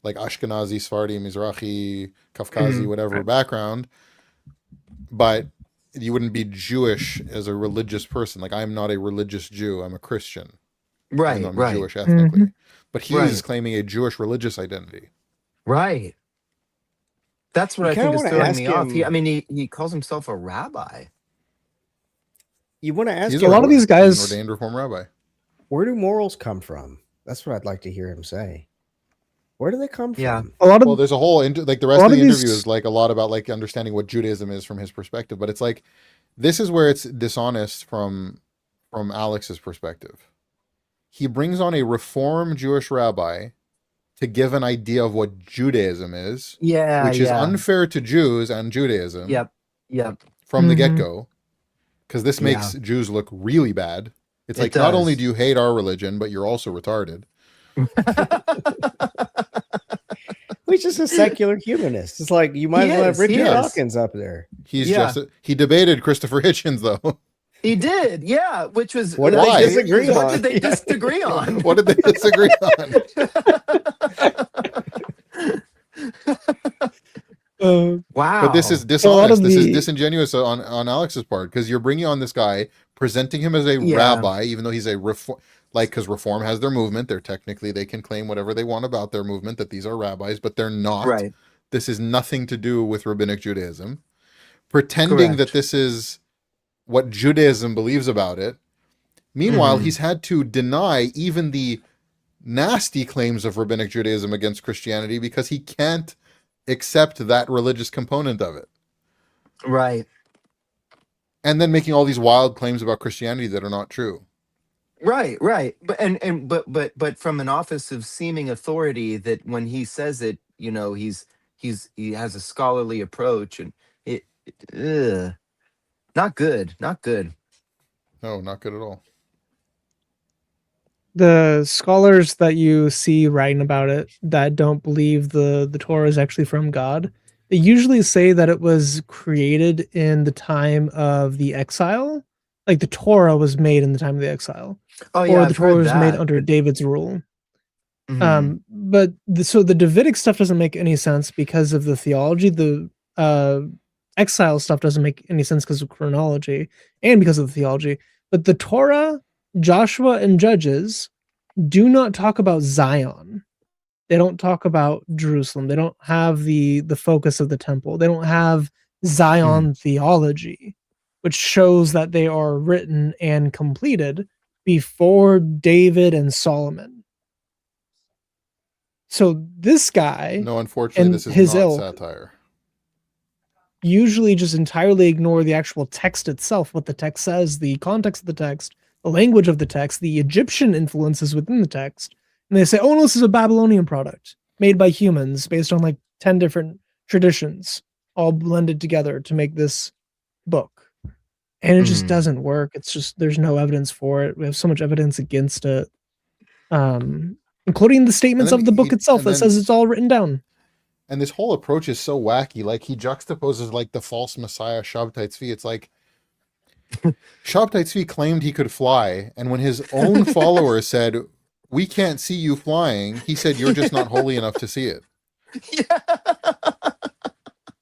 like Ashkenazi, Sephardi, Mizrahi, Kafkazi, mhm, whatever Right. background. But you wouldn't be Jewish as a religious person. Like I'm not a religious Jew. I'm a Christian, even though right, I'm right, Jewish ethnically. Mhm. But he is right, claiming a Jewish religious identity. right. That's what You I kind think of is want to throwing ask me off. him. He calls himself a rabbi. You want to ask He's A a him, lot of rabbi. these He's an guys, ordained Reform rabbi. where do morals come from? That's what I'd like to hear him say. Where do they come Yeah. from? a lot of Well, there's a whole like the a rest lot of of the interview these is like a lot about like understanding what Judaism is from his perspective. But it's like this is where it's dishonest from Alex's perspective. He brings on a Reform Jewish rabbi to give an idea of what Judaism is, Yeah, which is yeah. unfair to Jews and Judaism Yep. Yep. from the Mhm. get-go, because this Yeah. makes Jews look really bad. It's It like not only does. do you hate our religion, but you're also retarded. He's just a secular humanist. It's like you might He as well have is. He Richard Yeah. is. Dawkins up there. He's Yeah. he debated Christopher Hitchens though. He did. Yeah. Which was What did Why? they that's weird, disagree 'cause what on? did they Yeah. disagree on? What did they disagree on? Wow. But this is a lot dishonest. of This is the disingenuous on Alex's part because you're bringing on this guy, presenting him as a Yeah. rabbi, even though he's a reform. Like, because Reform has their movement, they can claim whatever they want about their movement that these are rabbis, but they're not. Right. This is nothing to do with rabbinic Judaism. Pretending that Correct. this is what Judaism believes about it. Meanwhile, Mhm. he's had to deny even the nasty claims of rabbinic Judaism against Christianity because he can't accept that religious component of it. Right. And then making all these wild claims about Christianity that are not true. Right. Right. But from an office of seeming authority, that when he says it, he has a scholarly approach, and ugh, not good. Not good. No, not good at all. the scholars that you see writing about it that don't believe the Torah is actually from God, they usually say that it was created in the time of the exile. Like the Torah was made in the time of the exile, Oh yeah, or the I've Torah heard was made that. under But David's rule. mhm. But so the Davidic stuff doesn't make any sense because of the theology. The exile stuff doesn't make any sense because of chronology and because of the theology. But the Torah, Joshua, and Judges do not talk about Zion. They don't talk about Jerusalem. They don't have the focus of the temple. They don't have Zion theology, which shows that they are written and completed before David and Solomon. So this guy No, unfortunately, and this is his not ilk satire. usually just entirely ignore the actual text itself, what the text says, the context of the text, the language of the text, the Egyptian influences within the text. And they say, oh, no, this is a Babylonian product made by humans based on like 10 different traditions, all blended together to make this book. And it just doesn't work. It's just, there's no evidence for it. We have so much evidence against it, including the statements then of the book itself that says it's all written down. And this whole approach is so wacky. Like he juxtaposes like the false messiah Shabtai Tzvi. It's like Shabtai Tzvi claimed he could fly, and when his own followers said, "We can't see you flying," he said, "You're just not holy enough to see it." Yeah.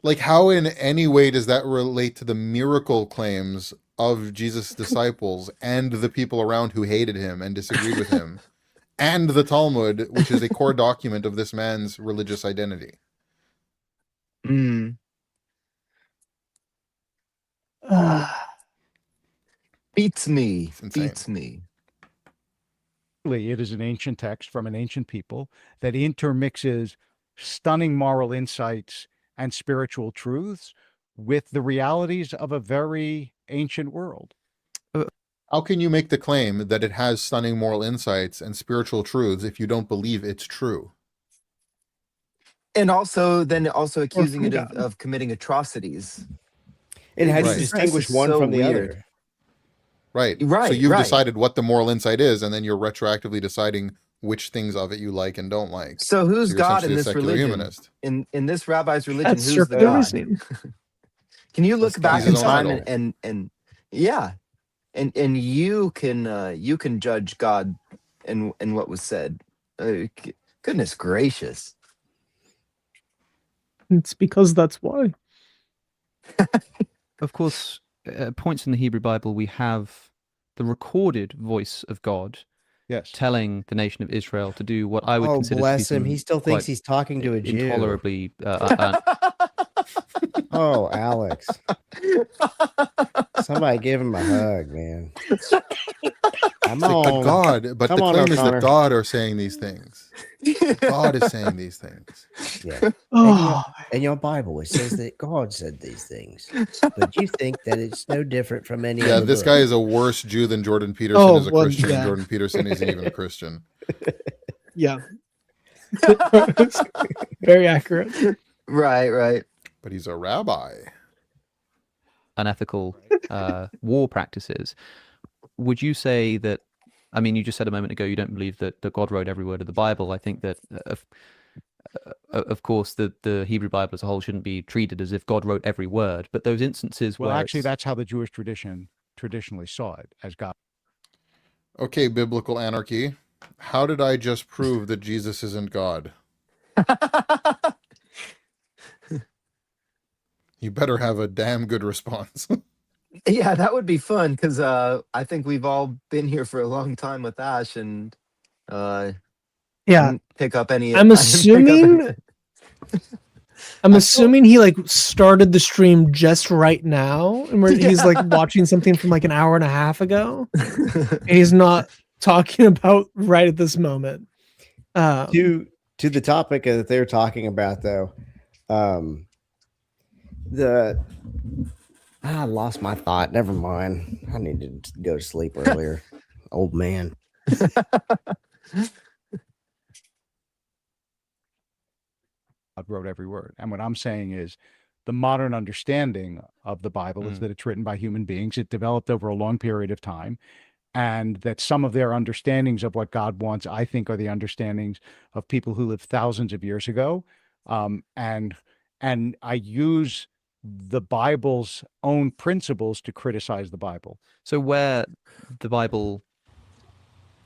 Like, how in any way does that relate to the miracle claims of Jesus' disciples and the people around who hated him and disagreed with him, and the Talmud, which is a core document of this man's religious identity? Beats me. It's insane. Beats me. It is an ancient text from an ancient people that intermixes stunning moral insights and spiritual truths with the realities of a very ancient world. How can you make the claim that it has stunning moral insights and spiritual truths if you don't believe it's true? And also accusing it God. of committing atrocities. And how do you Right. distinguish This is one so from the weird. other? Right. Right, So you've right. decided what the moral insight is, and then you're retroactively deciding which things of it you like and don't like. So who's So you're God essentially in a this secular religion? humanist. In this rabbi's religion, That's who's the circular God? reasoning. Can you look He's back his in own time idol. and yeah, and you can judge God and what was said. Goodness gracious. It's because that's why. Of course, at points in the Hebrew Bible, we have the recorded voice of God Yes. telling the nation of Israel to do what I would Oh, consider bless to be him. He some still thinks quite he's talking to a Jew. intolerably Oh, Alex. Somebody give him a hug, man. Come It's like, on. but Come the on, claim is that O'Connor. God are saying these things. God is saying these things. Yeah. Oh, In your Bible, it says that God said these things. But you think that it's no different from any Yeah, other this book. guy is a worse Jew than Jordan Peterson Oh, is a well, Christian, yeah. and Jordan Peterson isn't even a Christian. yeah. Very accurate. Right. But he's a rabbi. unethical war practices. Would you say that? I mean, you just said a moment ago you don't believe that God wrote every word of the Bible. I think that, of course, the Hebrew Bible as a whole shouldn't be treated as if God wrote every word. But those instances Well, where actually, it's- that's how the Jewish tradition traditionally saw it, as God. Okay, biblical anarchy. How did I just prove that Jesus isn't God? You better have a damn good response. Yeah, that would be fun because I think we've all been here for a long time with Ash and Yeah. didn't pick up any. I'm I didn't pick up assuming anything. I'm assuming he like started the stream just right now, and where he's like watching something from like an hour and a half ago, and he's not talking about right at this moment. To the topic that they're talking about, though, I lost my thought. Never mind. I needed to go to sleep earlier. Old man. God wrote every word. And what I'm saying is the modern understanding of the Bible is Mm. that it's written by human beings. It developed over a long period of time. And that some of their understandings of what God wants, I think, are the understandings of people who lived thousands of years ago. And I use the Bible's own principles to criticize the Bible. so where the Bible.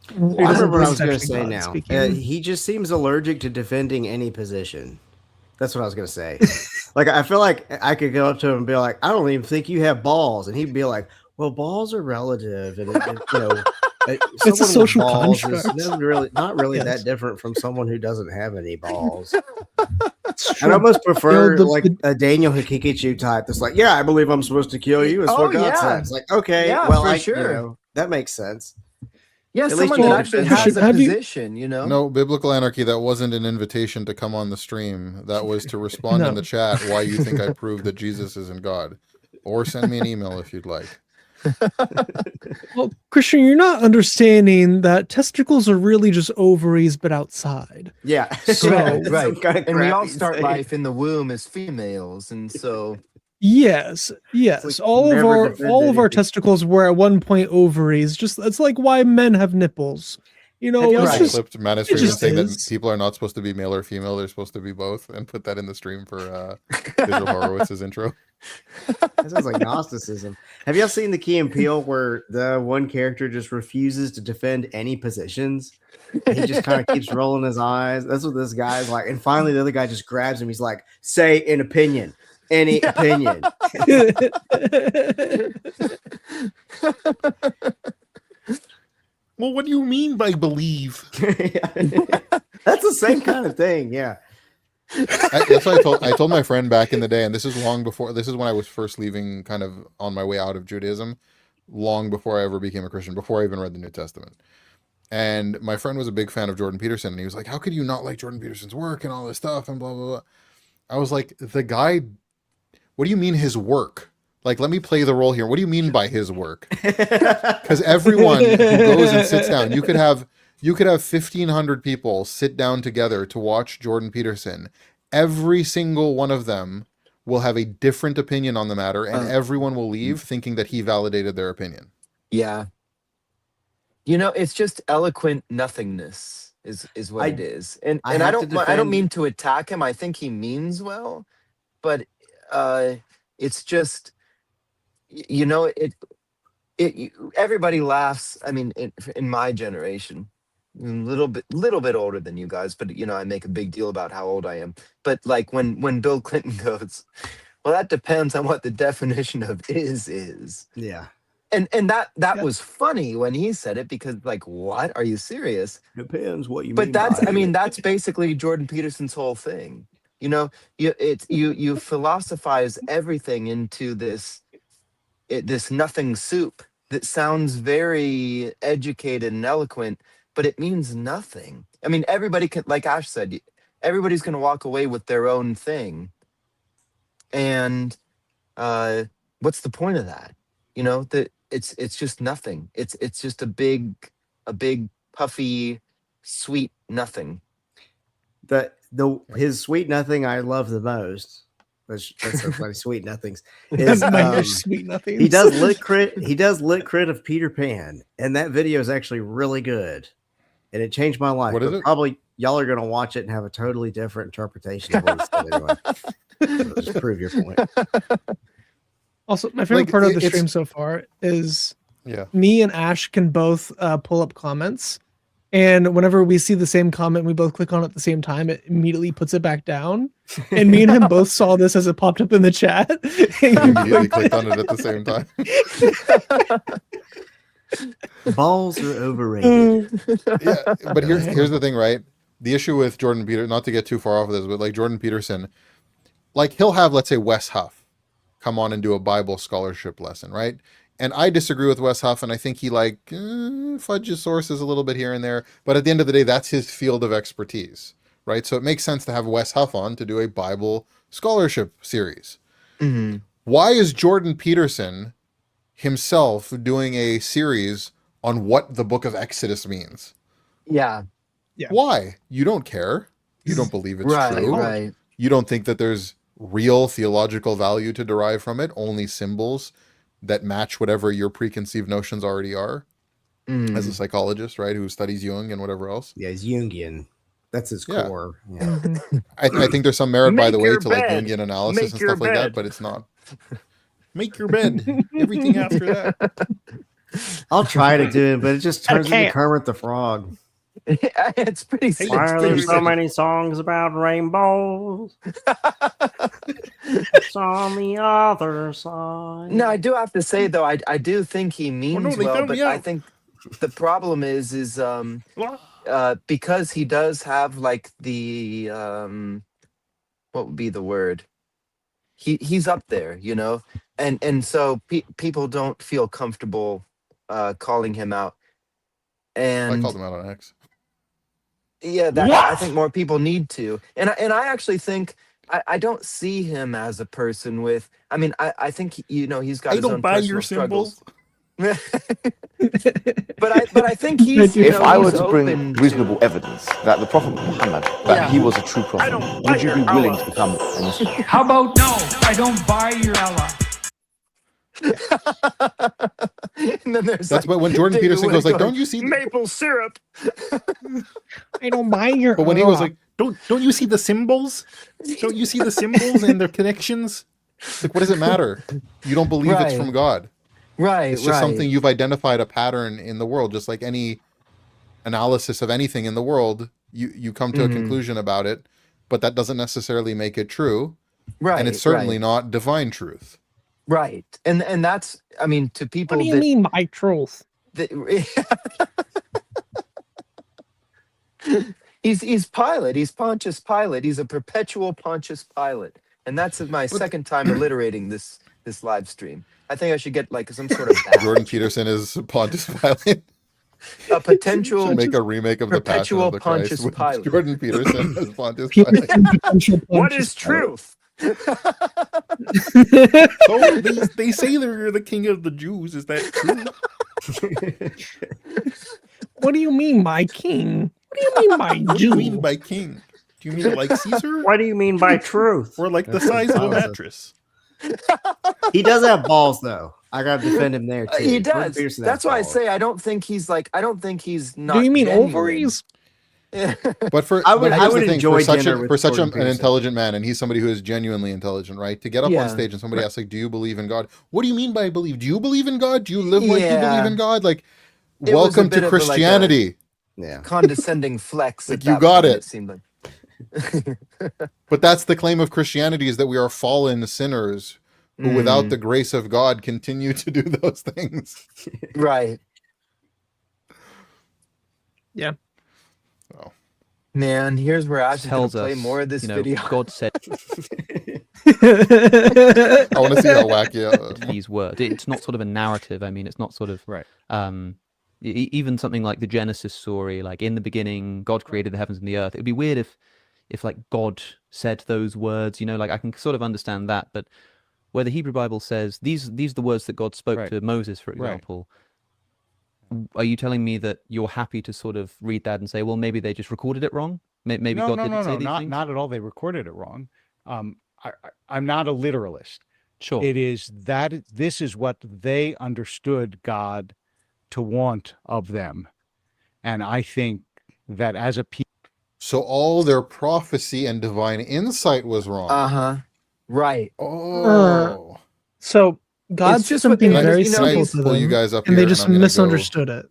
I doesn't remember what I believe was going to it's say God now. speaking. He just seems allergic to defending any position. That's what I was going to say. Like, I feel like I could go up to him and be like, I don't even think you have balls. And he'd be like, well, balls are relative. And, It's a someone with social balls is construct. not really Yes. that different from someone who doesn't have any balls. It's I'd true. almost prefer the- like a Daniel Hikikichu type that's like, yeah, I believe I'm supposed to kill you. It's Oh, what God yeah. said. It's like, okay, Yeah, well, for sure. that makes sense. Yeah, At least someone you that can actually defend has a Have you- position, you know? No, biblical anarchy. That wasn't an invitation to come on the stream. That was to respond in No. the chat why you think I proved that Jesus isn't God, or send me an email if you'd like. Well, Christian, you're not understanding that testicles are really just ovaries, but outside. Yeah. So- Right, Some right. kind of And we all crappy start thing. life in the womb as females, and so Yes, yes. like all of never our defend all of our anything. testicles were at one point ovaries. Just it's like why men have nipples. You know, Have you it's Right. just Clipped Manosphere it even just saying that is. people are not supposed to be male or female; they're supposed to be both, and put that in the stream for Israel Horowitz's intro. That sounds like Gnosticism. Have y'all seen the Key and Peele where the one character just refuses to defend any positions? He just kind of keeps rolling his eyes. That's what this guy's like. And finally, the other guy just grabs him. He's like, "Say an opinion, any opinion." Well, what do you mean by believe? That's the same kind of thing. Yeah. That's what I told my friend back in the day, and this is long before. This is when I was first leaving, kind of on my way out of Judaism, long before I ever became a Christian, before I even read the New Testament. And my friend was a big fan of Jordan Peterson, and he was like, "How could you not like Jordan Peterson's work and all this stuff and blah blah blah?" I was like, "The guy, what do you mean his work? Like, let me play the role here. What do you mean by his work? Because everyone who goes and sits down, you could have 1,500 people sit down together to watch Jordan Peterson. Every single one of them will have a different opinion on the matter, and everyone will leave thinking that he validated their opinion. yeah. You know, it's just eloquent nothingness is what it is. And I and I have to don't defend- mean to attack him. I think he means well, but it's just you know, everybody laughs. I mean, in my generation, a little bit older than you guys, but you know, I make a big deal about how old I am. But like when Bill Clinton goes, well, that depends on what the definition of is. Yeah. And that Yeah. was funny when he said it, because like, what? Are you serious? Depends what you But mean. that's by I mean, it. that's basically Jordan Peterson's whole thing. You know, you philosophize everything into this nothing soup that sounds very educated and eloquent, but it means nothing. I mean, everybody can, like Ash said, everybody's going to walk away with their own thing. And what's the point of that? You know, that it's just nothing. It's just a big puffy sweet nothing. His sweet nothing I love the most. That's so funny. Sweet nothings is My sweet nothing. he does lit crit. He does lit crit of Peter Pan, and that video is actually really good, and it changed my life. What is but it? Probably y'all are gonna watch it and have a totally different interpretation of what he said anyway. So just prove your point. Also, my favorite Like, part of the it's- stream so far is Yeah. me and Ash can both pull up comments, and whenever we see the same comment, we both click on it at the same time. It immediately puts it back down. And me and him both saw this as it popped up in the chat. I immediately clicked on it at the same time. Balls are overrated. Yeah, but here's the thing, right? The issue with Jordan Peterson, not to get too far off of this, but like Jordan Peterson, like he'll have, let's say, Wes Huff come on and do a Bible scholarship lesson, right? And I disagree with Wes Huff, and I think he fudges sources a little bit here and there. But at the end of the day, that's his field of expertise, right? So it makes sense to have Wes Huff on to do a Bible scholarship series. Mm-hmm. Why is Jordan Peterson himself doing a series on what the book of Exodus means? Yeah. Yeah. Why? You don't care. You don't believe it's true. Right. You don't think that there's real theological value to derive from it, only symbols that match whatever your preconceived notions already are, as a psychologist, right, who studies Jung and whatever else. Yeah, he's Jungian. That's his Yeah. core. Yeah. I think there's some merit, by Make the way, your to like bed. Jungian analysis Make and your stuff like that, bed. but it's not. Make your bed. Everything after that. I'll try to do it, but it just turns into can't. Kermit the Frog. It's pretty Hey, simple. Why are there there you so go. many songs about rainbows? It's on the other side. No, I do have to say though, I do think he means no, they well, found but me I out. think the problem is because he does have like the what would be the word? He's up there, you know, and so people don't feel comfortable calling him out. I And called him out on X. yeah, that What? I think more people need to. And I actually think I don't see him as a person with. I mean, I think he's got I his don't own buy personal your struggles. symbols. But I think he's If I were he's to bring open reasonable to, evidence that the Prophet Muhammad, that he was a true I prophet, don't buy would you your be willing Allah. to become a Muslim? How about no? I don't buy your Allah. and then there's That's like but when Jordan David Peterson Wood goes like, going, "Don't you see?" Maple syrup. I don't buy your. But when he goes like, Don't you see the symbols? Don't you see the symbols and their connections? like, what does it matter? You don't believe it's from Right. God. right, It's just right. something you've identified a pattern in the world, just like any analysis of anything in the world. You come to a Mhm. conclusion about it, but that doesn't necessarily make it true, Right, and it's certainly right, not divine truth. right. And that's, I mean, to What people do you that, mean by truth? that he's Pilate. He's Pontius Pilate. He's a perpetual Pontius Pilate. And that's my second time alliterating this live stream. I think I should get like some sort of Jordan badge. Peterson is Pontius Pilate. A potential Should make a remake of the Passion perpetual of the Christ Pontius with Pilate. Jordan Peterson as Pontius People Pilate. think potential What Pontius is truth? Pilate. So they say you're the king of the Jews. Is that true? What do you mean by king? What do you mean by What do you mean Jew? by king? Do you mean like Caesar? What do you mean by truth? Or like the That's size of a what Tyler mattress? He does have balls, though. I got to defend him there too. He Jordan does. Peterson has That's why I balls. say I don't think he's not. Do you mean genuine. ovaries? But for I would- but I here's would the thing, enjoy for such dinner a, with for such Jordan an Peterson. intelligent man, and he's somebody who is genuinely intelligent, right? To get up Yeah. on stage and somebody asks like, "Do you believe in God?" What do you mean by believe? Do you believe in God? Do you live like you believe Yeah. in God? Like, It was a welcome bit to of a, like, a- Christianity. Yeah. Condescending flex. Like, at you that got point, it. It seemed like. But that's the claim of Christianity, is that we are fallen sinners who, without Mm, the grace of God, continue to do those things. right. Yeah. So, Man, here's where Ash is going Tells to play us, more of this video. God said I want to see how wacky. these words. It's not sort of a narrative. I mean, it's not sort of Right. even something like the Genesis story, like in the beginning, God created the heavens and the earth. It would be weird if like God said those words, like I can sort of understand that, but where the Hebrew Bible says these are the words that God spoke Right. to Moses, for Right. example, are you telling me that you're happy to sort of read that and say, well, maybe they just recorded it wrong? Maybe God didn't say these not things? not at all. They recorded it wrong. I'm not a literalist. Sure. It is that this is what they understood God to want of them, and I think that as a people, So all their prophecy and divine insight was wrong. Uh-huh. Right. Oh. So God It's said just what something they very you know, simple he's- to pull you them, guys up and here, they just I'm gonna go misunderstood it.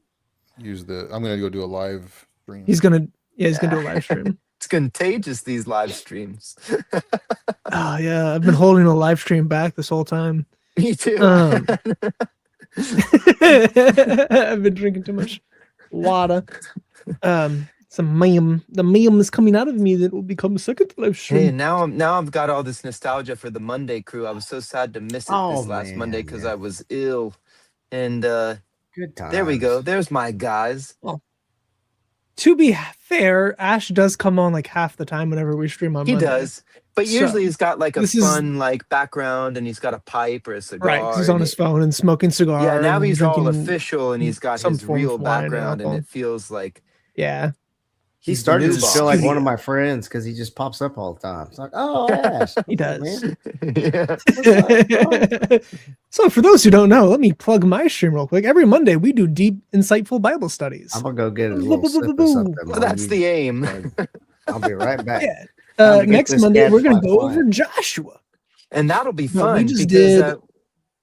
use the. I'm gonna go do a live stream. He's gonna do a live stream. It's contagious, these live streams. Oh yeah, I've been holding a live stream back this whole time. Me too. Um, I've been drinking too much water. Some meme. The meme is coming out of me that will become a second live Hey, stream. now I've got all this nostalgia for the Monday crew. I was so sad to miss it Oh, this last man, Monday because yeah. I was ill. And Good time. there we go. There's my guys. To be fair, Ash does come on like half the time whenever we stream on He Monday. does. But So, usually he's got like a this is- fun like background and he's got a pipe or a cigar. Right, 'cause he's on and his phone and smoking cigar. Yeah, now and he's all drinking official and he's got some his form real of wine and background and alcohol. it feels like Yeah. He he's the started new to boss. feel like one of my friends because he just pops up all the time. It's like, oh, Ash. He does. Yeah. So for those who don't know, let me plug my stream real quick. Every Monday we do deep, insightful Bible studies. I'm gonna go get a little sip of something. Well, that's the aim. I'll be right back. Yeah. Time to get Next this Monday we're gonna gadfly go quiet. over Joshua. And that'll be No, we fun just because did-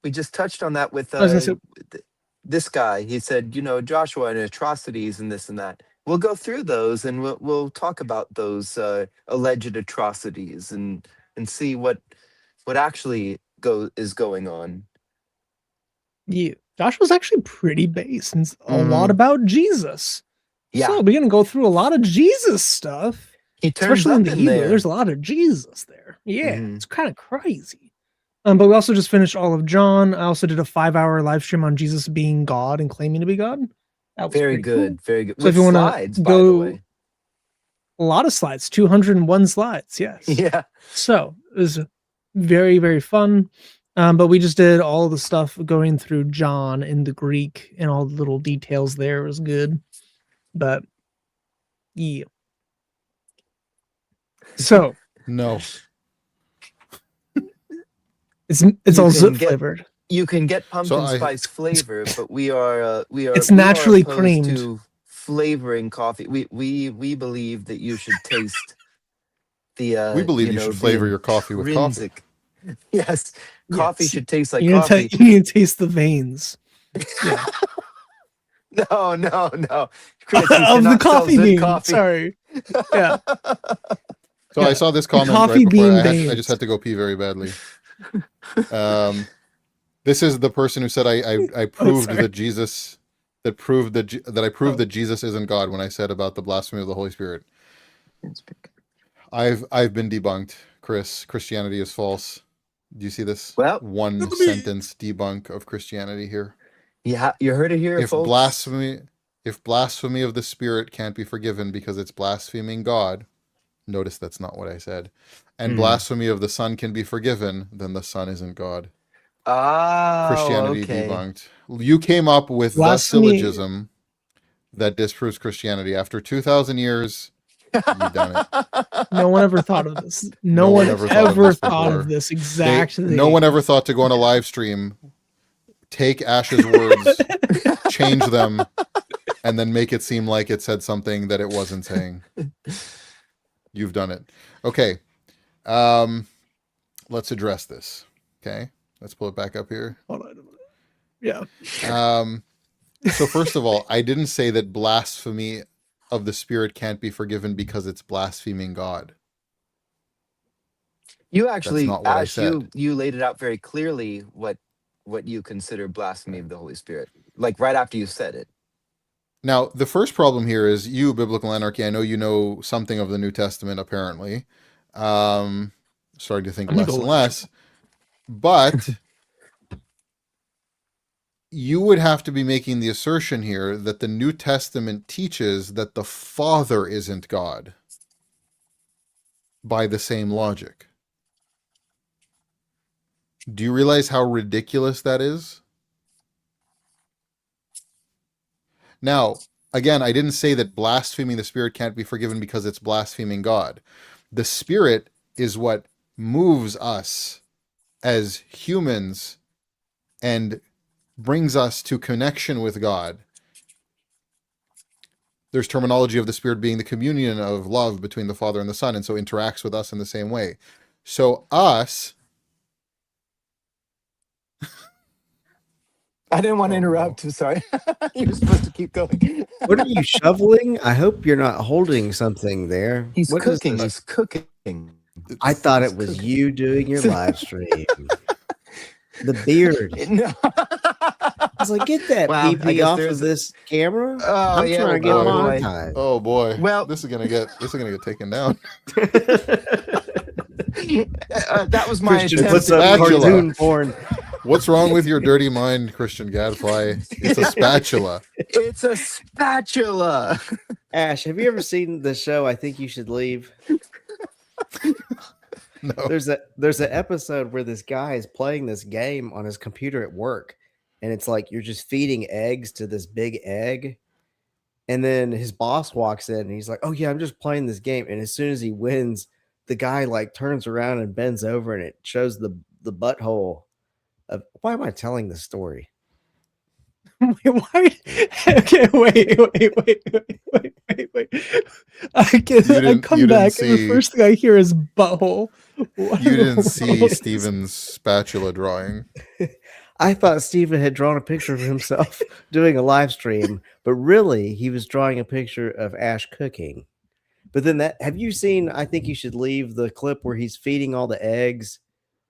we just touched on that with I was gonna this guy. He said, Joshua and atrocities and this and that. We'll go through those and we'll talk about those alleged atrocities and see what actually is going on. Yeah, Joshua's actually pretty base and it's a lot about Jesus. Yeah. So we're gonna go through a lot of Jesus stuff. He turns Especially in up the in Hebrew, there. there's a lot of Jesus there. Yeah, Mhm. it's kind of crazy. But we also just finished all of John. I also did a 5-hour live stream on Jesus being God and claiming to be God. That was Very pretty cool. good. Very good. So if With you want slides, to by the go, way. a lot of slides, 201 slides. Yes. Yeah. So it was very, very fun. But we just did all the stuff going through John in the Greek and all the little details there. It was good. But yeah. So No. it's You also can get- flavored. You can get pumpkin I- spice flavor, but we are It's we are naturally opposed creamed. to flavoring coffee. We believe that you should taste the We believe you know, should the flavor your coffee with coffee. intrinsic- Yes, coffee Yes. should taste like You need, coffee. to, you need to taste the veins. Yeah. No. Chris, you Of the cannot sell coffee good bean. coffee. Sorry. Yeah. So I saw this comment coffee right before bean I veins. just had to go pee very badly. This is the person who said I proved sorry. that Jesus that proved that I proved that Jesus isn't God when I said about the blasphemy of the Holy Spirit. I've been debunked, Chris. Christianity is false. Do you see this? Well, one sentence debunk of Christianity here. Yeah, you heard it here, If folks. blasphemy of the Spirit can't be forgiven because it's blaspheming God, notice that's not what I said. And blasphemy of the Son can be forgiven, then the Son isn't God. Oh, Christianity okay. debunked. You came up with the Blasphemy- syllogism that disproves Christianity. After 2,000 years, you've done it. No one ever thought of this. No No one one ever ever thought thought of of this this exactly. No one ever thought to go on a live stream, take Ash's words, change them, and then make it seem like it said something that it wasn't saying. You've done it. Okay. Let's address this. Okay. Let's pull it back up here. Hold on. Yeah. So first of all, I didn't say that blasphemy of the Spirit can't be forgiven because it's blaspheming God. You actually, not what I Ash, said. you laid it out very clearly what you consider blasphemy of the Holy Spirit. Like right after you said it. Now, the first problem here is you, Biblical Anarchy. I know you know something of the New Testament, apparently. Starting to think less and less. But you would have to be making the assertion here that the New Testament teaches that the Father isn't God by the same logic. Do you realize how ridiculous that is? Now, again, I didn't say that blaspheming the Spirit can't be forgiven because it's blaspheming God. The Spirit is what moves us as humans and brings us to connection with God. There's terminology of the Spirit being the communion of love between the Father and the Son, and so interacts with us in the same way. So us... I didn't want to interrupt. Sorry. You were supposed to keep going. What are you shoveling? I hope you're not holding something there. He's What is cooking. this? He's cooking. I thought it was you doing your live stream. The beard. No. I was like, get that Wow, I PP guess off there's of this camera. Oh, I'm yeah, trying to get oh, boy. monetized. Oh boy. Well- this is gonna get taken down. That was my Christian attempt. puts up Spatula. cartoon porn. What's wrong with your dirty mind, Christian Gadfly? It's a spatula. It's a spatula. Ash, have you ever seen the show I Think You Should Leave? No. There's an episode where this guy is playing this game on his computer at work, and it's like you're just feeding eggs to this big egg, and then his boss walks in and he's like, "Oh yeah, I'm just playing this game." And as soon as he wins, the guy like turns around and bends over, and it shows the butthole of. Why am I telling this story? Wait, why? Okay, wait. I come back and the first thing I hear is butthole. What You in the didn't see world? Steven's spatula drawing. I thought Steven had drawn a picture of himself doing a live stream, but really he was drawing a picture of Ash cooking. But then have you seen, I Think You Should Leave, the clip where he's feeding all the eggs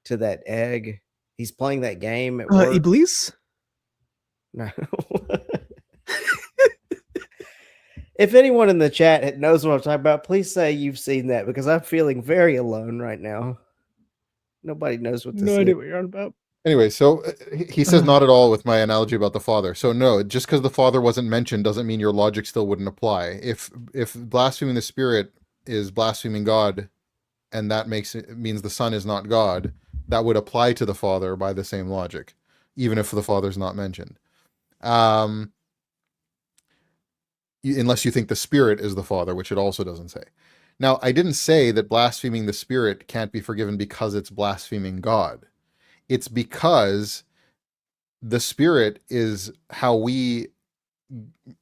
to that egg? He's playing that game at work. Iblis? No. If anyone in the chat knows what I'm talking about, please say you've seen that, because I'm feeling very alone right now. Nobody knows what this No is. idea what you're on about. Anyway, so he says not at all with my analogy about the Father. So no, just because the Father wasn't mentioned doesn't mean your logic still wouldn't apply. If blaspheming the Spirit is blaspheming God, and that means the Son is not God, that would apply to the Father by the same logic, even if the Father's not mentioned. Unless you think the Spirit is the Father, which it also doesn't say. Now, I didn't say that blaspheming the Spirit can't be forgiven because it's blaspheming God. It's because the Spirit is how we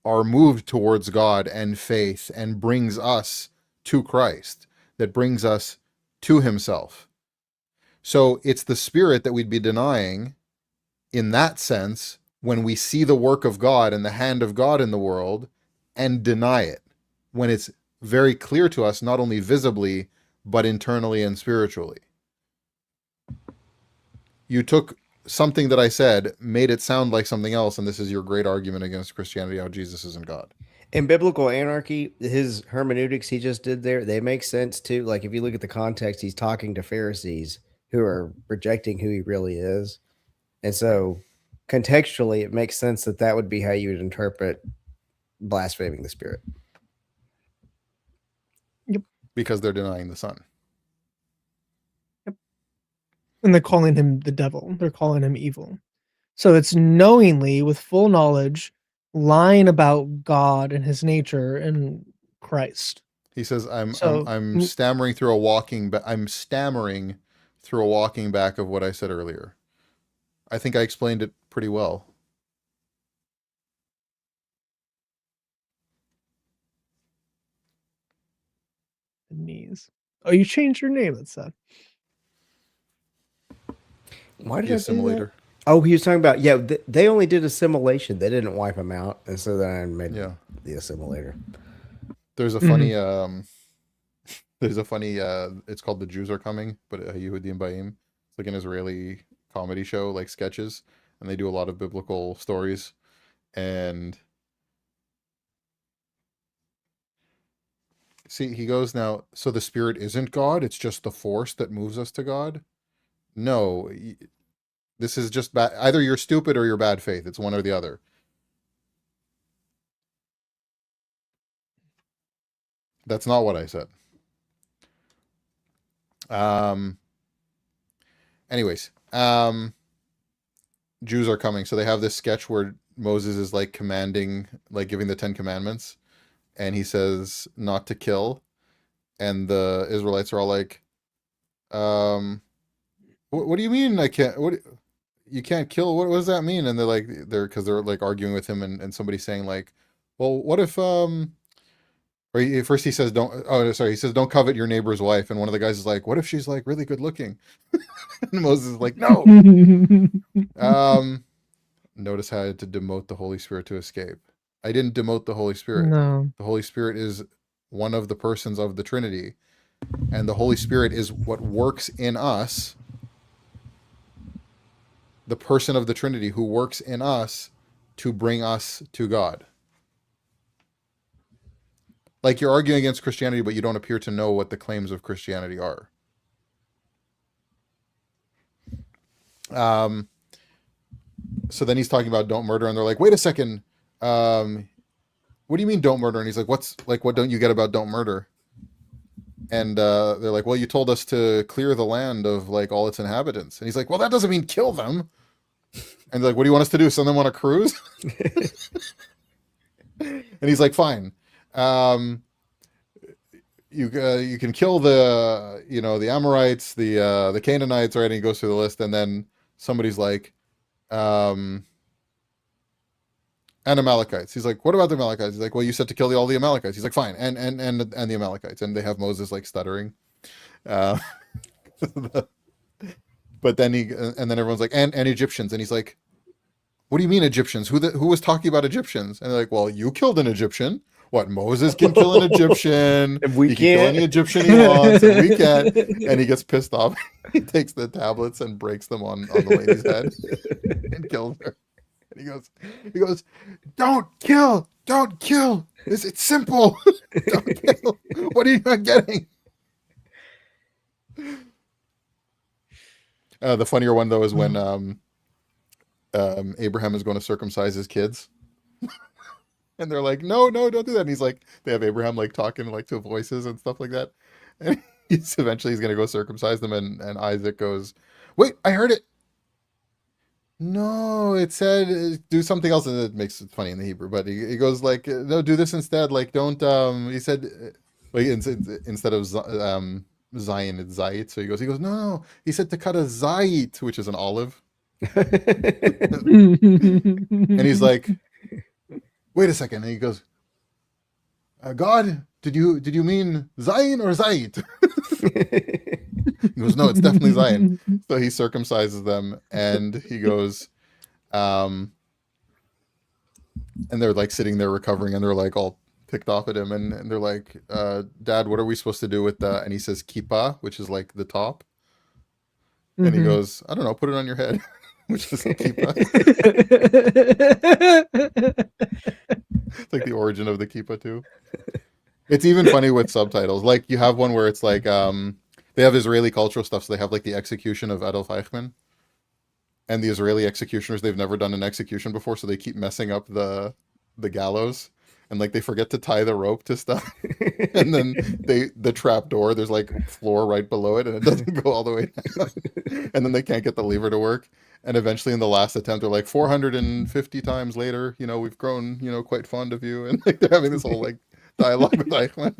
are moved towards God and faith and brings us to Christ, that brings us to himself. So it's the Spirit that we'd be denying in that sense when we see the work of God and the hand of God in the world and deny it, when it's very clear to us, not only visibly, but internally and spiritually. You took something that I said, made it sound like something else, and this is your great argument against Christianity, how Jesus isn't God. In biblical anarchy, his hermeneutics he just did there, they make sense too. Like if you look at the context, he's talking to Pharisees who are rejecting who he really is. And so contextually, it makes sense that that would be how you would interpret blaspheming the Spirit. Because they're denying the Son. And they're calling him the devil. They're calling him evil. So it's knowingly, with full knowledge, lying about God and his nature and Christ. He says, I'm stammering through a walking back of what I said earlier. I think I explained it pretty well. Knees. Oh, you changed your name, it said. Why did The I do that? assimilator. Oh, he was talking about, yeah, they only did assimilation. They didn't wipe him out. And so then I made the assimilator. There's a funny, it's called The Jews Are Coming, but Yehudim Baim. It's like an Israeli comedy show, like sketches, and they do a lot of biblical stories. And see, he goes now, so the Spirit isn't God, it's just the force that moves us to God? No, this is just bad. Either you're stupid or you're bad faith. It's one or the other. That's not what I said. Anyways, Jews are coming. So they have this sketch where Moses is like commanding, like giving the 10 Commandments, and he says not to kill. And the Israelites are all like, what do you mean I can't? You can't kill? What does that mean? And they're like arguing with him, and somebody's saying like, well, what if first he says he says don't covet your neighbor's wife, and one of the guys is like, what if she's like really good looking? And Moses is like, no. Notice how I had to demote the Holy Spirit to escape. I didn't demote the Holy Spirit. No. The Holy Spirit is one of the persons of the Trinity, and the Holy Spirit is what works in us, the person of the Trinity who works in us to bring us to God. Like you're arguing against Christianity, but you don't appear to know what the claims of Christianity are. So then he's talking about don't murder, and they're like, wait a second, what do you mean don't murder? And he's like, what don't you get about don't murder? And they're like, well, you told us to clear the land of like all its inhabitants. And he's like, well, that doesn't mean kill them. And they're like, what do you want us to do? Send them on a cruise? And he's like, fine. You can kill the Amorites, the Canaanites, right? And he goes through the list, and then somebody's like, and Amalekites. He's like, what about the Amalekites? He's like, well, you said to kill all the Amalekites. He's like, fine, and the Amalekites, and they have Moses like stuttering. But then everyone's like, and Egyptians, and he's like, what do you mean Egyptians? Who was talking about Egyptians? And they're like, well, you killed an Egyptian. What, Moses can kill an Egyptian? If we he can kill any Egyptian he wants, and we can't. And he gets pissed off. He takes the tablets and breaks them on the lady's head and kills her. And he goes, don't kill. It's simple. Don't kill. What are you not getting? The funnier one though is when Abraham is going to circumcise his kids, and they're like, "No, no, don't do that." And he's like, they have Abraham like talking like to voices and stuff like that, and he's going to go circumcise them, and Isaac goes, "Wait, I heard it. No, it said do something else," and it makes it funny in the Hebrew. But he goes like, "No, do this instead. Like, don't." He said, like instead of Zion, it's Zayit. So he goes, "No, no." He said to cut a Zayit, which is an olive. And he's like, "Wait a second." And he goes, "God, did you mean Zion or Zayit?" He goes, "No, it's definitely Zion." So he circumcises them, and he goes, and they're like sitting there recovering, and they're like all ticked off at him, and they're like, "Dad, what are we supposed to do with the?" And he says, "Kippah," which is like the top. And he goes, "I don't know, put it on your head," which is a kippah. It's like the origin of the kippah too. It's even funny with subtitles. Like you have one where it's like they have Israeli cultural stuff, so they have like the execution of Adolf Eichmann. And the Israeli executioners, they've never done an execution before, so they keep messing up the gallows. And like they forget to tie the rope to stuff. And then the trap door, there's like floor right below it, and it doesn't go all the way down. And then they can't get the lever to work. And eventually in the last attempt, they're like 450 times later, we've grown, quite fond of you. And like they're having this whole like dialogue with Eichmann.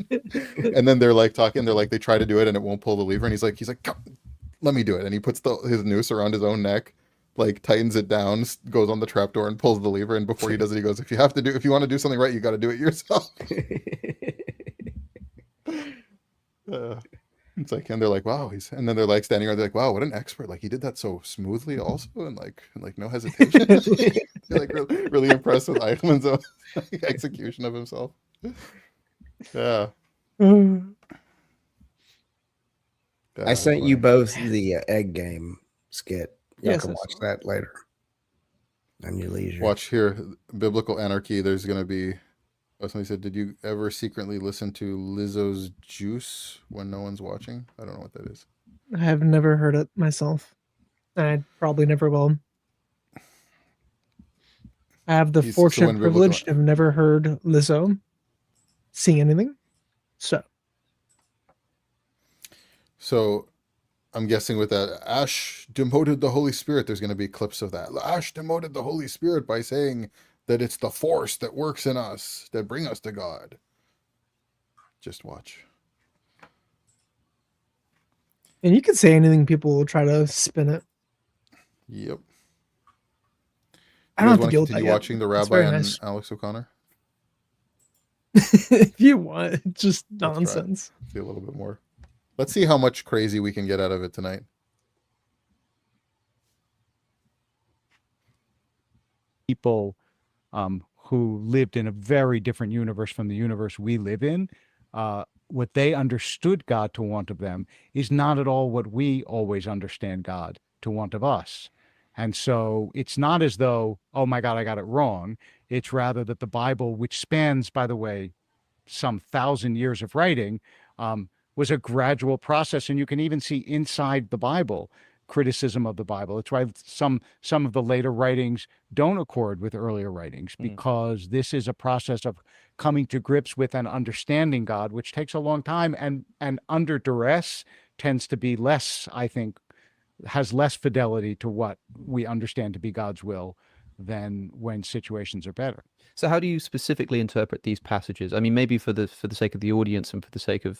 And then they're like talking, they're like, they try to do it and it won't pull the lever. And he's like, "Come, let me do it." And he puts his noose around his own neck, like tightens it down, goes on the trapdoor and pulls the lever. And before he does it, he goes, if you want to do something right, you got to do it yourself. It's like, and they're like, "Wow." And then they're like standing around, they're like, "Wow, what an expert. Like he did that so smoothly also. And like no hesitation." They're like really impressed with Eichmann's own execution of himself. Yeah. I sent you both the egg game skit. You can watch that later on your leisure. Watch here, Biblical Anarchy. There's going to be, somebody said, "Did you ever secretly listen to Lizzo's Juice when no one's watching?" I don't know what that is. I have never heard it myself. I probably never will. I have the fortunate privilege to have never heard Lizzo sing anything. So I'm guessing with that, Ash demoted the Holy Spirit. There's going to be clips of that. Ash demoted the Holy Spirit by saying that it's the force that works in us that bring us to God. Just watch. And you can say anything, people will try to spin it. Yep. I don't have to deal with that. Continue watching the Rabbi and Alex O'Connor? If you want, it's just nonsense. See a little bit more. Let's see how much crazy we can get out of it tonight. People who lived in a very different universe from the universe we live in, what they understood God to want of them is not at all what we always understand God to want of us. And so it's not as though, oh my God, I got it wrong. It's rather that the Bible, which spans, by the way, some 1,000 years of writing, was a gradual process. And you can even see inside the Bible criticism of the Bible. It's why some of the later writings don't accord with earlier writings, because this is a process of coming to grips with and understanding God, which takes a long time, and under duress tends to be less, I think, has less fidelity to what we understand to be God's will than when situations are better. So how do you specifically interpret these passages? I mean, maybe for the sake of the audience and for the sake of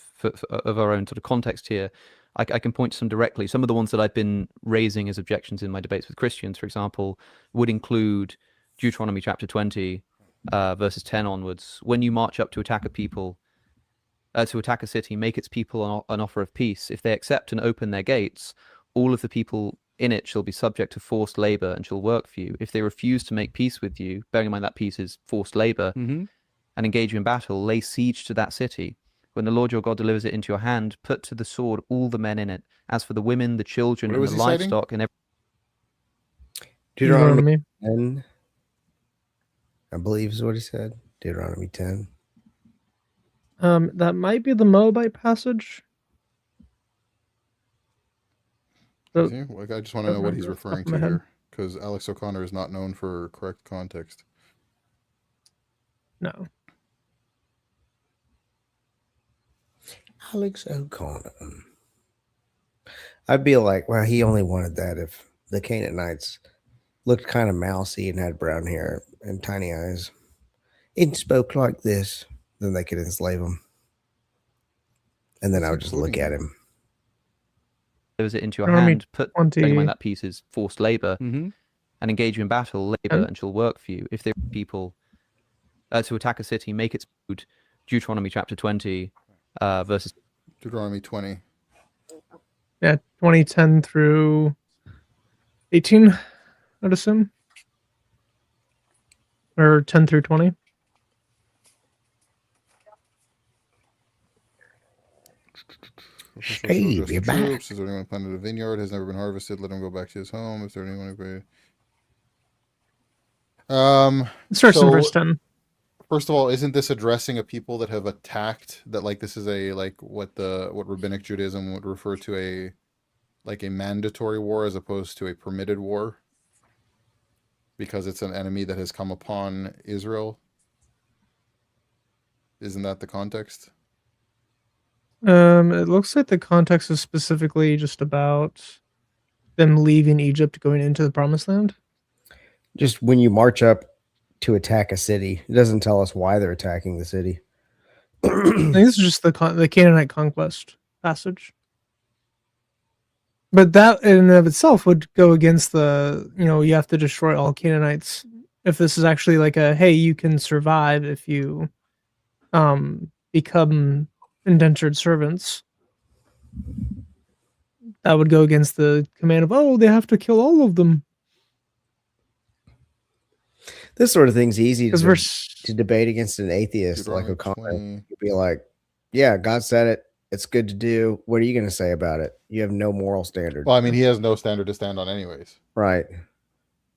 our own sort of context here, I can point to some directly. Some of the ones that I've been raising as objections in my debates with Christians, for example, would include Deuteronomy chapter 20, verses 10 onwards. When you march up to attack a people, to attack a city, make its people an offer of peace. If they accept and open their gates, all of the people in it shall be subject to forced labor and shall work for you. If they refuse to make peace with you, bearing in mind that peace is forced labor, and engage you in battle, lay siege to that city. When the Lord your God delivers it into your hand, put to the sword all the men in it. As for the women, the children, and the livestock, and everything. Deuteronomy 10, I believe is what he said. Deuteronomy 10. That might be the Moabite passage. So, Is he? Like, I just want to know what he's remember off the referring top of to my head. here, because Alex O'Connor is not known for correct context. No. Alex O'Connor. I'd be like, well, he only wanted that if the Canaanites looked kind of mousy and had brown hair and tiny eyes and spoke like this, then they could enslave him. And then What's I would just look including at him? him. Delivers it into your Army hand, bearing in 20. mind that piece is forced labor, Mm-hmm. and engage you in battle, labor, And- and she'll work for you. If there are people to attack a city, make its food, Deuteronomy chapter 20, verses. Deuteronomy 20. Yeah, 2010 through 18, I'd assume. Or 10 through 20. Steve, you're back. Troops. Is there anyone planted a vineyard? Has never been harvested. Let him go back to his home. Is there anyone who... It starts in so, verse 10. first of all, isn't this addressing a people that have attacked, that like this is a like what rabbinic Judaism would refer to a mandatory war as opposed to a permitted war, because it's an enemy that has come upon Israel? Isn't that the context? It looks like the context is specifically just about them leaving Egypt, going into the promised land. Just when you march up to attack a city, it doesn't tell us why they're attacking the city. I think this is just the Canaanite conquest passage. But that in and of itself would go against the, you have to destroy all Canaanites. If this is actually like hey, you can survive if you become indentured servants, that would go against the command of, they have to kill all of them. This sort of thing's easy Because to debate against an atheist like Deuteronomy O'Connor. 20. You'd be like, yeah, God said it. It's good to do. What are you going to say about it? You have no moral standard. Well, I mean, he has no standard to stand on anyways. Right.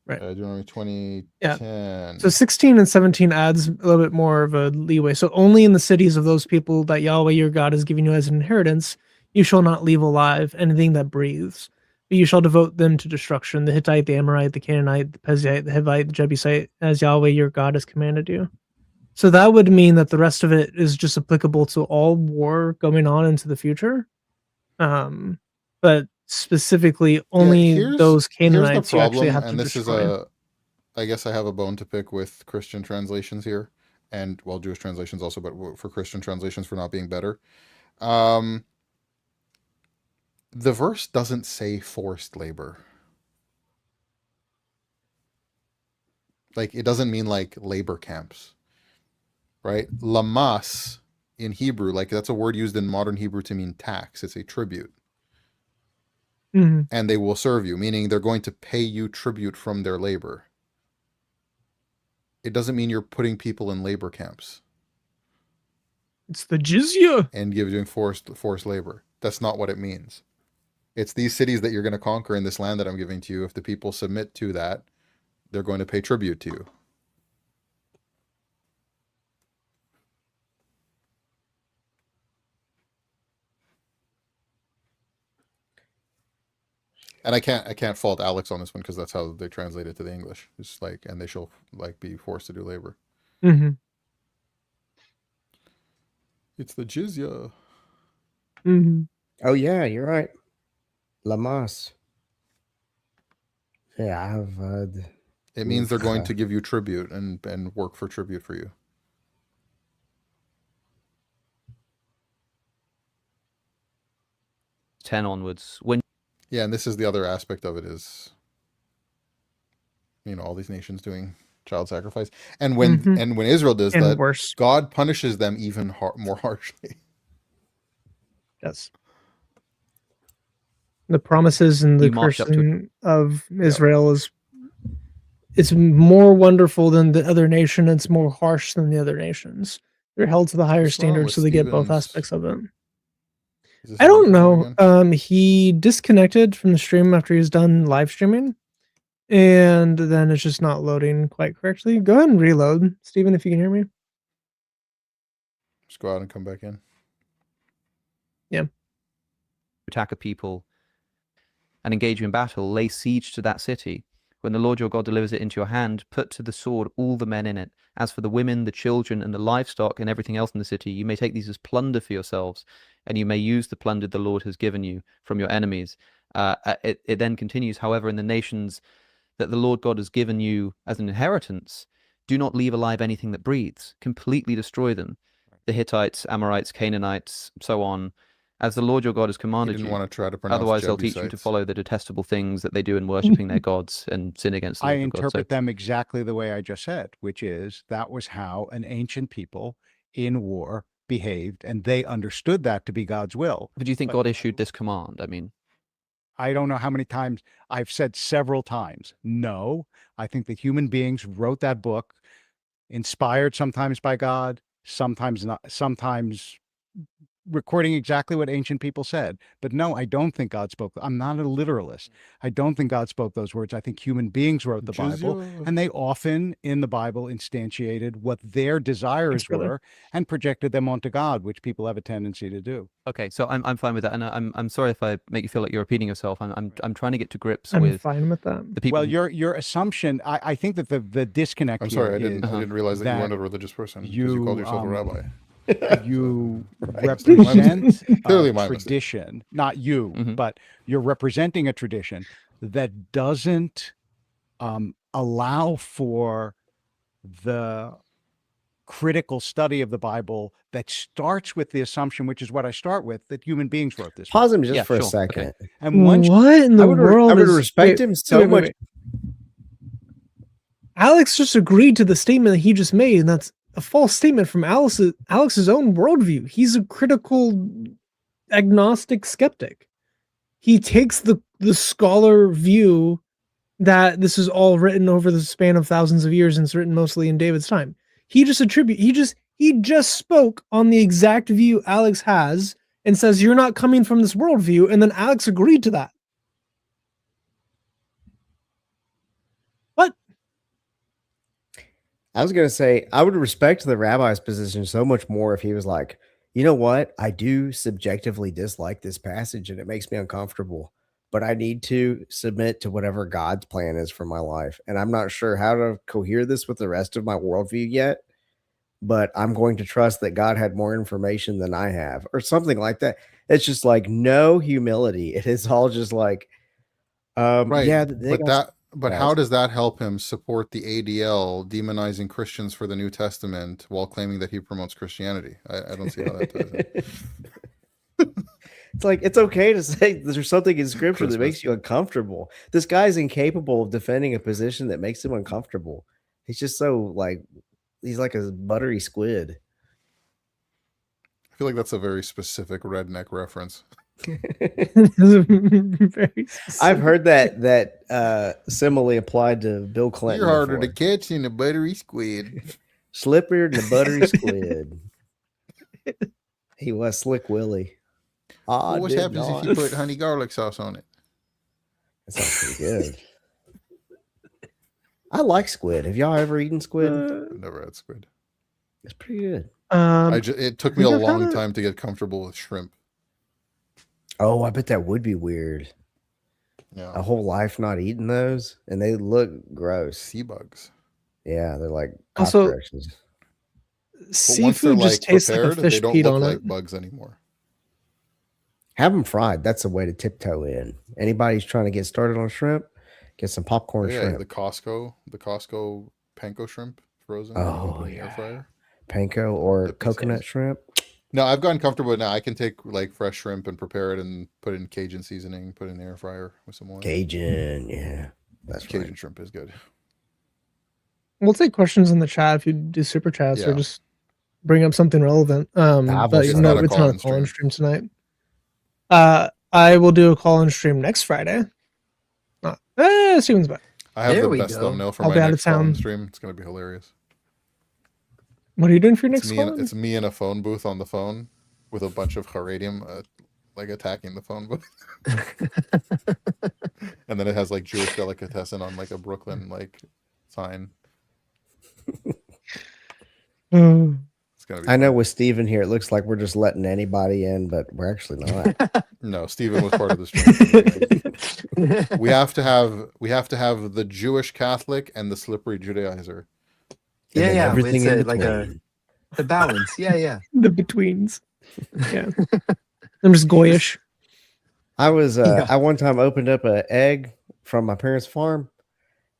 Deuteronomy 20, Yeah. 10. So 16 and 17 adds a little bit more of a leeway. So only in the cities of those people that Yahweh your God is giving you as an inheritance, you shall not leave alive anything that breathes. But you shall devote them to destruction, the Hittite, the Amorite, the Canaanite, the Perizzite, the Hivite, the Jebusite, as Yahweh your God has commanded you. So that would mean that the rest of it is just applicable to all war going on into the future. But specifically only those Canaanites you actually have to destroy. I guess I have a bone to pick with Christian translations here, and Jewish translations also, but for Christian translations for not being better. The verse doesn't say forced labor. Like, it doesn't mean like labor camps, right? Lamas in Hebrew, like that's a word used in modern Hebrew to mean tax. It's a tribute. Mm-hmm. And they will serve you, meaning they're going to pay you tribute from their labor. It doesn't mean you're putting people in labor camps. It's the jizya. And you're doing forced labor. That's not what it means. It's these cities that you're going to conquer in this land that I'm giving to you. If the people submit to that, they're going to pay tribute to you. And I can't fault Alex on this one, because that's how they translate it to the English. It's like, and they shall like be forced to do labor. Mm-hmm. It's the jizya. Mm-hmm. Oh yeah, you're right. Lamas. Yeah, it means they're going to give you tribute and work for tribute for you. Ten onwards. When Yeah, and this is the other aspect of it is, all these nations doing child sacrifice, and when Israel does And that, worse. God punishes them even more harshly. Yes. The promises and the You march up to cursing of Israel is, it's more wonderful than the other nation. It's more harsh than the other nations. They're held to the higher What's wrong standard, with so they get both Stephen's- aspects of it. Is this I don't microphone know. again? He disconnected from the stream after he's done live streaming, and then it's just not loading quite correctly. Go ahead and reload, Stephen, if you can hear me. Just go out and come back in. Yeah. attack a people, and engage you in battle, lay siege to that city. When the Lord your God delivers it into your hand, put to the sword all the men in it. As for the women, the children, and the livestock, and everything else in the city, you may take these as plunder for yourselves, and you may use the plunder the Lord has given you from your enemies. It then continues, however, in the nations that the Lord God has given you as an inheritance, do not leave alive anything that breathes. Completely destroy them. The Hittites, Amorites, Canaanites, so on, as the Lord your God has He commanded didn't you. want to try to pronounce Otherwise, they'll teach you to Jebusites. follow the detestable things that they do in worshipping their gods and sin against the I Lord your God. So interpret them exactly the way I just said, which is that was how an ancient people in war behaved, and they understood that to be God's will. but do you think But God issued this command? I mean, I don't know how many times I've said several times, no. I think that human beings wrote that book, inspired sometimes by God, sometimes not, sometimes recording exactly what ancient people said. But no, I don't think God spoke. I'm not a literalist. I don't think God spoke those words. I think human beings wrote the Bible, and they often in the Bible instantiated what their desires brother. were and projected them onto God, which people have a tendency to do. okay, so I'm fine with that, and I'm sorry if I make you feel like you're repeating yourself. I'm trying to get to grips I'm with fine with that. the people. Well, your assumption, I think that the disconnect I'm here sorry, I is didn't realize that you that weren't a religious person because you called yourself a rabbi. you Right. represent Clearly a my mistake. tradition, not you, Mhm. but you're representing a tradition that doesn't allow for the critical study of the Bible that starts with the assumption, which is what I start with, that human beings wrote this book. Pause him just Yeah, for a sure. Okay. second. And once What in the world I would is respect him so much. Alex just agreed to the statement that he just made, and that's a false statement from Alex's own worldview. He's a critical agnostic skeptic. He takes the scholar view that this is all written over the span of thousands of years and it's written mostly in David's time. He just spoke on the exact view Alex has and says you're not coming from this worldview, and then Alex agreed to that. What? I was going to say, I would respect the rabbi's position so much more if he was like, you know what? I do subjectively dislike this passage and it makes me uncomfortable, but I need to submit to whatever God's plan is for my life. And I'm not sure how to cohere this with the rest of my worldview yet, but I'm going to trust that God had more information than I have, or something like that. It's just like no humility. It is all just like, Right. yeah, they got But how does that help him support the ADL demonizing Christians for the New Testament while claiming that he promotes Christianity? I don't see how that ties in. It's like, it's okay to say there's something in scripture that Christmas. makes you uncomfortable. This guy's incapable of defending a position that makes him uncomfortable. He's just so like, he's like a buttery squid. I feel like that's a very specific redneck reference. Very I've heard that simile applied to Bill Clinton. You're harder before. to catch than a buttery squid. Slippier than a buttery squid. He was Slick Willie. Well, what happens if you put honey garlic sauce on it? That sounds pretty good. I like squid. Have y'all ever eaten squid? I've never had squid. It's pretty good. It took me a think I've had long it. time to get comfortable with shrimp. Oh, I bet that would be weird. Yeah. A whole life not eating those, and they look gross. Sea bugs. Yeah, they're like Also, cockroaches. But once they're seafood just tastes like a prepared, they fish don't peed look on like it. bugs anymore. Have them fried. That's the way to tiptoe in. Anybody's trying to get started on shrimp, get some popcorn Yeah, shrimp. the Costco panko shrimp frozen. Oh, in the air yeah. fryer. Panko or Dip coconut themselves. shrimp. No, I've gotten comfortable with it now. I can take like fresh shrimp and prepare it and put it in Cajun seasoning, put it in the air fryer with some oil. Cajun, yeah. That's Cajun right. shrimp is good. We'll take questions in the chat if you do super chats or Yeah. just bring up something relevant. Davos But is no, not a it's not a call-in call-in stream tonight. I will do a call-in stream next Friday. Steven's back. I have There the we best go. thumbnail for I'll my be out of next call-in town. stream. It's gonna be hilarious. What are you doing for your It's next me, call? it's me in a phone booth on the phone with a bunch of Haredium like attacking the phone booth. And then it has like Jewish delicatessen on like a Brooklyn like sign. Oh, It's gonna be. I know fun. with Steven here, it looks like we're just letting anybody in, but we're actually not. No, Stephen was part of the stream. from the beginning. we have to have the Jewish Catholic and the slippery Judaizer. And then everything it's in like between. the balance. Yeah. The betweens. Yeah. I'm just goyish. I was Yeah. I one time opened up an egg from my parents' farm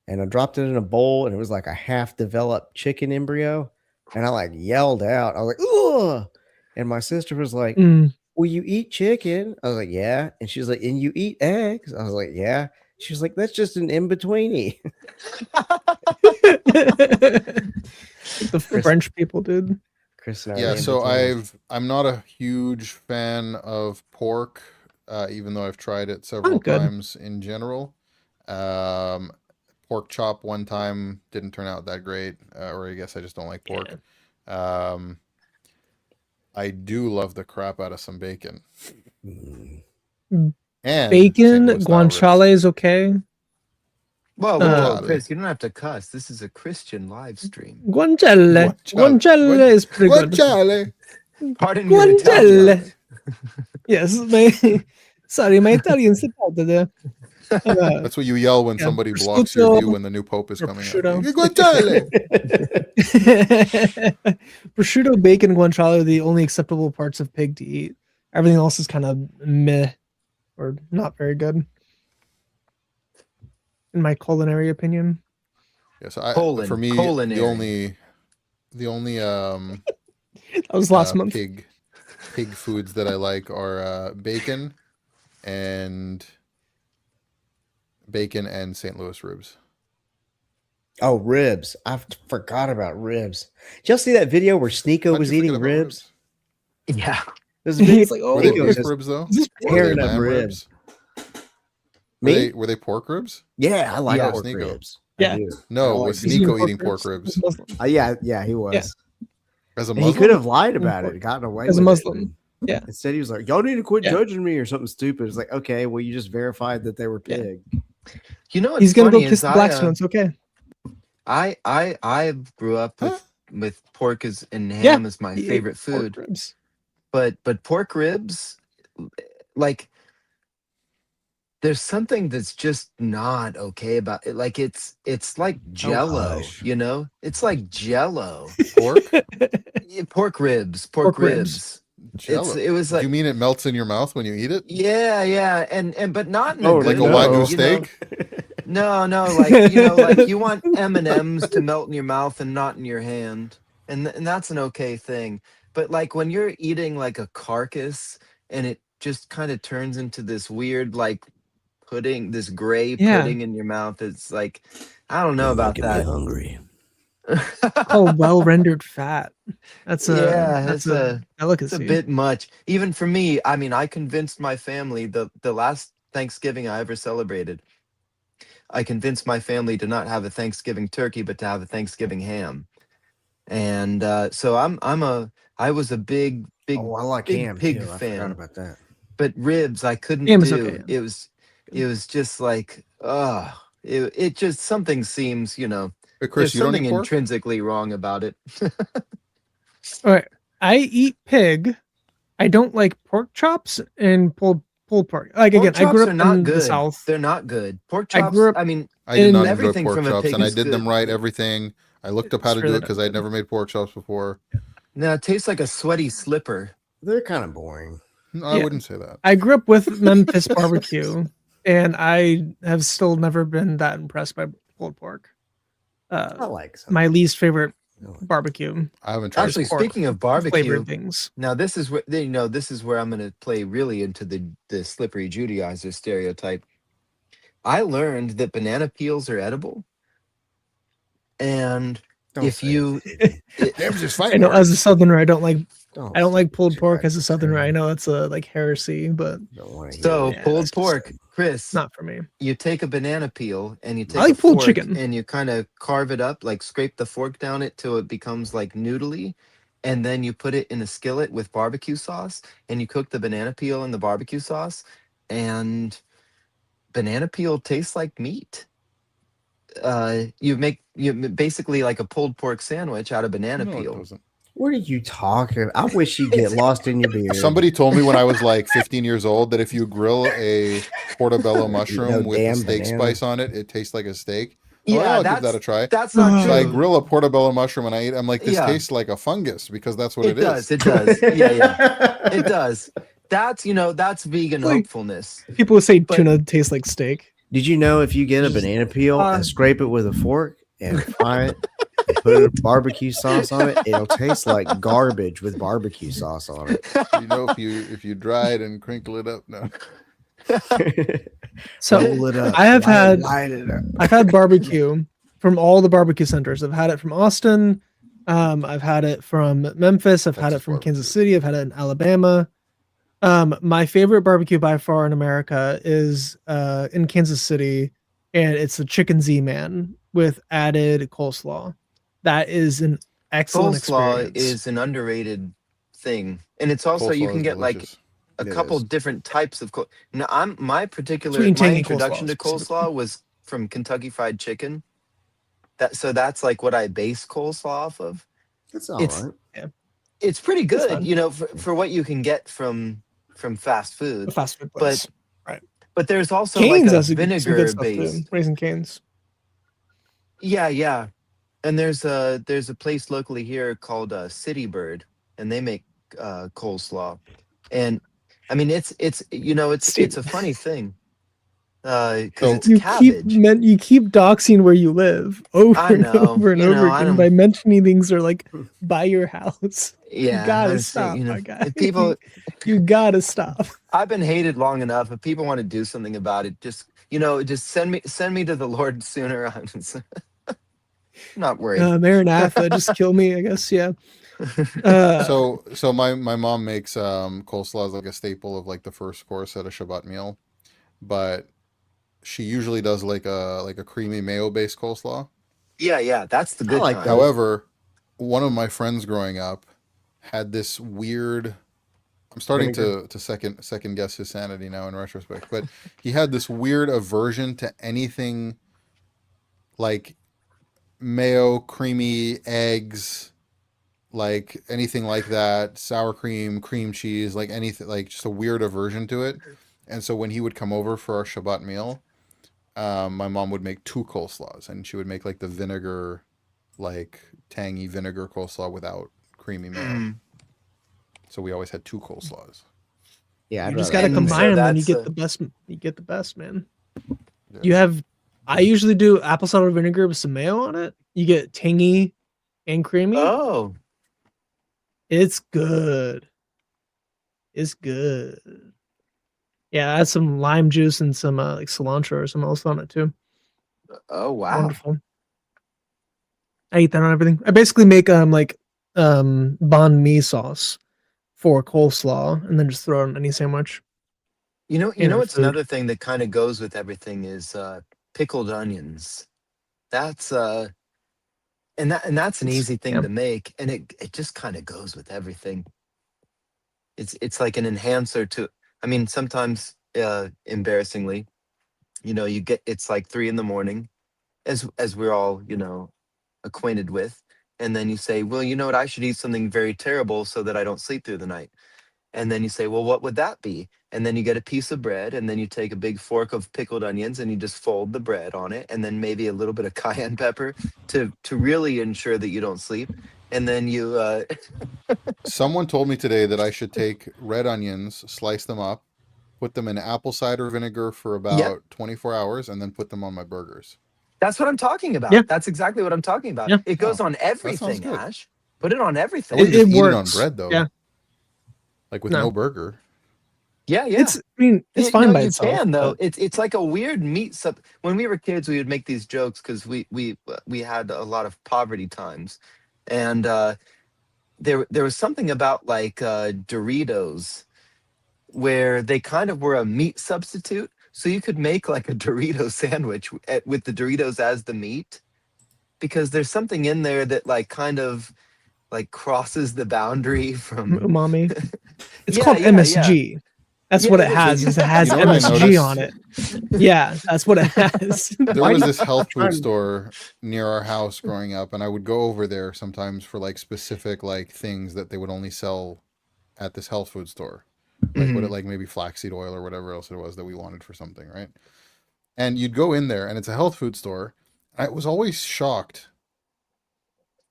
and I dropped it in a bowl and it was like a half developed chicken embryo. And I like yelled out. I was like, "Ugh!" And my sister was like, Mm. "Will you eat chicken?" I was like, "Yeah." And she was like, "And you eat eggs?" I was like, "Yeah." She was like, "That's just an in-betweeny." The French people did. Chris and I Yeah, are so in-betweens. I'm not a huge fan of pork, even though I've tried it several good. times in general. Pork chop one time didn't turn out that great, or I guess I just don't like pork. I do love the crap out of some bacon. Mm. And Bacon, St. Louis style ribs. guanciale is okay. Whoa, Guanciale. Chris, you don't have to cuss. This is a Christian live stream. Guanciale. Guanciale is pretty good. Guanciale. Pardon your Italian. Guanciale. Yes, sorry, my Italian slipped out there. That's what you yell when Yeah, somebody blocks your prosciutto view when the new pope is or coming out. prosciutto. Guanciale. Prosciutto, bacon, and guanciale are the only acceptable parts of pig to eat. Everything else is kind of meh or not very good, in my culinary opinion. Yeah, so for me, the only That was last month. pig foods that I like are bacon and St. Louis ribs. Oh, ribs. I forgot about ribs. Did y'all see that video where Sneeko How'd was you forget eating about ribs? Yeah. There's a video He's like, oh, Were they Sneeko beef just ribs though? tearing Were they up lamb ribs. Were Me? were they pork ribs? Yeah, I like Yeah, pork Sneeko. ribs. Yeah. I do. No, I was like Sneeko eating pork ribs? Yeah, he was. Yeah. As a And he Muslim? could have lied about it, gotten away As a with Muslim. it. Yeah. Instead, he was like, "Y'all need to quit Yeah. judging me" or something stupid. It's like, okay, well, you just verified that they were Yeah. pig. You know what's He's gonna go funny kiss is the black swan. It's okay. I grew up with pork and ham as my He ate favorite pork food. ribs. But pork ribs, like there's something that's just not okay about it. Like it's like Jello, hush. you know? It's like Jello. Pork? Yeah, pork ribs. Pork ribs. Jello. It was Do like you mean it melts in your mouth when you eat it? yeah, and but not in a Oh, good Like a way, Wagyu you know? steak? No, like you want M&Ms to melt in your mouth and not in your hand. And that's an okay thing. But like when you're eating like a carcass and it just kind of turns into this weird like pudding, this gray Yeah. pudding in your mouth, it's like I don't know about Making me that. hungry. Called well rendered fat. That's a Yeah, that's it's a delicacy. bit much. Even for me, I mean, I convinced my family the last Thanksgiving I ever celebrated. I convinced my family to not have a Thanksgiving turkey, but to have a Thanksgiving ham. And so I was a big Oh, I like big ham pig too. I fan. forgot about that. But ribs I couldn't Ham is do. okay. It was just like it just something seems, you know, Hey, Chris, there's you don't something eat pork? intrinsically wrong about it. All right. I eat pig. I don't like pork chops and pulled pork. Like Pork again, I grew chops up are not in good. the South. They're not good. Pork I chops, grew up I mean, I did in not enjoy everything pork from a chops, pig and I is did them good. right. Everything. I looked up how It's to do really it because not I'd good. never made pork chops before. No, it tastes like a sweaty slipper. They're kind of boring. I Yeah. wouldn't say that. I grew up with Memphis barbecue, and I have still never been that impressed by pulled pork. I like some. My least favorite barbecue I haven't tried. Actually, pork. speaking of barbecue, flavored things. now this is where this is where I'm going to play really into the slippery Judaizer stereotype. I learned that banana peels are edible, and Don't if say you Them's just I fighting know as a words. southerner, I don't like Don't like pulled say pork that. as a southerner. I know that's a like heresy, but Don't want to hear so it. Yeah, pulled that's just pork, Chris, not for me. you take a banana peel and you take like a pulled fork chicken. and you kind of carve it up, like scrape the fork down it till it becomes like noodly, and then you put it in a skillet with barbecue sauce and you cook the banana peel in the barbecue sauce, and banana peel tastes like meat. You make basically like a pulled pork sandwich out of banana No, it peel. doesn't. What are you talking? I wish you'd get lost in your beard. Somebody told me when I was like 15 years old that if you grill a portobello mushroom with the damn steak banana. spice on it, it tastes like a steak. I'm like, Yeah, I'll give that a try. that's not So I true. grill a portobello mushroom and I eat. I'm like, this Yeah. tastes like a fungus because that's what it does. is. It does. Yeah. It does. That's that's vegan Like- hopefulness. People would say But- tuna tastes like steak. Did you know if you get a banana peel and scrape it with a fork and fry it and put barbecue sauce on it, it'll taste like garbage with barbecue sauce on it. You know, if you dry it and crinkle it up, no. So Roll it up, I have had light it up. I've had barbecue from all the barbecue centers. I've had it from Austin. I've had it from Memphis. I've had it Texas from barbecue. Kansas City. I've had it in Alabama. My favorite barbecue by far in America is in Kansas City, and it's the Chicken Z-Man with added coleslaw. That is an excellent Coleslaw experience. is an underrated thing, and it's also you Coleslaw can is get like delicious. a It couple is. different types of now my Sweet and tangy introduction coleslaw, to specifically. coleslaw was from Kentucky Fried Chicken. That's like what I base coleslaw off of. It's all It's- right. It's pretty It's good, fun. for what you can get from fast food. a fast food place. But there's also Canes like a has some good vinegar stuff too. based. Raising Canes. Yeah. And there's a place locally here called City Bird, and they make coleslaw. And I mean it's it's a funny thing. Because So- it's You cabbage. you keep doxing where you live over I and know, over and you know, over I again don't- by mentioning things are like by your house. Yeah, You gotta I just think, stop, my guy. if people You gotta stop. I've been hated long enough. If people want to do something about it, just send me to the Lord sooner. I'm just not worried. Maranatha, just kill me, I guess. Yeah. So my mom makes coleslaw as like a staple of like the first course at a Shabbat meal, but she usually does like a creamy mayo based coleslaw. Yeah, that's the good like kind. that. However, one of my friends growing up had this weird. I'm starting to second guess his sanity now in retrospect, but he had this weird aversion to anything like mayo, creamy eggs, like anything like that, sour cream, cream cheese, like anything, like just a weird aversion to it. And so when he would come over for our Shabbat meal, my mom would make 2 coleslaws, and she would make like the vinegar, like tangy vinegar coleslaw without creamy mayo. Mm. So we always had 2 coleslaws. Yeah, You I'd just rather- gotta And combine so them, and you that's get the best. You get the best, man. Yeah. You have. I usually do apple cider vinegar with some mayo on it. You get tangy and creamy. Oh, It's good. It's good. Yeah, add some lime juice and some like cilantro or something else on it too. wow. Wonderful. I eat that on everything. I basically make banh mi sauce for coleslaw and then just throw it on any sandwich. You know know, what's food. another thing that kind of goes with everything is pickled onions. That's and that's an easy thing Yeah. to make, and it just kind of goes with everything. It's like an enhancer to. I mean, sometimes embarrassingly, it's like 3 a.m, as we're all acquainted with, and then you say, well, you know what, I should eat something very terrible so that I don't sleep through the night. And then you say, well, what would that be? And then you get a piece of bread, and then you take a big fork of pickled onions, and you just fold the bread on it, and then maybe a little bit of cayenne pepper to really ensure that you don't sleep. And then you Someone told me today that I should take red onions, slice them up, put them in apple cider vinegar for about 24 hours, and then put them on my burgers. that's what I'm talking about. Yeah. That's exactly what I'm talking about. Yeah. It goes Oh, on everything, good. Ash. Put it on I everything. wouldn't It just eat it on works. bread though. Yeah. Like with No. no burger. Yeah. It's. I mean, it's You fine know, by you itself. can though. but- It's like a weird meat sub. When we were kids, we would make these jokes because we had a lot of poverty times, and there was something about like Doritos where they kind of were a meat substitute. So you could make like a Dorito sandwich with the Doritos as the meat, because there's something in there that like kind of like crosses the boundary from umami. It's Yeah, called yeah, MSG. That's Yeah, what it it is. has. Is it has You know what I MSG on noticed? it. Yeah, that's what it has. There Why was do this you- health food trying- store near our house growing up, and I would go over there sometimes for like specific like things that they would only sell at this health food store. Like what it like maybe flaxseed oil or whatever else it was that we wanted for something, right? And you'd go in there and it's a health food store. I was always shocked,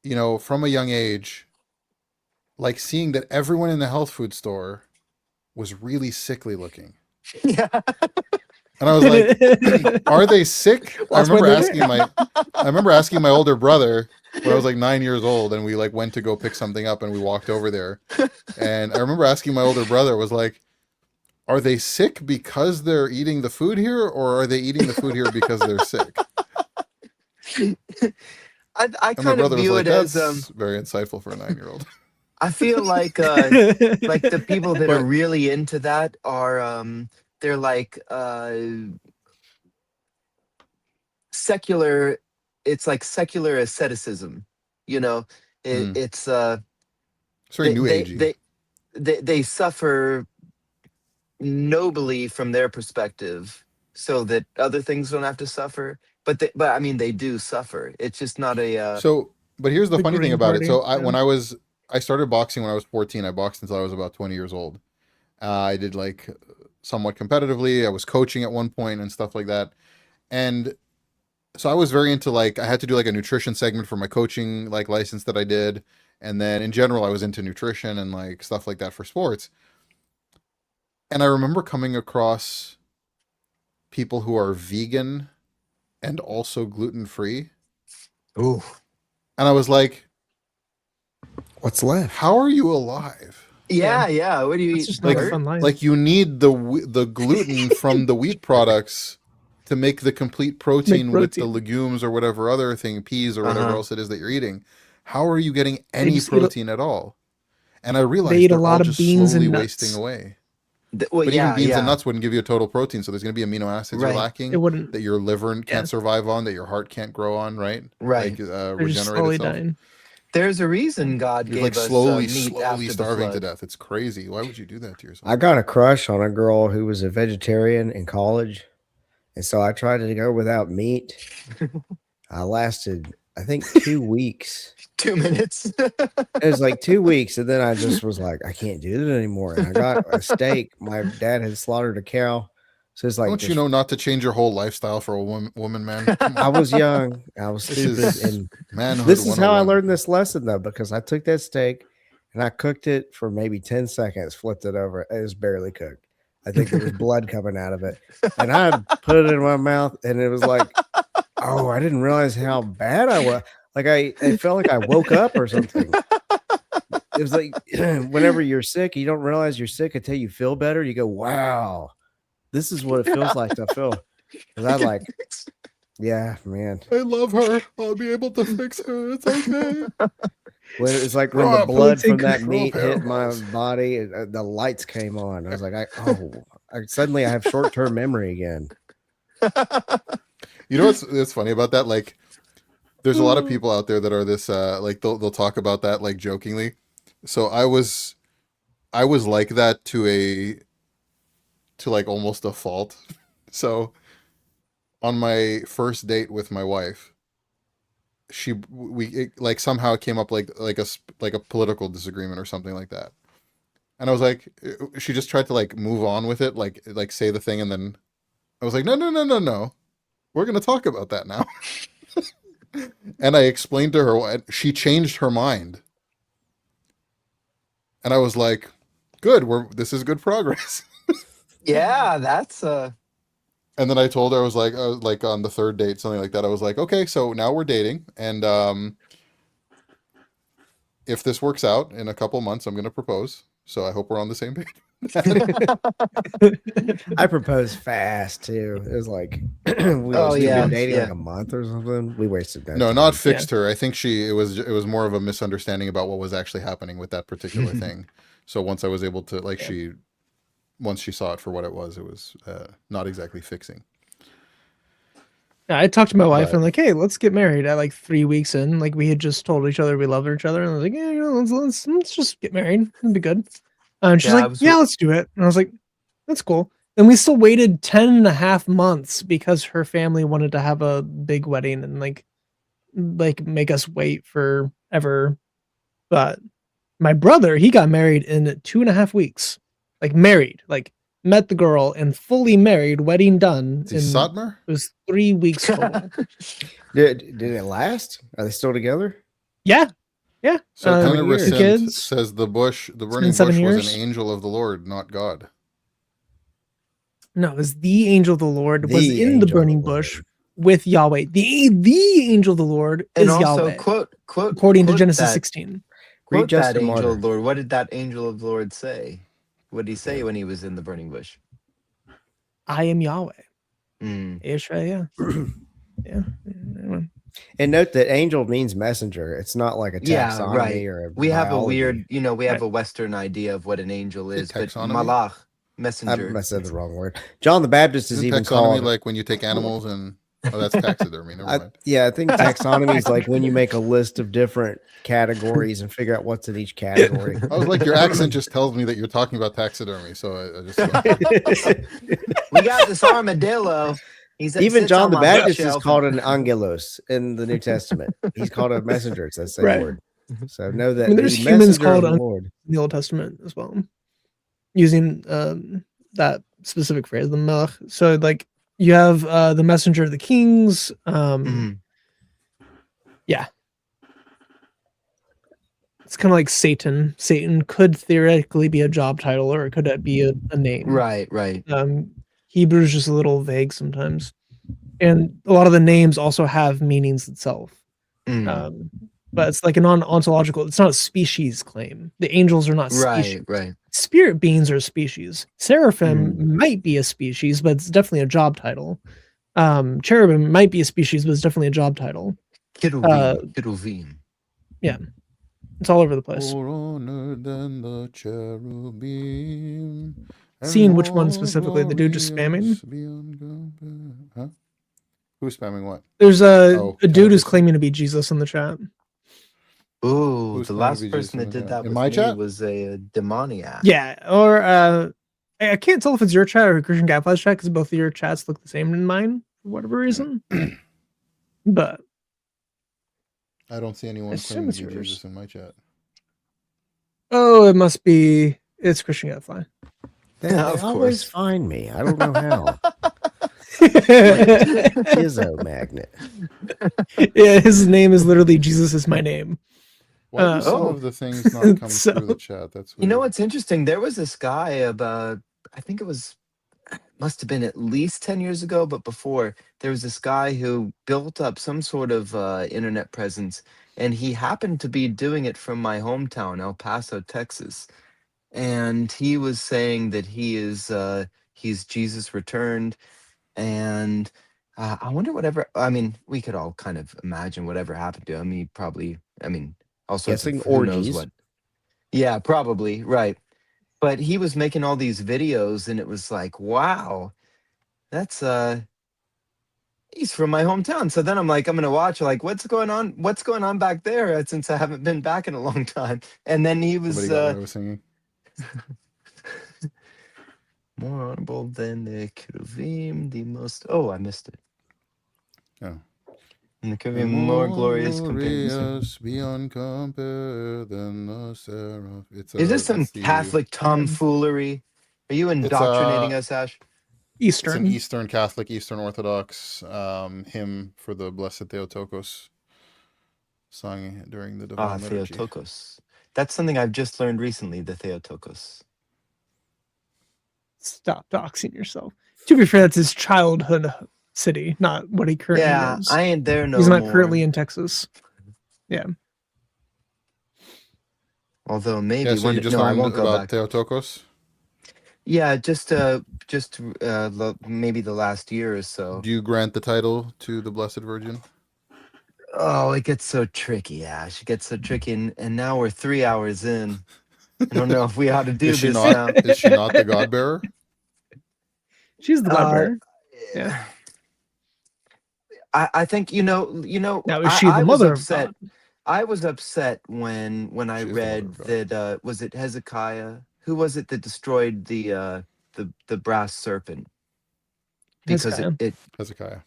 you know, from a young age, like seeing that everyone in the health food store was really sickly looking. Yeah. And I was like, are they sick? That's why they're there. I remember asking my older brother when I was like 9 years old, and we like went to go pick something up, and we walked over there. And I remember asking my older brother, was like, are they sick because they're eating the food here, or are they eating the food here because they're sick? I And my kind of brother was view like, it as that's very insightful for a 9-year-old. I feel like the people that are But- really into that are they're like secular. It's like secular asceticism, you know. Hmm. It's It's very new agey. they suffer nobly from their perspective so that other things don't have to suffer, but I mean they do suffer. It's just not a So, but here's the The funny thing Green about it. Party, So yeah. I started boxing when I was 14. I boxed until I was about 20 years old. I did like somewhat competitively. I was coaching at one point and stuff like that. And so I was very into like, I had to do like a nutrition segment for my coaching like license that I did. And then in general, I was into nutrition and like stuff like that for sports. And I remember coming across people who are vegan and also gluten free. ooh. And I was like, What's left? how are you alive? Yeah. What do you It's eat? just not a Dirt? fun life. Like you need the gluten from the wheat products to make the complete protein with the protein. legumes or whatever other thing, peas or whatever Uh-huh. else it is that you're eating. How are you getting any just eat a- protein at all? And I realized eat a they're all lot of just beans and slowly nuts. wasting away. Well, But yeah, even beans yeah. and nuts wouldn't give you a total protein, so there's going to be amino acids Right. you're lacking It wouldn't. that your liver Yeah. can't survive on, that your heart can't grow on, right? Right. Like They're just regenerate slowly itself. dying. There's a reason God You're gave like us slowly meat after the starving to flood. death. It's crazy. Why would you do that to yourself? I got a crush on a girl who was a vegetarian in college, and so I tried to go without meat. I lasted, I think, 2 weeks. 2 minutes. It was like 2 weeks, and then I just was like, I can't do it anymore. And I got a steak. My dad had slaughtered a cow, so it's like, Don't you just- know not to change your whole lifestyle for a woman, man? Come I on. was young, I was This stupid, is and manhood this is how I 101. learned this lesson though, because I took that steak and I cooked it for maybe 10 seconds, flipped it over. It was barely cooked. I think there was blood coming out of it. And I put it in my mouth, and it was like, oh, I didn't realize how bad I was. Like it felt like I woke up or something. It was like whenever you're sick, you don't realize you're sick until you feel better. You go, wow, this is what it feels like to feel. Because I like, yeah, man. I love her. I'll be able to fix her. It's okay. When it's like when Grow the up, blood take from that control, meat hit my Parables. body, the lights came on. I was like, suddenly I have short-term memory again. You know what's funny about that? Like, there's a lot of people out there that are this like they'll talk about that like jokingly. So I was like that to like almost a fault. So on my first date with my wife, like somehow it came up like a political disagreement or something like that. And I was like, she just tried to like move on with it, like say the thing, and then I was like, no. We're going to talk about that now. And I explained to her why she changed her mind. And I was like, good, this is good progress. Yeah, that's And then I told her, I was like on the third date, something like that. I was like, okay, so now we're dating. And if this works out in a couple months, I'm going to propose. So I hope we're on the same page. I proposed fast too. It was like we've yeah, been dating yeah. like a month or something. We wasted that. No, time. not fixed her. I think it was more of a misunderstanding about what was actually happening with that particular thing. So once I was able to once she saw it for what it was not exactly fixing. Yeah, I talked to my wife But- and like, hey, let's get married at like 3 weeks in. Like we had just told each other we loved each other, and I was like, yeah, let's just get married. It'd be good. And she's Yeah, I like, was yeah, with- let's do it. And I was like, That's cool. And we still waited 10 and a half months because her family wanted to have a big wedding and like make us wait forever. But my brother, he got married in 2.5 weeks. Like married, like met the girl and fully married, wedding done. Is he In, Satmar? it was 3 weeks total. Did it last? Are they still together? Yeah. Yeah. So Uh, Tanner weird. two kids. says the been burning 7 bush was years. an angel of the Lord, not God. No, it was the angel of the Lord was The in the angel of the burning Lord. bush with Yahweh. The angel of the Lord And is also Yahweh, quote according to quote Genesis that 16. Read quote that Justin angel Martyr. of the Lord. What did that angel of the Lord say? What did he say when he was in the burning bush? I am Yahweh. Mm. Israel. Yeah. And note that angel means messenger. It's not like a Yeah, taxonomy right. or a We have a biology. weird, we have Right. a Western idea of what an angel Is is, it but taxonomy? malach, I messenger. said the wrong word. John the Baptist is Isn't even taxonomy called. like when you take animals and that's taxidermy? Never mind. Yeah, I think taxonomy is like when you make a list of different categories and figure out what's in each category. I was like, your accent just tells me that you're talking about taxidermy, so I just We got this armadillo. Even sits John on the my Baptist is bookshelf called and- an angelos in the New Testament. He's called a messenger. It's that same Right. word. So know that I mean, there's the humans messenger of called the in Lord. the Old Testament as well, using that specific phrase, the melech. So like you have the messenger of the kings. Mhm. Yeah. It's kind of like Satan. Satan could theoretically be a job title, or it could be a name. Right, right. Hebrew's just a little vague sometimes, and a lot of the names also have meanings itself. Mm. But it's like an ontological. It's not a species claim. The angels are not species. Right, right. Spirit beings are a species. Seraphim might be a species, but it's definitely a job title. Cherubim might be a species, but it's definitely a job title. Kiruvim. Yeah, it's all over the place. more honored than the cherubim. and Seeing which one more specifically, the dude just spamming. glorious beyond compare. Huh? Who's spamming what? There's Oh, a dude Tanner who's just- claiming to be Jesus in the chat. Ooh, Who's the claiming to be last person Jesus that in the did chat? that In with my me chat? was a demoniac. Yeah, or I can't tell if it's your chat or Christian Gadfly's chat because both of your chats look the same in mine for whatever reason. But I don't see anyone assume claiming it's to be yours. Jesus in my chat. Oh, it must be. It's Christian Gadfly. They Of always course. find me. I don't know how. Yeah, Gizzo magnet. his name is literally Jesus is my name. Why do some Oh. of the things not come So- through the chat? That's weird. You know what's interesting? There was this guy about, I think it must have been at least 10 years ago, but before, there was this guy who built up some sort of internet presence, and he happened to be doing it from my hometown, El Paso, Texas. And he was saying that he's Jesus returned, and I wonder whatever. I mean, we could all kind of imagine whatever happened to him. He probably, I mean, all sorts Guessing of who knows orgies. what. Yeah, probably right. But he was making all these videos, and it was like, wow, that's he's from my hometown. So then I'm like, I'm gonna watch, like, what's going on? What's going on back there? Since I haven't been back in a long time. And then he was Somebody got what I was singing. more honorable than the Keruvim, the most. Oh, I missed it. Oh. And the Keruvim more glorious compared. glorious beyond compare than the seraph. Is this some it's the- Catholic tomfoolery? Are you indoctrinating us, Ash? It's an Eastern. Eastern Catholic, Eastern Orthodox hymn for the Blessed Theotokos, sung during the Ah, Divine Liturgy. Theotokos. That's something I've just learned recently, the Theotokos. Stop doxing yourself. To be fair, that's his childhood city, not what he currently Yeah, is. I ain't there no He's not more. currently in Texas. Yeah. Although maybe Yeah, so one you day, just no, I learned won't go about back. Theotokos? Yeah, maybe the last year or so. Do you grant the title to the Blessed Virgin? Oh, it gets so tricky, Ash. It gets so tricky, and now we're 3 hours in. I don't know if we ought to do Is she this not? now. Is she not the God bearer? She's the god bearer. Yeah. I think Now, is I, she the I was mother of upset. God? I was upset when I She is the mother read of God. that was it Hezekiah? Who was it that destroyed the the brass serpent, because Hezekiah. it Hezekiah.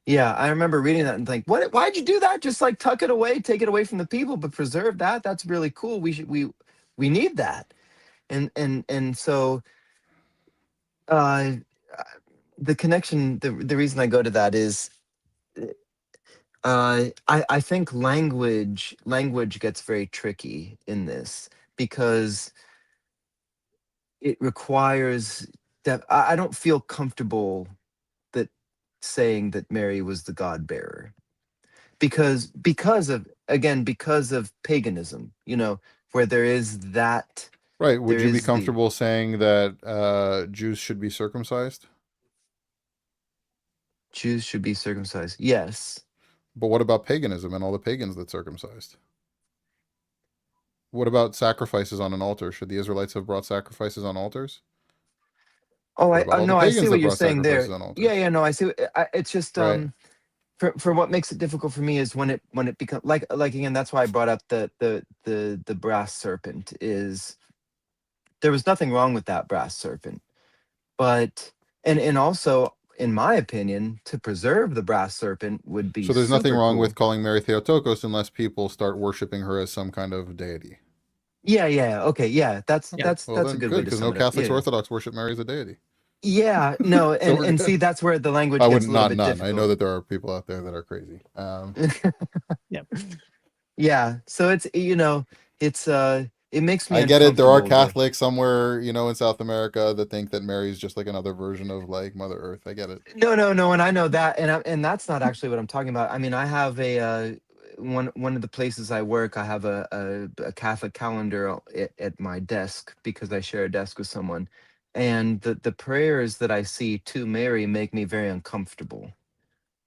yeah, I remember reading that and think, why'd you do that? Just like tuck it away, take it away from the people, but preserve that. That's really cool. We need that. And so uh the connection, the reason I go to that is I think language gets very tricky in this, because it requires that I don't feel comfortable that saying that Mary was the God bearer, because of paganism, where there is that, Right. Would there you be is the comfortable saying that Jews should be circumcised? Jews should be circumcised. Yes. But what about paganism and all the pagans that circumcised? What about sacrifices on an altar? Should the Israelites have brought sacrifices on altars? Oh, What about all the no, I see pagans that what you're brought saying sacrifices there. on altars? Yeah, no, I see. It's just Right. for what makes it difficult for me is when it becomes like again, that's why I brought up the brass serpent. Is there was nothing wrong with that brass serpent, but and also, in my opinion, to preserve the brass serpent would be So there's nothing super wrong cool. with calling Mary Theotokos unless people start worshiping her as some kind of deity. Yeah, okay, yeah, that's Yeah. Well, that's a then good good, way to because sum no it up. Catholics or Yeah, Orthodox worship Mary as a deity. yeah, no, So we're and good. see, that's where the language I gets wouldn't, a little not bit none. I know difficult. that there are people out there that are crazy. Yep. Yeah, so it's it makes me I get it. There are uncomfortable to. Catholics somewhere, in South America that think that Mary's just like another version of like Mother Earth. I get it. No, and I know that, and that's not actually what I'm talking about. I mean, I have one of the places I work. I have a Catholic calendar at my desk, because I share a desk with someone, and the prayers that I see to Mary make me very uncomfortable,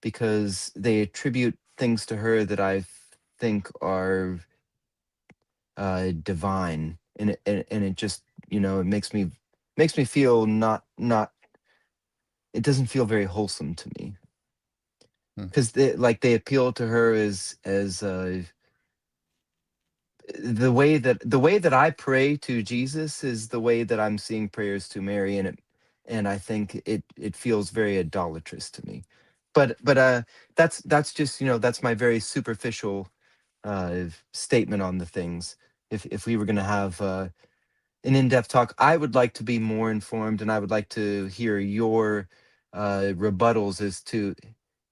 because they attribute things to her that I think are divine, and it just, it makes me feel not it doesn't feel very wholesome to me, Hmm. because they appeal to her as the way that I pray to Jesus is the way that I'm seeing prayers to Mary, and I think it feels very idolatrous to me. But that's just, that's my very superficial statement on the things. If we were going to have an in-depth talk, I would like to be more informed, and I would like to hear your rebuttals as to,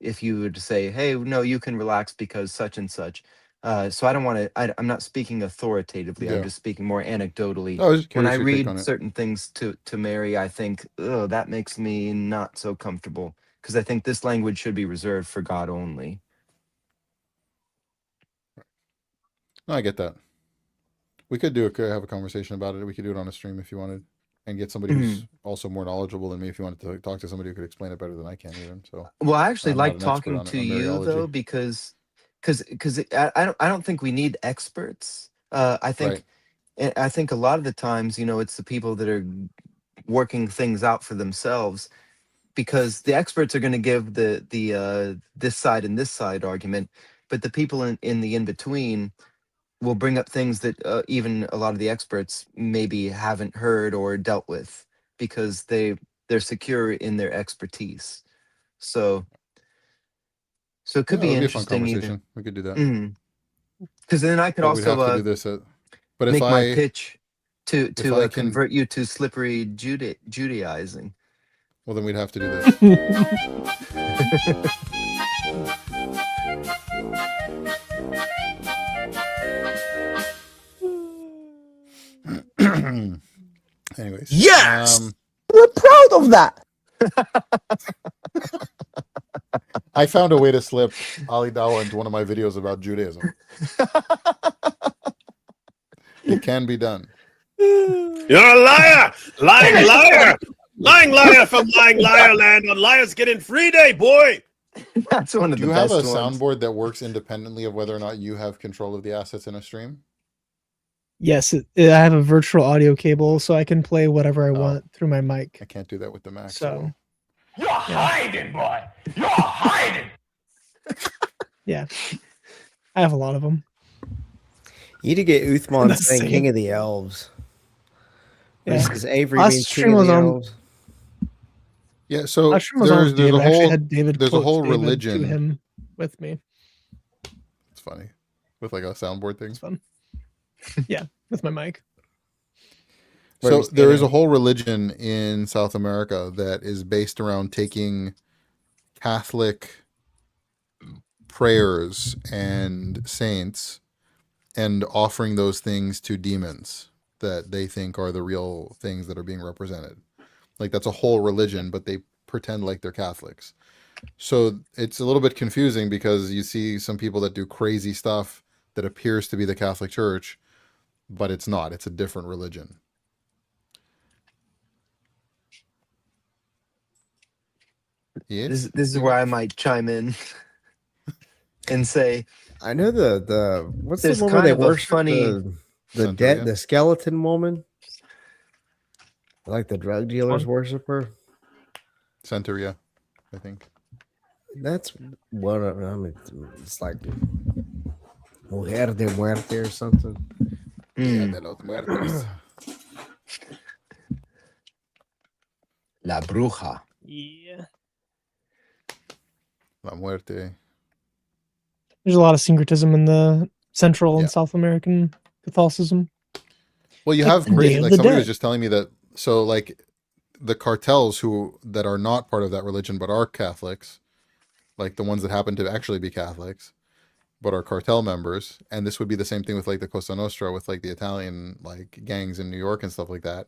if you would say, hey, no, you can relax because such and such. So I don't want to, I'm not speaking authoritatively, I'm Yeah. just speaking more anecdotally. I was just When I curious your take on read it. certain things to Mary, I think, oh, that makes me not so comfortable, because I think this language should be reserved for God only. No, I get that. We could have a conversation about it. We could do it on a stream if you wanted, and get somebody who's also more knowledgeable than me. If you wanted to talk to somebody who could explain it better than I can, even. So Well, I actually I'm not like an expert talking on to you though, Mariology. because I don't think we need experts. I Right. think I think a lot of the times, it's the people that are working things out for themselves, because the experts are going to give the this side and this side argument, but the people in the in between will bring up things that even a lot of the experts maybe haven't heard or dealt with, because they're secure in their expertise. So it Yeah, could that be would be a fun interesting either. conversation. We could do that. Because then I could But we'd have to do also this at. But make my pitch to if I can, convert you to slippery Judaizing. well, then we'd have to do this. Anyways. Yes, we're proud of that. I found a way to slip Ali Dawah into one of my videos about Judaism. It can be done. You're a liar! Lying liar! Lying liar from Lying Liar Land on Liars Getting Free Day, boy! That's one of Do the you have a best ones. soundboard that works independently of whether or not you have control of the assets in a stream? Yes, I have a virtual audio cable, so I can play whatever I Oh. want through my mic. I can't do that with the Mac. So You're hiding, boy. You're hiding. yeah, I have a lot of them. You need to get Uthman That's saying insane. King of the Elves. Yeah. Is Avery Last being stream king of was the on- animals? Yeah, so Last stream was on there's with David. a I actually whole had David there's a quote whole David religion. to him with me. It's funny with like a soundboard thing. It's fun. Yeah, with my mic. Where So we there is stand. a whole religion in South America that is based around taking Catholic prayers and saints and offering those things to demons that they think are the real things that are being represented. Like that's a whole religion, but they pretend like they're Catholics. So it's a little bit confusing because you see some people that do crazy stuff that appears to be the Catholic Church, but it's not. It's a different religion. This is where I might chime in and say I know the what's the There's one where kind they of a worship funny- the Santeria? dead the skeleton woman, like the drug dealers worship her. Santeria, I think. That's what I mean. It's like Mujer de Muerte or something. Dia de los Muertos. La Bruja. Yeah. La Muerte. There's a lot of syncretism in the Central Yeah. and South American Catholicism. Well, you Like have the Day crazy, of like the somebody was Dead. just telling me that. So, like the cartels that are not part of that religion but are Catholics, like the ones that happen to actually be Catholics, but are cartel members, and this would be the same thing with like the Cosa Nostra, with like the Italian like gangs in New York and stuff like that.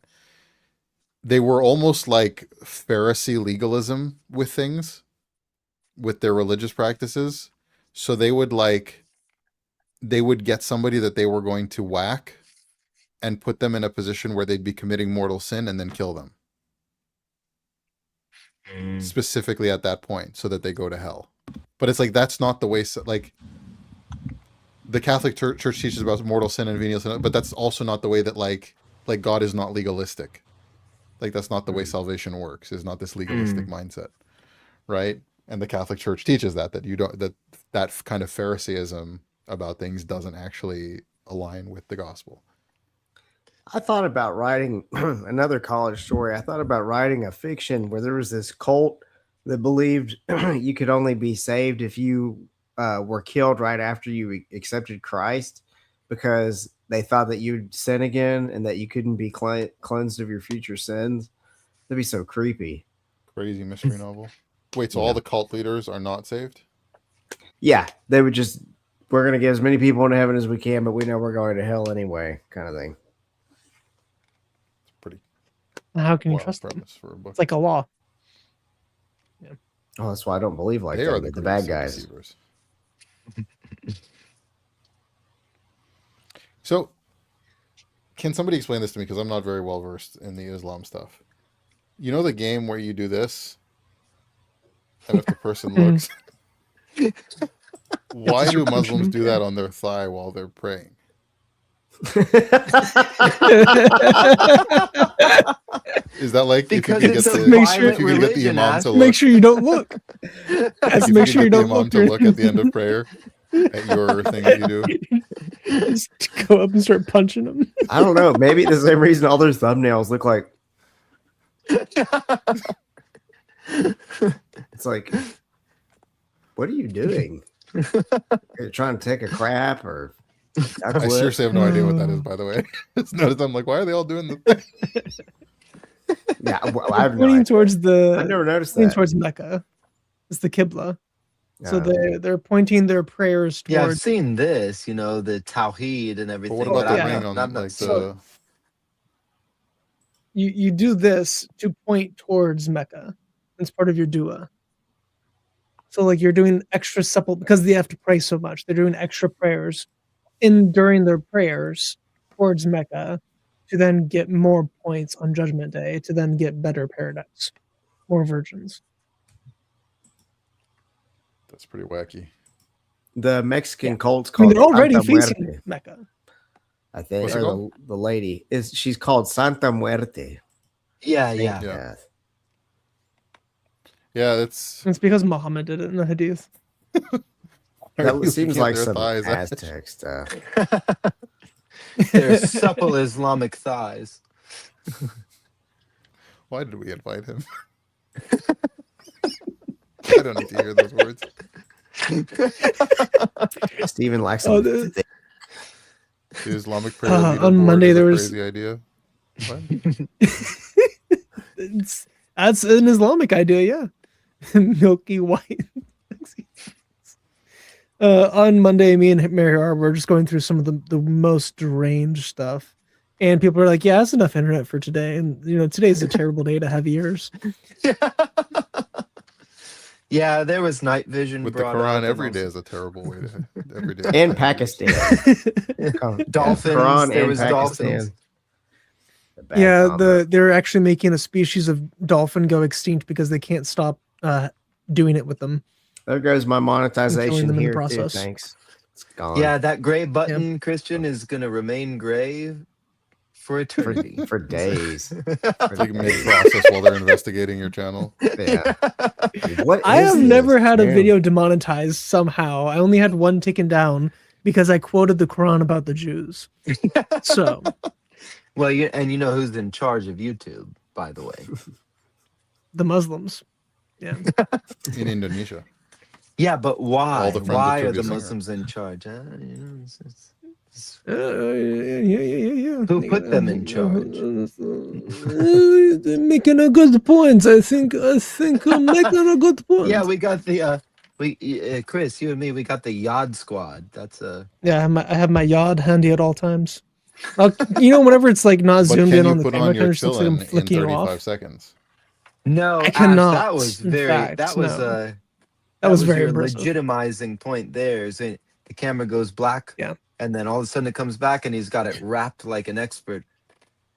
They were almost like Pharisee legalism with things, with their religious practices. So they would get somebody that they were going to whack and put them in a position where they'd be committing mortal sin and then kill them. Specifically at that point, so that they go to hell. But it's like that's not the way. Like the Catholic Church teaches about mortal sin and venial sin, but that's also not the way that like God is not legalistic. Like that's not the way salvation works. Is not this legalistic mindset, right? And the Catholic Church teaches that you don't that kind of Phariseeism about things doesn't actually align with the gospel. I thought about writing another college story. I thought about writing a fiction where there was this cult that believed you could only be saved if you were killed right after you accepted Christ, because they thought that you'd sin again and that you couldn't be cleansed of your future sins. That'd be so creepy. Crazy mystery novel. Wait, so all the cult leaders are not saved? Yeah, they would just, we're going to get as many people into heaven as we can, but we know we're going to hell anyway, kind of thing. Pretty How can you wild trust them? premise for a book. It's like a law. Oh, that's why I don't believe like They that. are The the bad greatest of guys. deceivers. So, can somebody explain this to me? Because I'm not very well versed in the Islam stuff. You know the game where you do this, and if the person looks, why do Muslims do that on their thigh while they're praying? Is that like Because if you it's can a get the, violent if you can get the religion, imam Ash. to look, Make sure you don't look. if Guys, you make can sure you get the don't imam look. to look at the end of prayer at your thing that you do. Just go up and start punching them. I don't know. Maybe the same reason all their thumbnails look like. It's like, what are you doing? You're trying to take a crap or? I seriously have no idea what that is, by the way. Just noticed, I'm like, why are they all doing this? Yeah, well, I have no Pointing idea. towards the. I've never noticed Pointing that. towards Mecca. It's the Qibla. So Yeah. they're pointing their prayers Yeah, I've towards. seen this, you know, the Tawheed and But everything. what about the yeah. ring on I'm not like so- the? You do this to point towards Mecca. It's part of your dua. So like you're doing extra supple because they have to pray so much. They're doing extra prayers during their prayers towards Mecca to then get more points on Judgment Day, to then get better paradise, more virgins. That's pretty wacky. The Mexican cult's I mean, called they're already Santa facing Muerte, Mecca. I think. What's it Or called? the lady she's called Santa Muerte. Yeah, Saint yeah. Death. Yeah, that's. It's because Muhammad did it in the Hadith. That seems like Their some thighs. Aztec stuff. They're supple Islamic thighs. Why did we invite him? I don't need to hear those words. Steven likes Oh, them. The Islamic prayer leaderboard on Monday is a there was crazy idea. What? that's an Islamic idea, yeah. Milky white. On Monday, me and Mary were just going through some of the most deranged stuff, and people are like, "Yeah, that's enough internet for today." And today's a terrible day to have ears. Yeah, there was night vision With the brought Quran, up, every and day is a terrible way to every day. And Pakistan. dolphins. Quran There and was Pakistan. dolphins. A bad Yeah, combo. they're actually making a species of dolphin go extinct because they can't stop doing it with them. There goes my killing monetization them in the here too. process. Thanks. It's gone. Yeah, that gray button, Christian, is going to remain gray for eternity. For days. It's like mid-process while they're investigating your channel. Yeah. What I is have this? never had a Man. video demonetized somehow. I only had one taken down because I quoted the Quran about the Jews. So, Well, you know who's in charge of YouTube, by the way. the Muslims. Yeah. In Indonesia. Yeah, but why? All the friends of Why are Toby the Singer. Muslims in charge? It's- Yeah. Who put them in charge? They're making a good point. I think I'm making a good point. Yeah, we got the Chris, you and me, we got the Yod Squad. That's Yeah, I have my yod handy at all times. Whenever it's like not But zoomed can in you on the put camera, on it your kind of just looks like I'm tefillin in flicking it 35 off. seconds? no, I Ash, cannot, that was in very fact, that was no. That was very your impressive. legitimizing point there. Is it, the camera goes black, Yeah. and then all of a sudden it comes back, and he's got it wrapped like an expert.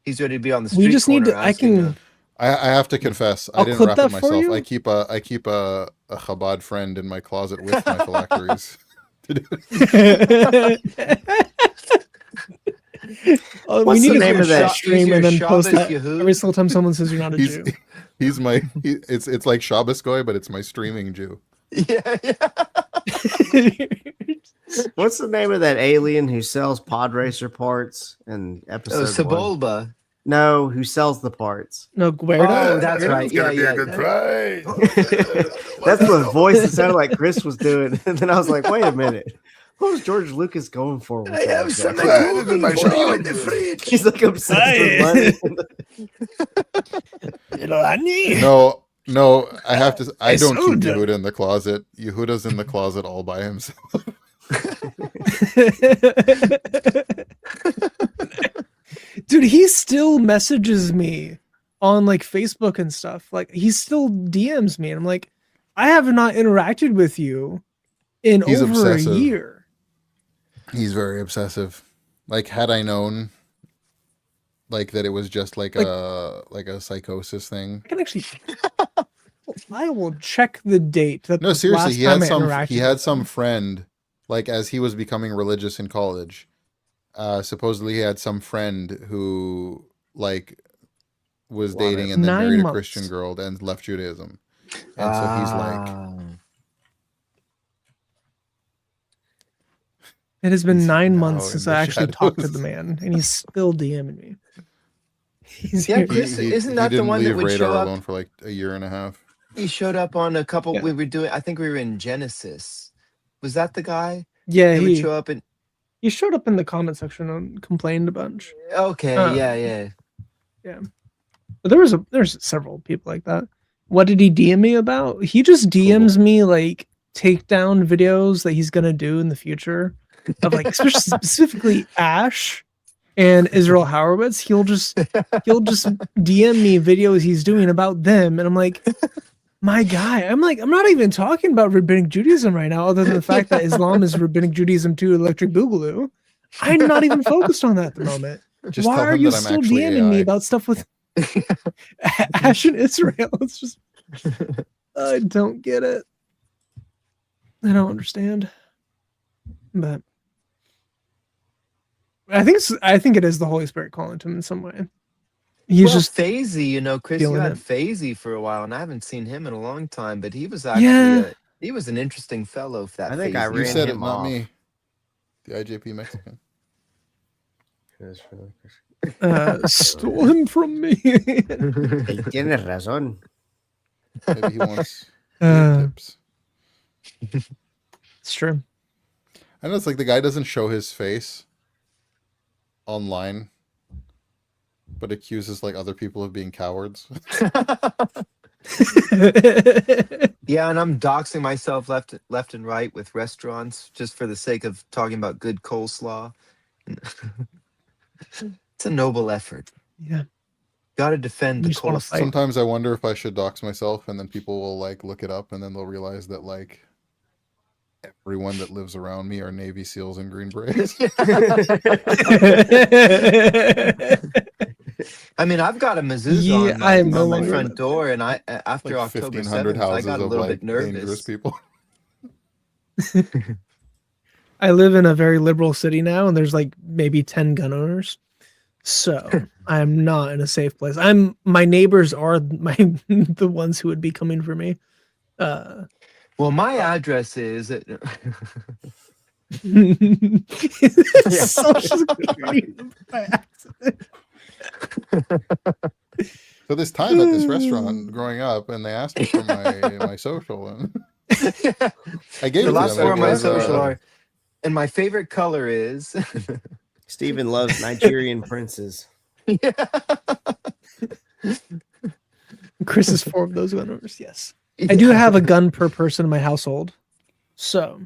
He's ready to be on the street We just need corner to. I asking, can. I have to confess, I I'll didn't clip wrap that it for myself. you. I keep a Chabad friend in my closet with my phylacteries. To do it. We What's need the to name do a of that? stream and then post Shabbos that Yehud? every single time someone says you're not a He's Jew. he's my it's like Shabbos Goy, but it's my streaming Jew. yeah. What's the name of that alien who sells pod racer parts in Oh, episode 1? Sebulba. No, who sells the parts? No, Guerda. Oh, that's right. It's Yeah, gonna be yeah. a good price. That's the voice that sounded like Chris was doing. And then I was like, wait a minute. What was George Lucas going for with that? exactly? He's like obsessed with money. No, I have to. I don't keep Yehuda. Yehuda in the closet. Yehuda's in the closet all by himself. Dude, he still messages me on like Facebook and stuff. Like he still DMs me, and I'm like, I have not interacted with you in He's over obsessive. a year. He's very obsessive. Like, had I known, like that it was just like a psychosis thing. I can actually. I will check the date. That No, the seriously, last he time had I interacted he had with some him. friend, like as he was becoming religious in college. Supposedly he had some friend who like was Love dating it. and then 9 married a months. Christian girl and left Judaism. And so he's like, It has been He's 9 now months in since the I actually talked to shadows. the man, and he's still DMing me. He's Yeah, here. Chris, isn't that the didn't one that leave would show Radar up? alone for like a year and a half. He showed up on a couple. Yeah. We were doing. I think we were in Genesis. Was that the guy? Yeah, He would show up and. he showed up in the comment section and complained a bunch. Okay, yeah. But there's several people like that. What did he DM me about? He just DMs me like takedown videos that he's gonna do in the future of like especially specifically Ash and Israel Horowitz. He'll just DM me videos he's doing about them, and I'm like, my guy, I'm not even talking about rabbinic Judaism right now, other than the fact that Islam is rabbinic Judaism too, electric boogaloo. I'm not even focused on that at the moment. Just Why tell are him you that I'm still actually DMing me AI. about stuff with Ash and Israel? It's just I don't get it. I don't understand. But I think it is the Holy Spirit calling to him in some way. He's Well, just Fazy, Chris, you feeling had it. Fazy for a while, and I haven't seen him in a long time. But he was actually he was an interesting fellow. If that I think I Fazy You ran said it, him not off. me. The IJP Mexican. Stole him from me. Tienes razón. Maybe he wants Uh, tips. it's true. I know it's like the guy doesn't show his face online, but accuses like other people of being cowards. Yeah, and I'm doxing myself left and right with restaurants just for the sake of talking about good coleslaw. It's a noble effort. Yeah. Got to defend You the just wanna coleslaw. fight. Sometimes I wonder if I should dox myself, and then people will like look it up, and then they'll realize that like everyone that lives around me are Navy SEALs and Green Berets. I mean, I've got a mezuzah Yeah, on I am my, no on my longer front that door, and I after Like October 1,500 7th, I houses got a of little like bit dangerous nervous. people. I live in a very liberal city now, and there's like maybe 10 gun owners. So I am not in a safe place. My neighbors are the ones who would be coming for me. Well, my address is Social security by accident. So this time at this restaurant growing up, and they asked me for my social, and I gave the it to last them. four and of it my was, social are, and my favorite color is. Steven loves Nigerian princes. Chris is 4 of those gun owners. Yes, I do have a gun per person in my household. So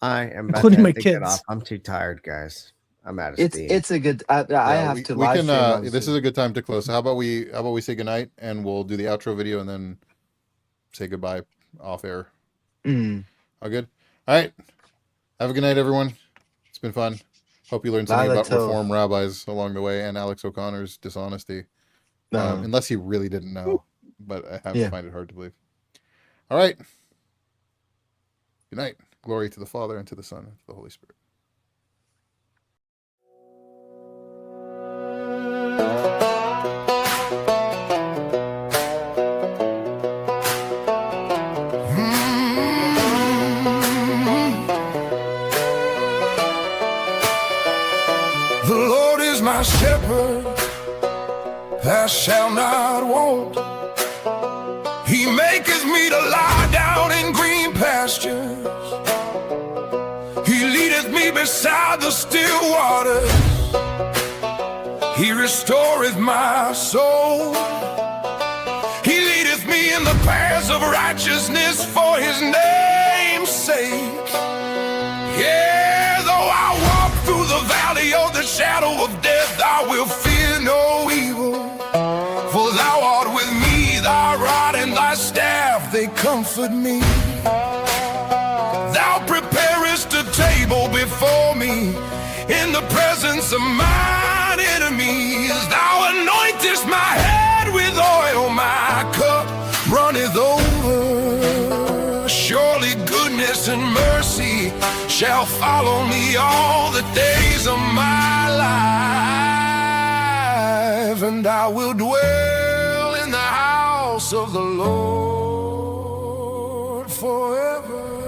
I am about Including to my take it kids. off. I'm too tired, guys. I'm out of It's steam. it's a good. I yeah, have to live stream on this is Zoom. a good time to close. So how about we say goodnight, and we'll do the outro video, and then say goodbye off air. Mm. All good. All right. Have a good night, everyone. It's been fun. Hope you learned something Lila about Tov. Reform rabbis along the way, and Alex O'Connor's dishonesty. No. Unless he really didn't know, but I Yeah. find it hard to believe. All right. Good night. Glory to the Father, and to the Son, and to the Holy Spirit. The Lord is my shepherd, I shall not want. He maketh me to lie down in green pastures. He leadeth me beside the still waters. He restoreth my soul. He leadeth me in the paths of righteousness for his name's sake. Yeah, though I walk through the valley of the shadow of death, I will fear no evil. For thou art with me, thy rod and thy staff, they comfort me. Thou preparest a table before me in the presence of mine enemies. Thou anointest my head with oil, my cup runneth over. Surely goodness and mercy shall follow me all the days of my life, and I will dwell in the house of the Lord forever.